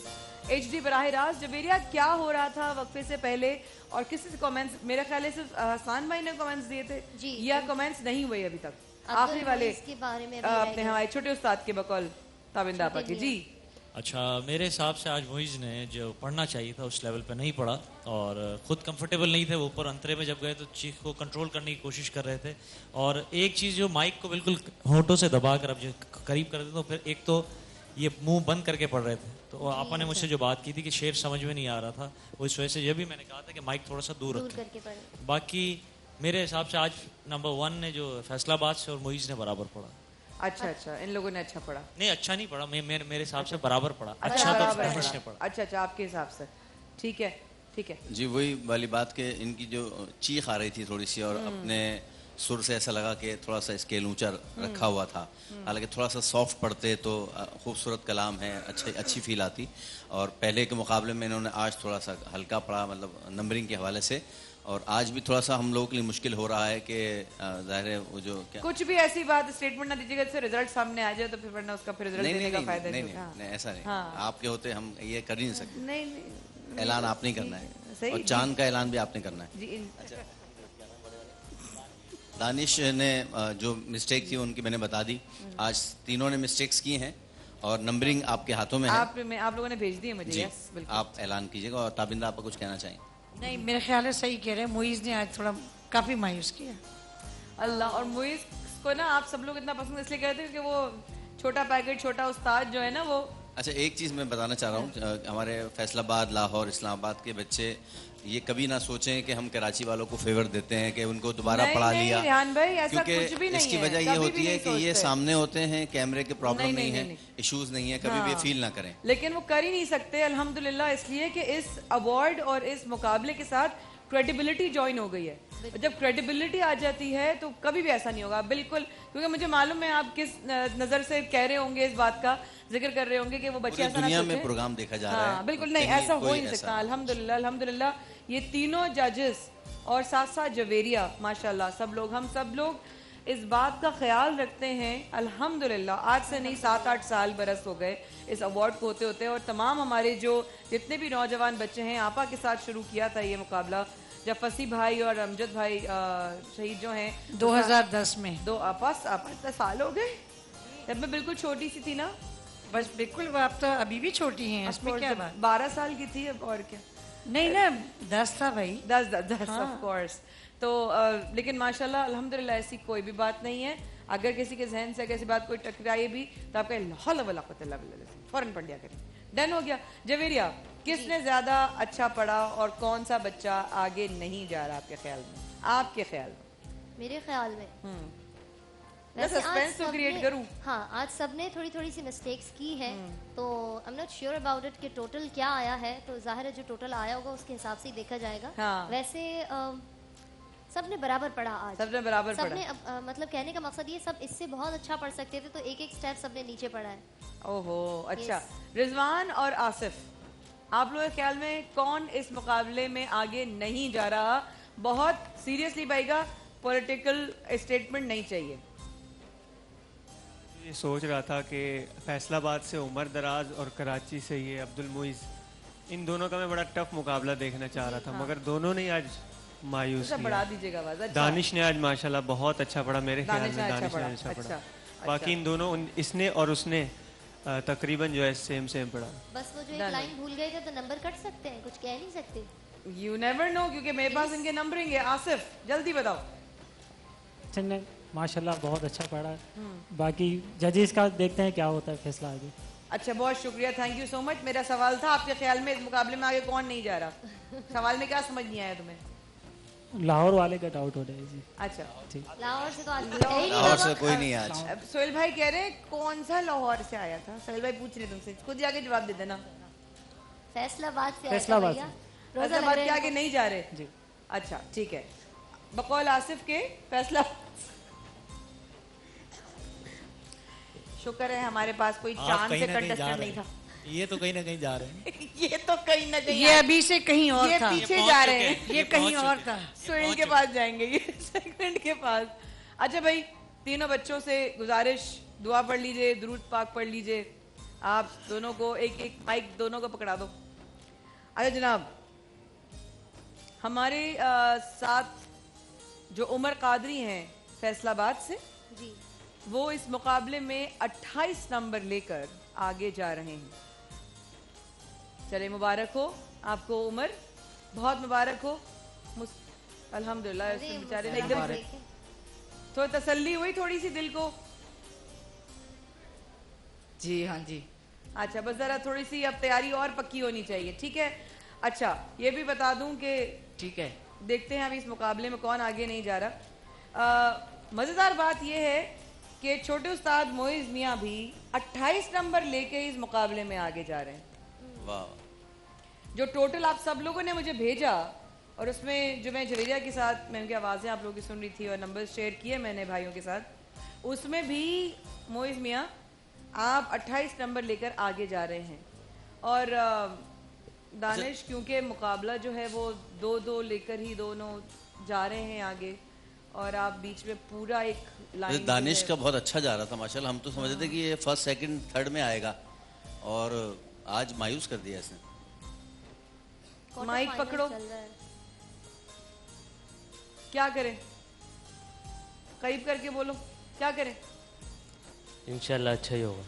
HD बराह रास्त। जबेरिया, क्या हो रहा था वक्फे से पहले और किसी से कमेंट्स, मेरा ख्याल है सिर्फ हसान भाई ने कमेंट्स दिए थे जी, या कमेंट्स नहीं हुए अभी तक? आखिरी वाले इसके बारे में अपने हमारे छोटे उस्ताद के बकौल ताबिंदा आपा की जी اچھا میرے حساب سے آج موئز نے جو پڑھنا چاہیے تھا اس لیول پہ نہیں پڑھا اور خود کمفرٹیبل نہیں تھے. وہ اوپر انترے میں جب گئے تو چیخ کو کنٹرول کرنے کی کوشش کر رہے تھے. اور ایک چیز جو مائک کو بالکل ہونٹوں سے دبا کر اب جو قریب کر دیتے تو پھر ایک تو یہ منہ بند کر کے پڑھ رہے تھے. تو آپا نے مجھ سے جو بات کی تھی کہ شعر سمجھ میں نہیں آ رہا تھا, وہ اس وجہ سے یہ بھی میں نے کہا تھا کہ مائک تھوڑا سا دور رکھیں. باقی میرے حساب سے آج نمبر 1 نے جو فیصلہ آباد سے اور موئز نے برابر پڑھا. اچھا ان لوگوں نے اچھا پڑھا. نہیں اچھا نہیں پڑھا, میرے حساب سے برابر پڑھا. اچھا تو پڑھا. اچھا آپ کے حساب سے ٹھیک ہے. جی وہی والی بات کہ ان کی جو چیخ آ رہی تھی تھوڑی سی اور اپنے سر سے ایسا لگا کہ تھوڑا سا اسکیل اونچا رکھا ہوا تھا. حالانکہ تھوڑا سا سافٹ پڑھتے تو خوبصورت کلام ہے, اچھی فیل آتی. اور پہلے کے مقابلے میں انہوں نے آج تھوڑا سا ہلکا پڑھا, مطلب نمبرنگ کے حوالے سے. اور آج بھی تھوڑا سا ہم لوگوں کے لیے مشکل ہو رہا ہے کہ ظاہر ہے وہ جو کچھ بھی ایسی بات اسٹیٹمنٹ نہ دیجیے گا جس سے رزلٹ سامنے آ جائے تو پھر ورنہ اس کا پھر رزلٹ دینے کا فائدہ نہیں. نہیں ایسا نہیں, آپ کے ہوتے ہم یہ کر ہی نہیں سکتے. نہیں اعلان آپ نہیں کرنا ہے, اور چاند کا اعلان بھی آپ نے کرنا ہے. دانش نے جو مسٹیک تھی ان کی میں نے بتا دی. آج تینوں نے مسٹیکس کی ہیں اور نمبرنگ آپ کے ہاتھوں میں ہے. آپ لوگوں نے بھیج دی ہے مجھے. آپ اعلان کیجیے گا. اور تابندہ آپ کو کچھ کہنا چاہیں؟ نہیں میرے خیال ہے صحیح کہہ رہے ہیں, موئز نے آج تھوڑا کافی مایوس کیا. اللہ, اور موئز کو نا آپ سب لوگ اتنا پسند اس لیے کہتے ہیں کہ وہ چھوٹا پیکٹ چھوٹا استاد جو ہے نا وہ. اچھا ایک چیز میں بتانا چاہ رہا ہوں, ہمارے فیصل آباد, لاہور, اسلام آباد کے بچے یہ کبھی نہ سوچیں کہ ہم کراچی والوں کو فیور دیتے ہیں کہ ان کو دوبارہ پڑھا لیا. کیونکہ اس کی وجہ یہ ہوتی ہے کہ یہ سامنے ہوتے ہیں, کیمرے کے پرابلم نہیں ہے, ایشوز نہیں ہے, کبھی بھی فیل نہ کریں. لیکن وہ کر ہی نہیں سکتے الحمدللہ, اس لیے کہ اس ایوارڈ اور اس مقابلے کے ساتھ کریڈیبلٹی جوائن ہو گئی ہے. جب کریڈیبلٹی آ جاتی ہے تو کبھی بھی ایسا نہیں ہوگا بالکل. کیونکہ مجھے معلوم ہے آپ کس نظر سے کہہ رہے ہوں گے, اس بات کا ذکر کر رہے ہوں گے کہ وہ بچے ایسا نہ سوچیں. دنیا میں پروگرام دیکھا جا رہا ہے. بالکل نہیں, ایسا ہو ہی نہیں سکتا. الحمدللہ یہ تینوں ججز اور ساتھ جویریہ ماشاءاللہ ہم سب لوگ اس بات کا خیال رکھتے ہیں الحمدللہ. آج سے نہیں 7-8 سال برس ہو گئے اس ایوارڈ کو ہوتے اور تمام ہمارے جو جتنے بھی نوجوان بچے ہیں, آپا کے ساتھ شروع کیا تھا یہ مقابلہ جب فصیح بھائی اور امجد بھائی شہید جو ہیں 2010 میں. آپا اتنا سال ہو گئے, جب میں بالکل چھوٹی سی تھی نا. بس بالکل آپ تو ابھی بھی چھوٹی ہیں, اس میں کیا بات. 12 سال کی تھی اب, اور کیا. نہیں نا 10 تھا بھائی, 10 آف کورس. تو لیکن ماشاءاللہ الحمدللہ ایسی کوئی بھی بات نہیں ہے. اگر کسی کے ذہن سے ایسی بات کوئی ٹکرائے بھی تو آپ کا لا حول ولا قوت الا باللہ فوراً پڑھ لیا کریں. ڈن ہو گیا. جویریہ, کس نے زیادہ اچھا پڑھا اور کون سا بچہ آگے نہیں جا رہا آپ کے خیال میں؟ آپ کے خیال میں. میرے خیال میں سسپینس تو کریٹ کروں. ہاں آج سب نے تھوڑی سی مسٹیکس کی ہے, تو I am not sure about it کہ ٹوٹل کیا آیا ہے. تو ظاہر ہے جو ٹوٹل آیا ہوگا اس کے حساب سے ہی دیکھا جائے گا. ویسے سب نے برابر پڑھا آج. سب نے برابر پڑھا. سب نے مطلب کہنے کا مقصد یہ سب اس سے بہت اچھا پڑھ سکتے تھے, تو ایک سٹیپ سب نے نیچے پڑھا ہے. اوہو اچھا. رضوان اور آصف, آپ لوگوں کے خیال میں کون اس مقابلے میں آگے نہیں جا رہا؟ بہت سیریسلی بھائی گا, پولیٹیکل اسٹیٹمنٹ نہیں چاہیے. یہ سوچ رہا تھا کہ فیصل آباد سے عمر دراز اور کراچی سے یہ عبد المعیز, ان دونوں کا میں بڑا ٹف مقابلہ دیکھنا چاہ رہا تھا, مگر دونوں نے آج مایوس کیا. بڑھا دیجیے گا. دانش نے آج ماشاءاللہ بہت اچھا پڑھا, میرے خیال میں دانش نے اچھا پڑھا. باقی ان دونوں, اس نے اور اس نے تقریباً جو ہے سیم پڑھا. بس وہ جو ایک لائن بھول گئے تھے تو نمبر کٹ سکتے ہیں, کچھ کہہ نہیں سکتے. یو نیور نو, کیونکہ میرے پاس ان کے نمبرنگ ہے. آصف جلدی بتاؤ. ماشاءاللہ بہت اچھا پڑھا. باقی ججز کا دیکھتے ہیں کیا ہوتا ہے فیصلہ آگے. اچھا بہت شکریہ, تھینک یو سو مچ. میرا سوال تھا آپ کے خیال میں اس مقابلے میں آگے کون نہیں جا رہا؟ سوال میں کیا سمجھ نہیں آیا تمہیں؟ لاہور والے کا ڈاؤٹ ہو رہا ہے. جی اچھا, لاہور سے تو لاہور سے کوئی نہیں آج. سہیل بھائی کہہ رہے کون سا لاہور سے آیا تھا؟ سہیل بھائی پوچھ رہے تم سے, خود جا کے جواب دے دینا. فیصل آباد سے. فیصل آباد کے آگے نہیں جا رہے. جی اچھا ٹھیک ہے. بقول آصف کے فیصلہ. شکر ہے ہمارے پاس کوئی چاند سے کنٹسٹنٹ نہیں تھا. یہ تو کہیں نہ کہیں جا رہے ہیں. یہ تو کہیں نہ کہیں, یہ ابھی سے کہیں اور تھا, یہ پیچھے جا رہے ہیں, یہ کہیں اور تھا. سہیل کے پاس جائیں گے, یہ سیگمنٹ کے پاس. اچھا بھائی, تینوں بچوں سے گزارش, دعا پڑھ لیجئے, درود پاک پڑھ لیجئے. آپ دونوں کو ایک مائک دونوں کو پکڑا دو. اچھا جناب, ہمارے ساتھ جو عمر قادری ہیں فیصل آباد سے, جی وہ اس مقابلے میں 28 نمبر لے کر آگے جا رہے ہیں. चले मुबारक हो आपको उम्र, बहुत मुबारक हो। अल्हम्दुलिल्लाह इसमें बेचारे ने एकदम तो तसल्ली हुई थोड़ी सी दिल को। जी हाँ जी, अच्छा बस ज़रा थोड़ी सी अब तैयारी और पक्की होनी चाहिए, ठीक है। अच्छा ये भी बता दूं कि ठीक है, देखते हैं अभी इस मुकाबले में कौन आगे नहीं जा रहा। मज़ेदार बात यह है कि छोटे उस्ताद मोइज़ मियाँ भी 28 नंबर लेके इस मुकाबले में आगे जा रहे हैं। वाह। जो टोटल आप सब लोगों ने मुझे भेजा और उसमें जो मैं जवेरिया के साथ मैं उनकी आवाज़ें आप लोगों की सुन रही थी और नंबर शेयर किए मैंने भाइयों के साथ, उसमें भी मोइज़ मियाँ आप 28 नंबर लेकर आगे जा रहे हैं। और दानिश क्योंकि मुकाबला जो है वो 2-2 लेकर ही दोनों जा रहे हैं आगे और आप बीच में पूरा एक लाइन। दानिश का बहुत अच्छा जा रहा था माशाल्लाह, हम तो समझते थे कि ये फर्स्ट सेकंड थर्ड में आएगा और आज मायूस कर दिया इसने। माइक पकड़ो, क्या करें, करीब करके बोलो, क्या करें? इंशाल्लाह अच्छा ही होगा।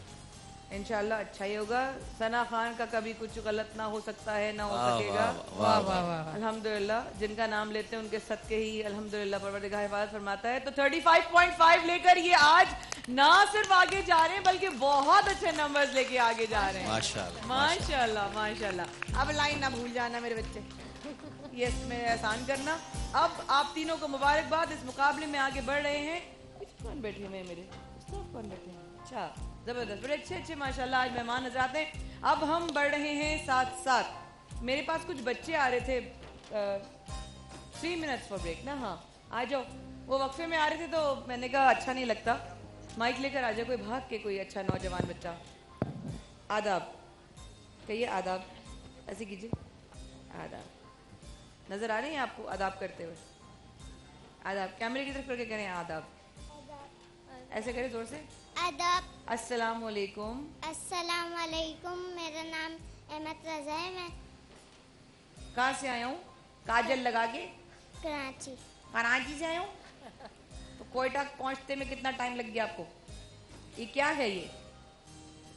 इंशाल्लाह अच्छा ही होगा। सना खान का कभी कुछ गलत ना हो सकता है, ना हो सकेगा। वाह वाह वाह। अल्हम्दुलिल्लाह जिनका नाम लेते हैं उनके सदके ही अल्हम्दुलिल्लाह परवरदिगार हिफाजत फरमाता है। तो 35.5 लेकर ये आज ना सिर्फ आगे जा रहे हैं बल्कि बहुत अच्छे नंबर्स लेके आगे जा रहे हैं। माशाल्लाह माशाल्लाह माशाल्लाह। अब लाइन ना भूल जाना मेरे बच्चे, ये इसमें एहसान करना। अब आप तीनों को मुबारकबाद, इस मुकाबले में आगे बढ़ रहे हैं। कौन बैठे हुए हैं मेरे, कौन बैठे हैं? अच्छा जबरदस्त, बड़े अच्छे अच्छे माशाल्लाह आज मेहमान नजर आते हैं। अब हम बढ़ रहे हैं साथ साथ। मेरे पास कुछ बच्चे आ रहे थे 3 मिनट्स फॉर ब्रेक ना, हाँ आ जाओ। वो वक्फे में आ रहे थे तो मैंने कहा अच्छा नहीं लगता, माइक लेकर आ जाए कोई भाग के, कोई अच्छा नौजवान बच्चा। आदाब कहिए, आदाब ऐसे कीजिए, आदाब नजर आ रहे हैं आपको आदाब करते हुए? आदाब कैमरे की तरफ करके करें आदाब, ऐसे करें जोर से। आदाब। अस्सलाम वालेकुम। अस्सलाम वालेकुम। मेरा नाम अहमद रजा है। मैं कहाँ से आया हूँ? काजल लगा के कराची। कराची से आया हूँ। तो कोयटा पहुँचते में कितना टाइम लग गया आपको? ये क्या है? ये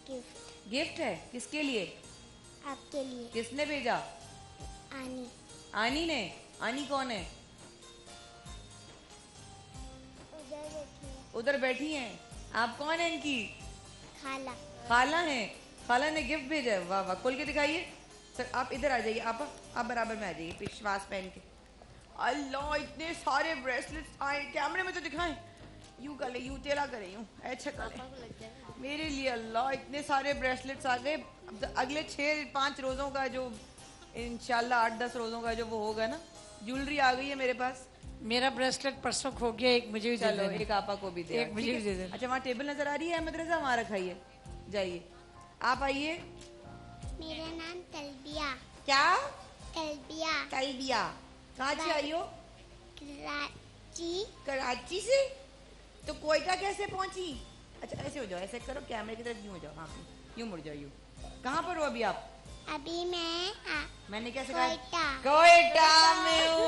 गिफ्ट। गिफ्ट है? किसके लिए? आपके लिए। किसने भेजा? आनी। आनी ने? आनी कौन है? उधर बैठी हैं। आप कौन है इनकी? खाला। खाला है। खाला ने गिफ्ट भेजा है, वाह वाह। खोल के दिखाइए सर, आप इधर आ जाइए, आप बराबर में आ जाइए, विश्वास पहन के। अल्लाह इतने सारे ब्रेसलेट्स आए, कैमरे में तो दिखाएं, यूं करे, यूं तेरा करे, यूं ऐसे करे मेरे लिए। अल्लाह इतने सारे ब्रेसलेट्स आ गए। अगले 6-5 रोज़ों का जो इंशाल्लाह 8-10 रोज़ों का जो वो होगा ना, ज्वेलरी आ गई है मेरे पास। मेरा ब्रेसलेट परसों खो गया, एक मुझे भी दे चलो देना। एक आपा को भी दे, एक मुझे भी दे देना। अच्छा वहाँ टेबल नजर आ रही है अहमद रजा, वहाँ रखाइए, जाइए आप आइए। मेरा नाम तलबिया। क्या? तलबिया। तलबिया। कहाँ से आई हो? कराची। कराची से? तो कोयटा कैसे पहुँची? अच्छा ऐसे हो जाओ, ऐसे करो, कैमरे की तरफ यूँ हो जाओ, हाँ यूँ मुड़ जाओ, यूँ। कहाँ पर हो अभी आप? अभी मैंने कैसे कहा? कोयटा। कोयटा में हूँ।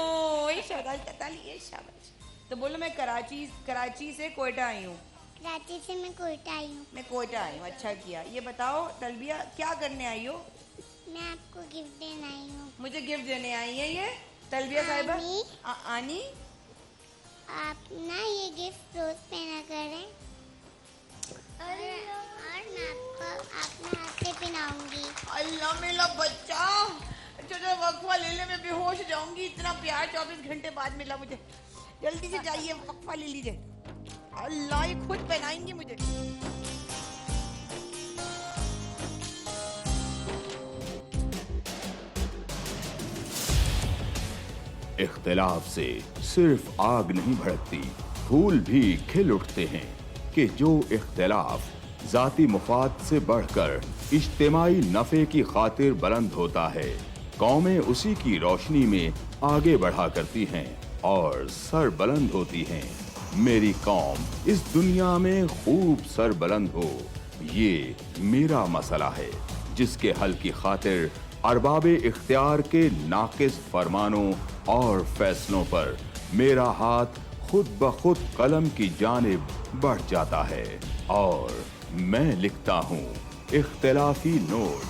शाबाश। तो बोलो मैं कराची से कोयटा आई हूँ। कराची से मैं कोयटा आई हूँ। मैं कोयटा आई हूँ, अच्छा किया। ये बताओ तलबिया क्या करने आई हो? मैं आपको गिफ्ट देने आई हूँ। मुझे गिफ्ट देने आई है ये तलबिया साहिबा? आनी आप ना ये गिफ्ट रोज पहना करें और मैं आपको हाथ से पहनाऊंगी। अल्लाह मेरा बच्चा, जो वक्फा ले ले मैं बेहोश हो जाऊंगी। इतना प्यार 24 घंटे बाद मिला मुझे। जल्दी से जाइए वक्फा ले लीजिए। अल्लाह ये खुद पहनाएंगी मुझे। इख्तिलाफ से सिर्फ आग नहीं भड़कती, फूल भी खिल उठते हैं कि जो इख्तिलाफ जाती मुफाद से बढ़कर इज्तिमाई नफ़े की खातिर बुलंद होता है, कौमें उसी की रोशनी में आगे बढ़ा करती हैं और सर बुलंद होती हैं। मेरी कौम इस दुनिया में खूब सर बुलंद हो, ये मेरा मसला है जिसके हल की खातिर अरबाबे इख्तियार के नाकिस फरमानों और फैसलों पर मेरा हाथ खुद ब खुद कलम की जानिब बढ़ जाता है और मैं लिखता हूँ इख्तिलाफी नोट।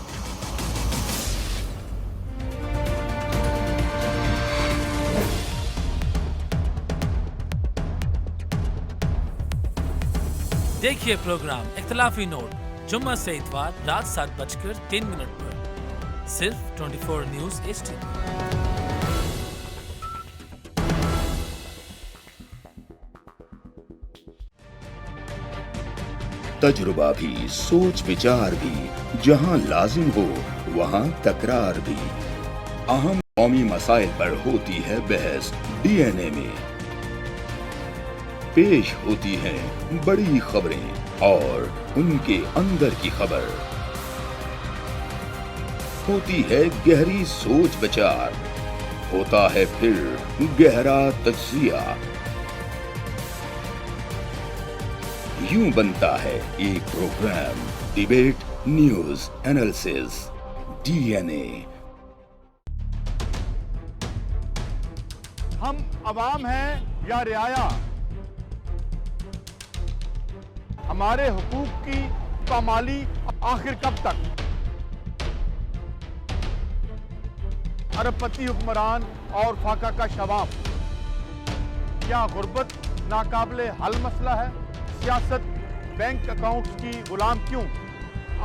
देखिए प्रोग्राम इख्तलाफी नोट जुम्मा से इतवार रात 7:03 पर सिर्फ 24 न्यूज HD। तजुर्बा भी, सोच विचार भी, जहां लाजिम हो वहां तकरार भी। अहम कौमी मसाइल पर होती है बहस DNA में। पेश होती हैं बड़ी खबरें और उनके अंदर की खबर। होती है गहरी सोच विचार, होता है फिर गहरा तज्जिया। यूं बनता है एक programme debate news analysis DNA। हम अवाम हैं या रियाया, हमारे हुकूक की पामाली आखिर कब तक? अरबपति हुक्मरान और फाका का शवाब, क्या गुर्बत नाकाबिले हल मसला है? सियासत बैंक अकाउंट्स की गुलाम क्यों?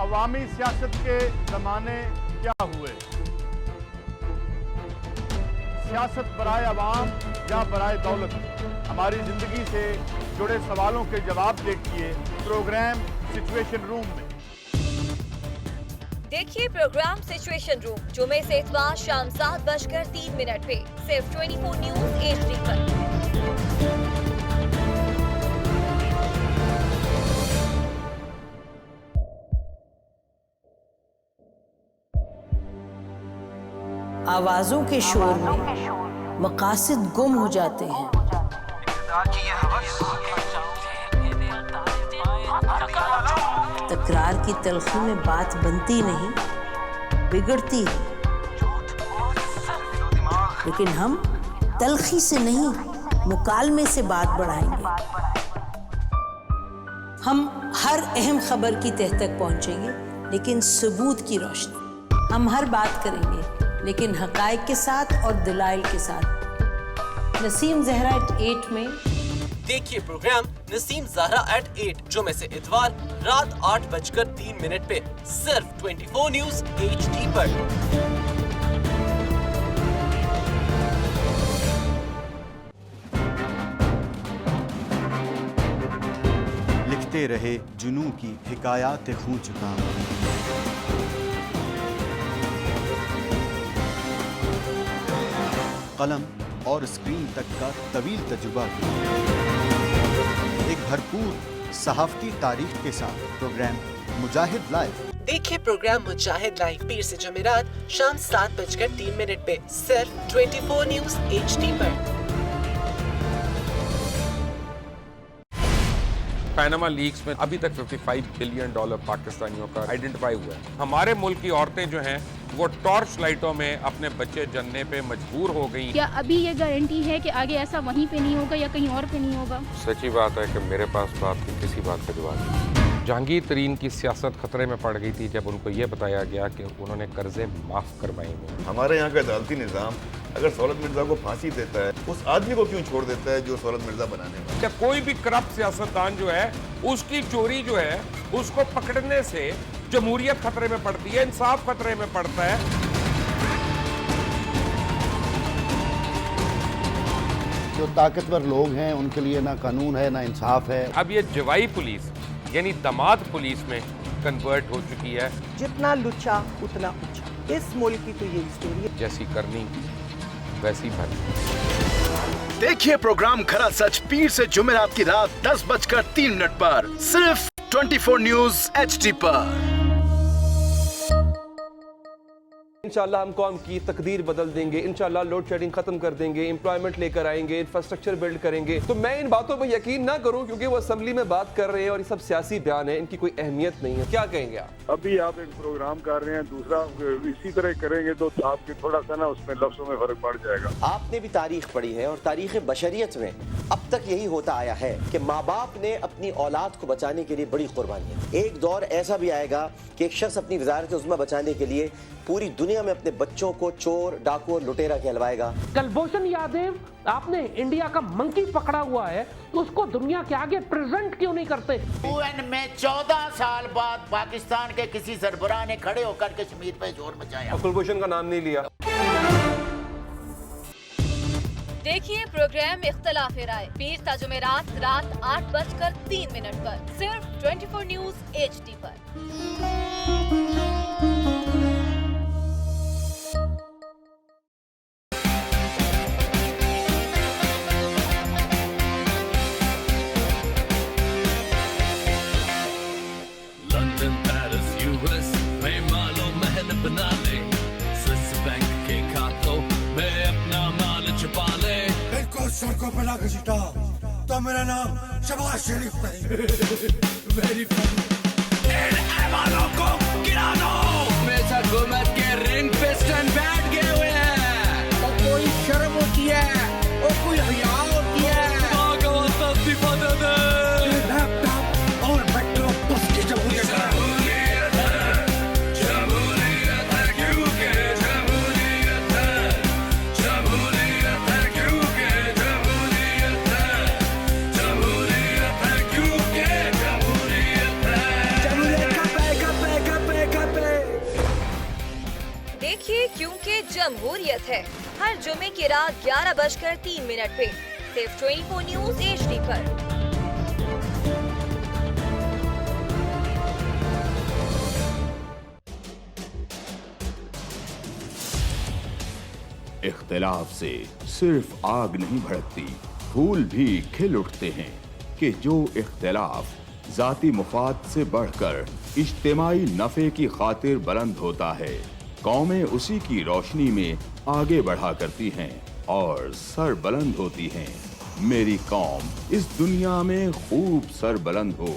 अवामी सियासत के ज़माने क्या हुए? सियासत बराए अवाम या बराए दौलत? हमारी जिंदगी से जुड़े सवालों के जवाब देखिए प्रोग्राम सिचुएशन रूम में। देखिए प्रोग्राम सिचुएशन रूम जुमे से इतवार शाम 7:03 पे सिर्फ 24 न्यूज HD पर। आवाजों के शोर में मकासद गुम हो जाते हैं। तकरार की तलखी में बात बनती नहीं, बिगड़ती है। लेकिन हम तलखी से नहीं, मुकालमे से बात बढ़ाएंगे। हम हर अहम खबर की तह तक पहुंचेंगे, लेकिन सबूत की रोशनी। हम हर बात करेंगे, लेकिन हकायक के साथ और दलाइल के साथ। नसीम ज़हरा @8 में देखिए प्रोग्राम नसीम ज़हरा @8 जुमे से इतवार रात 8:03 पे सिर्फ 24 न्यूज HD पर। लिखते रहे जुनू की हिकायात खूं चुका। कलम और स्क्रीन तक का तवील तजुर्बा एक भरपूर सहाफती तारीख के साथ प्रोग्राम मुजाहिद लाइव। देखिए प्रोग्राम मुजाहिद लाइव पीर से जुमेरात शाम 7:03 पे सिर्फ 24 न्यूज HD पर। पैनामा लीक्स में अभी तक $55 बिलियन पाकिस्तानियों का आइडेंटिफाई हुआ है। हमारे मुल्क की औरतें जो हैं वो टॉर्च लाइटों में अपने बच्चे जनने पे मजबूर हो गई। क्या अभी ये गारंटी है कि आगे ऐसा वहीं पे नहीं होगा या कहीं और पे नहीं होगा? सच्ची बात है कि मेरे पास तो आपकी किसी बात का जवाब नहीं। जहांगीर तरीन की सियासत खतरे में पड़ गई थी जब उनको ये बताया गया कि उन्होंने कर्जे माफ करवाएंगे। हमारे यहाँ का अदालती निज़ाम अगर सौलत मिर्जा को फांसी देता है, उस आदमी को क्यों छोड़ देता है जो सौलत मिर्जा बनाने वाला? क्या कोई भी करप्ट सियासतदान जो है उसकी चोरी जो है उसको पकड़ने से जमहूरियत खतरे में पड़ती है, इंसाफ खतरे में पड़ता है। जो ताकतवर लोग हैं उनके लिए ना कानून है ना इंसाफ है। अब ये जवाई पुलिस यानी दामाद पुलिस में कन्वर्ट हो चुकी है। जितना लुच्चा उतना ऊंचा। इस मुल्क की तो ये स्टोरी है। जैसी करनी वैसी भरनी। देखिए प्रोग्राम खरा सच पीर से जुमेरात की रात 10:03 पर सिर्फ 24 न्यूज HD पर। इंशाल्लाह हम कौम की तकदीर बदल देंगे, इंशाल्लाह लोड शेडिंग खत्म कर देंगे, एम्प्लॉयमेंट लेकर आएंगे, इंफ्रास्ट्रक्चर बिल्ड करेंगे। तो मैं इन बातों पर यकीन ना करूं क्योंकि वो असेंबली में बात कर रहे हैं और ये सब सियासी बयान है, इनकी कोई अहमियत नहीं है। क्या कहेंगे आप? अभी आप एक प्रोग्राम कर रहे हैं, दूसरा इसी तरह करेंगे तो आपके थोड़ा सा ना उसमें लफ्जों में फर्क पड़ जाएगा। आपने भी तारीख पढ़ी है और तारीख बशरियत में अब तक यही होता आया है कि माँ बाप ने अपनी औलाद को बचाने के लिए बड़ी कुर्बानियां। एक दौर ऐसा भी आएगा कि एक शख्स अपनी वज़ारत उज़्मा बचाने के लिए पूरी दुनिया دنیا میں اپنے بچوں کو چور, ڈاکو اور لٹیرا کہلوائے گا. کلبھوشن یادو, آپ نے انڈیا کا منکی پکڑا ہوا ہے تو اس کو دنیا کے آگے پریزنٹ کیوں نہیں کرتے؟ UN میں 14 سال بعد پاکستان کے کسی سربراہ نے کھڑے ہو کر کشمیر پہ زور مچایا. کلبھوشن کا نام نہیں لیا. دیکھیے پروگرام اختلاف رائے پیر تا جمعرات رات 8:03 پر صرف 24 نیوز HD پر. लंदन पेरिस यूएस में मालो महल बना ले, स्विस बैंक के खातों में अपना माल छुपा ले. इनको सड़कों पर लाकर सीटा तो मेरा नाम शबाज शरीफ नहीं. Very funny. इन ऐवानों को गिरा दो. हमेशा हुकूमत के रिंग पिस्टन बैठ गए हुए हैं. और कोई शर्म होती है और कोई हया होती है. लैपटॉप और मेट्रो बस की जमहूरियत है. देखिए क्योंकि जमहूरियत है हर जुमे की रात 11:03 पे सिर्फ 24 न्यूज HD पर. इख्तिलाफ से सिर्फ आग नहीं भड़कती, फूल भी खिल उठते हैं कि जो इख्तिलाफ जाती मुफाद से बढ़कर इज्तिमाई नफ़े की खातिर बुलंद होता है, कौमें उसी की रोशनी में आगे बढ़ा करती हैं और सर बुलंद होती हैं. मेरी कौम इस दुनिया में खूब सर बुलंद हो,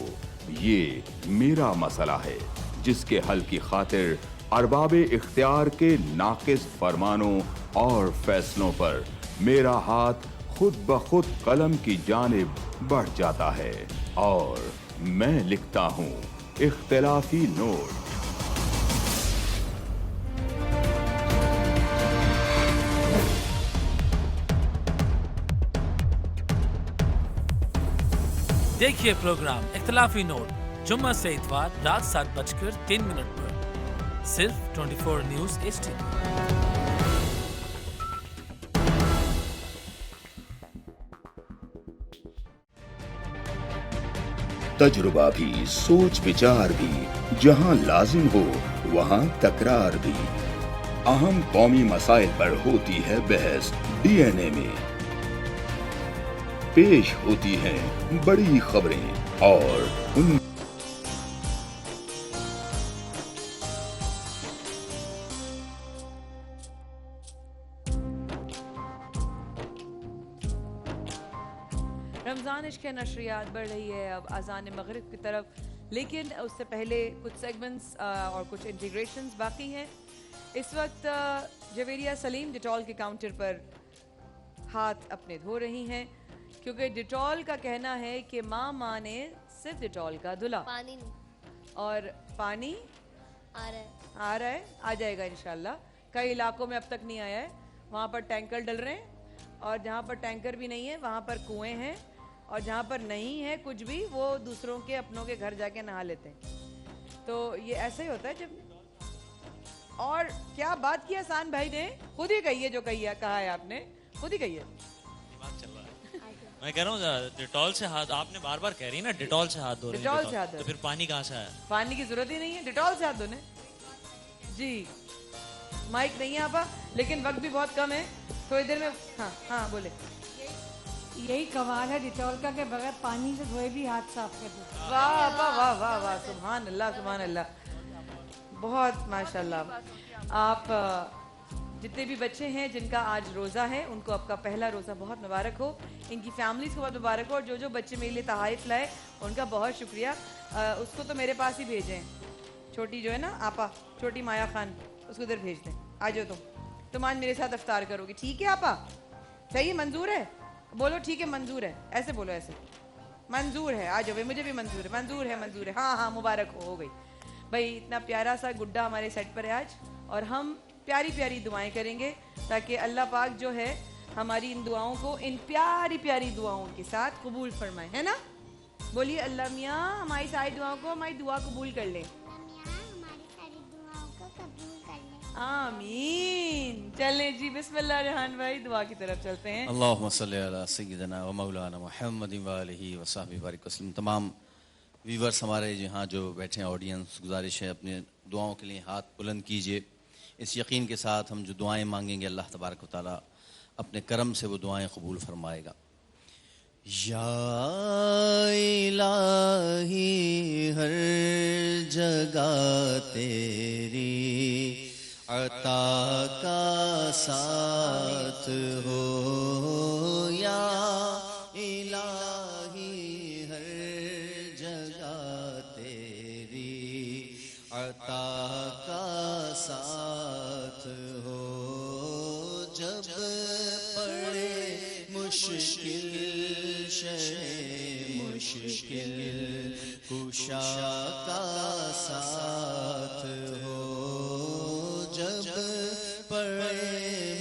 ये मेरा मसला है जिसके हल की खातिर अरबाबे इख्तियार के नाकिस फरमानों और फैसलों पर मेरा हाथ खुद ब खुद कलम की जानिब बढ़ जाता है और मैं लिखता हूँ इख्तिलाफी नोट. देखिए प्रोग्राम इख्तिलाफी नोट जुम्मा से इतवार रात 7:03 पर सिर्फ 24 न्यूज HD. तजुर्बा भी, सोच विचार भी, जहां लाजिम हो वहां तकरार भी. अहम कौमी मसाइल पर होती है बहस DNA में. पेश होती हैं बड़ी खबरें और उन रमज़ान इश्क की नशरियात बढ़ रही है अब अज़ान मगरिब की तरफ, लेकिन उससे पहले कुछ सेगमेंट्स और कुछ इंटीग्रेशंस बाकी हैं. इस वक्त जवेरिया सलीम डिटॉल के काउंटर पर हाथ अपने धो रही हैं क्योंकि डिटॉल का कहना है कि माँ ने सिर्फ डिटॉल का धुला. पानी नहीं और पानी आ रहा है, आ जाएगा इंशाल्लाह. कई इलाकों में अब तक नहीं आया है, वहाँ पर टैंकर डल रहे हैं और जहाँ पर टैंकर भी नहीं है वहाँ पर कुएं हैं और जहाँ पर नहीं है कुछ भी वो दूसरों के अपनों के घर जाके नहा लेते हैं. तो ये ऐसे ही होता है जब. और क्या बात की आसान भाई ने, खुद ही कही है जो कहा है आपने, खुद ही कही है. मैं कह रहा हूँ डिटॉल से हाथ, आपने बार बार कह रही है ना डिटॉल से हाथ धो रहे हैं. डिटॉल से हाथ धो, तो फिर पानी कहाँ से आया? पानी की जरूरत ही नहीं है, डिटॉल से हाथ धोने. जी माइक नहीं है आपा, लेकिन वक्त भी बहुत कम है, थोड़ी देर में. हाँ बोले. यही कमाल है डिटॉल का कि बगैर पानी से धोए भी हाथ साफ कर दो. वाह वाह वाह वाह वाह, सुभान अल्लाह सुभान अल्लाह, बहुत माशाल्लाह. आप जितने भी बच्चे हैं जिनका आज रोज़ा है उनको आपका पहला रोज़ा बहुत मुबारक हो, इनकी फैमिलीज़ को बहुत मुबारक हो. और जो बच्चे मेरे लिए तहाइफ लाए उनका बहुत शुक्रिया. उसको तो मेरे पास ही भेजें, छोटी जो है ना आपा, छोटी माया खान, उसको इधर भेज दें. आ जाओ तुम आज मेरे साथ इफ्तार करोगे, ठीक है आपा? सही है, मंजूर है? बोलो ठीक है मंजूर है, ऐसे बोलो, ऐसे मंजूर है. आ जाओ भाई, मुझे भी मंजूर है, मंजूर है, मंजूर है. हाँ मुबारक हो गई भाई. इतना प्यारा सा गुड्डा हमारे सेट पर है आज और हम پیاری پیاری دعائیں کریں گے تاکہ اللہ پاک جو ہے ہماری ان دعاؤں کو ان پیاری پیاری دعاؤں کے ساتھ قبول فرمائے, ہے نا. بولیے اللہ میاں ہماری ساری دعاؤں کو ہماری دعا قبول کر لیں. آمین. چلیں جی, بسم اللہ الرحمن بھائی دعا کی طرف چلتے ہیں. اللہم صلی علی سیدنا و مولانا محمد وآلہ وصحبہ بارک وسلم. تمام ویورز ہمارے یہاں جو بیٹھے ہیں, آڈینس, گزارش ہے اپنے دعاؤں کے لیے ہاتھ بلند کیجئے. اس یقین کے ساتھ ہم جو دعائیں مانگیں گے اللہ تبارک و تعالیٰ اپنے کرم سے وہ دعائیں قبول فرمائے گا. یا الہی ہر جگہ تیری عطا کا ساتھ ہو, یا الہی ہر جگہ تیری عطا کا ساتھ ہو. جب پڑے مشکل مشکل کشا کا ساتھ ہو. جب پڑے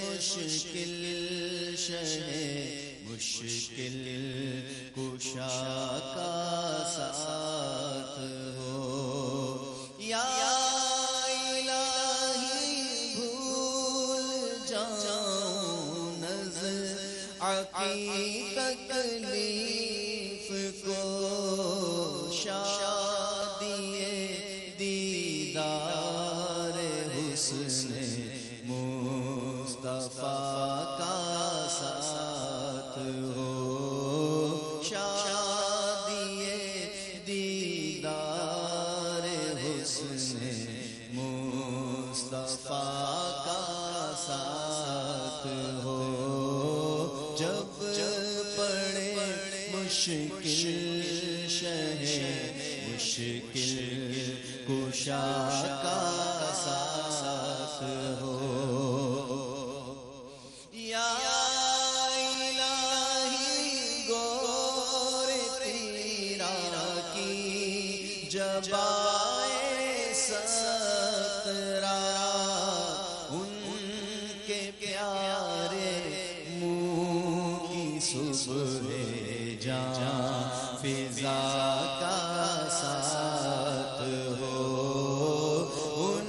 مشکل مشکل کشا کا ساتھ ہو. یا تکلیف کو شادیے دیدار حسن مصطفیٰ کا ساتھ ہو. شادیے دیدار حسن مصطفیٰ کا ساتھ ہو. جب پڑے مشکل مشکل کشا کا ساتھ ہو. یا الہی گور تیرا کی جب آئے سترا, ان کے پیارے صبح جان فضا کا ساتھ ہو. ان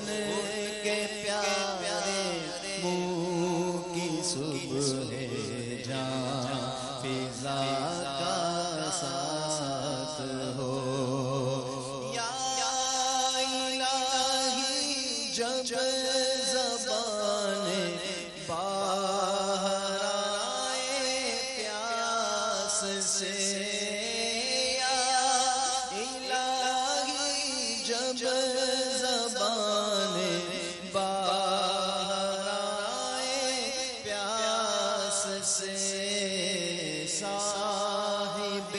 کے پیارے منہ کی صبح جان فضا کا ساتھ ہو. یا الہی جب زبان باہر سے, یا الہی جب زبان باہر آئے پیاس سے, صاحب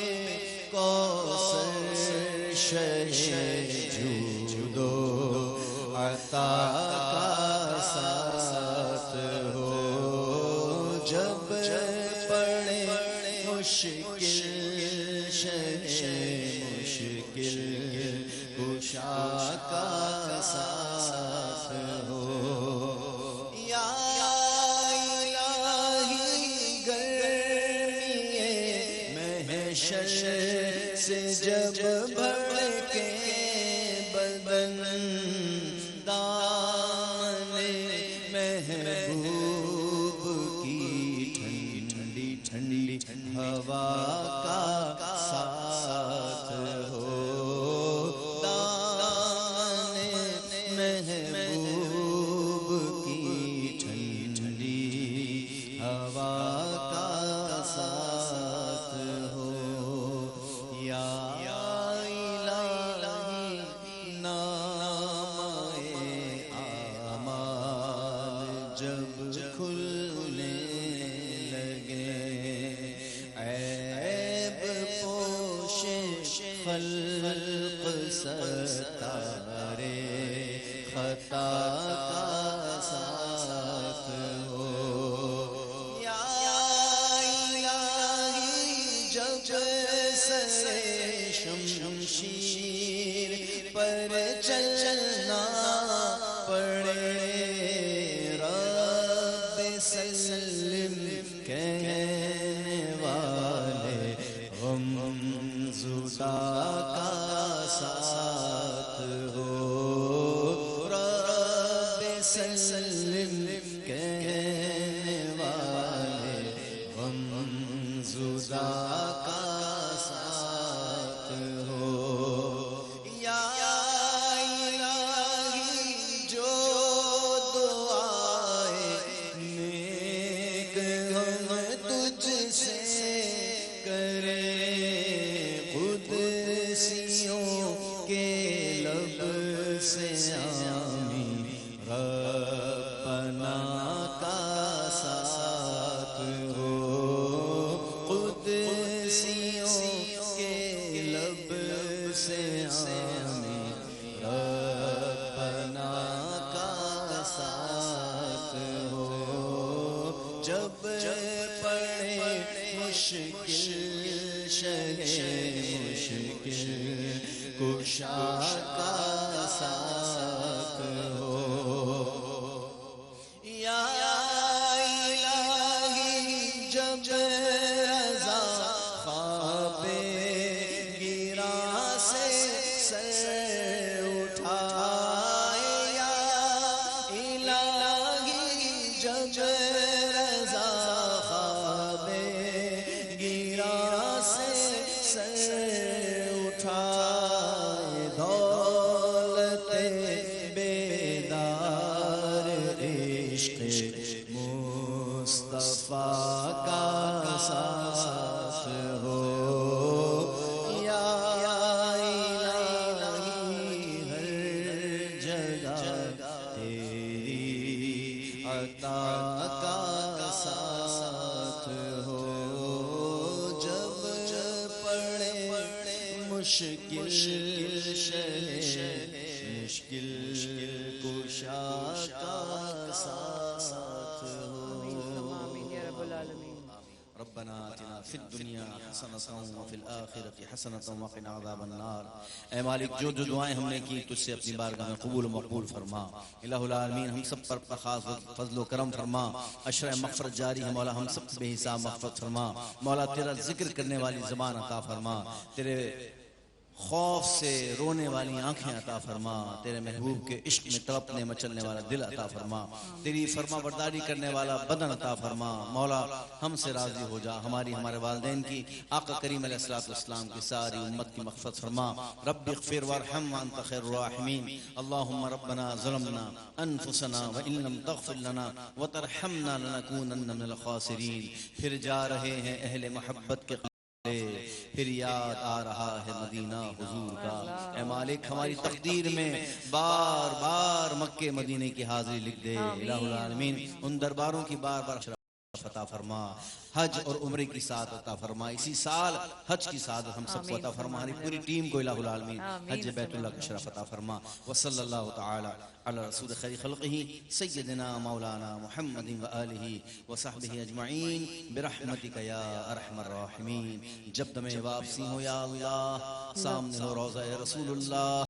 کوثر جود و عطا کا ساتھ ہو. جب پڑے مشکل مشکل کشا کا ساتھ ہو. یا الہی گرمی محشر سے جب بھڑکے بدن, دامن محبوب کی ٹھنڈی ٹھنڈی ہوا کا ساتھ ہو. دامن محبوب کی ٹھنڈی ہوا کا ساتھ ہو. یا الہی نامہ اعمال جب کھلنے خلق ستارے خطا کا ساتھ ہو. یا الہی جب سر شمشیر پر چلنا پڑے, سلم کہنے والے غمزدہ کا ساتھ ہو یا الہی جو دعائیں نیک ہم تجھ سے کریں قدسیوں کے لب سے آمین ربنا کا ساتھ ہو قدسیوں کے لب سے آمین ربنا کا ساتھ ہو جب پڑے مشکل مشکل کشا کا ساتھ ہو یا الہی جب رضا خواب گرا سے سر اٹھائے یا الہی جب رضا خواب گرا سے سر اٹھائے دولت بیدار عشق مصطفیٰ کا ساتھ ہو یا الہی ہر جگہ تیری عطا کا ساتھ ہو جب پڑے مشکل مشکل کشا کا ساتھ ہو ربنا آتنا فی الدنیا حسنة وفی الآخرة حسنة وقنا عذاب النار اے مالک جو جو دعائیں ہم نے کی تجھ سے اپنی بارگاہ میں قبول و مقبول فرما الہ العالمین ہم سب پر خاص فضل و کرم فرما اشرع مغفرت جاری ہے مولا ہم سب بے حساب مغفرت فرما مولا تیرا ذکر کرنے والی زبان عطا فرما تیرے خوف سے رونے والی آنکھیں عطا فرما تیرے محبوب کے عشق میں تڑپنے مچلنے والا دل عطا فرما تیری فرما برداری کرنے والا بدن عطا فرما مولا ہم سے راضی ہو جا ہماری ہمارے والدین کی آقا کریم علیہ السلام کی ساری امت کی مغفرت فرما رب اغفر وارحم وانت خیر الراحمین اللہم ربنا ظلمنا انفسنا وان لم تغفر لنا وترحمنا لنکونن من الخاسرین پھر جا رہے ہیں اہل محبت کے پھر یاد آ رہا ہے مدینہ حضور کا اے مالک ہماری تقدیر میں بار بار مکے مدینے کی حاضری لکھ دے الہ العالمین ان درباروں کی بار بار شرف عطا فرما حج اور عمرے کی سعادت عطا فرما اسی سال حج کی سعادت ہم سب کو عطا فرما ہماری پوری ٹیم کو الہ العالمین حج بیت اللہ کا شرف عطا فرما وصلی اللہ تعالی علی رسول خیر خلقہ سیدنا مولانا محمد وآلہ وصحبہ اجمعین برحمتک یا ارحم الراحمین جب دم واپسی ہو یا اللہ سامنے ہو روضہ رسول اللہ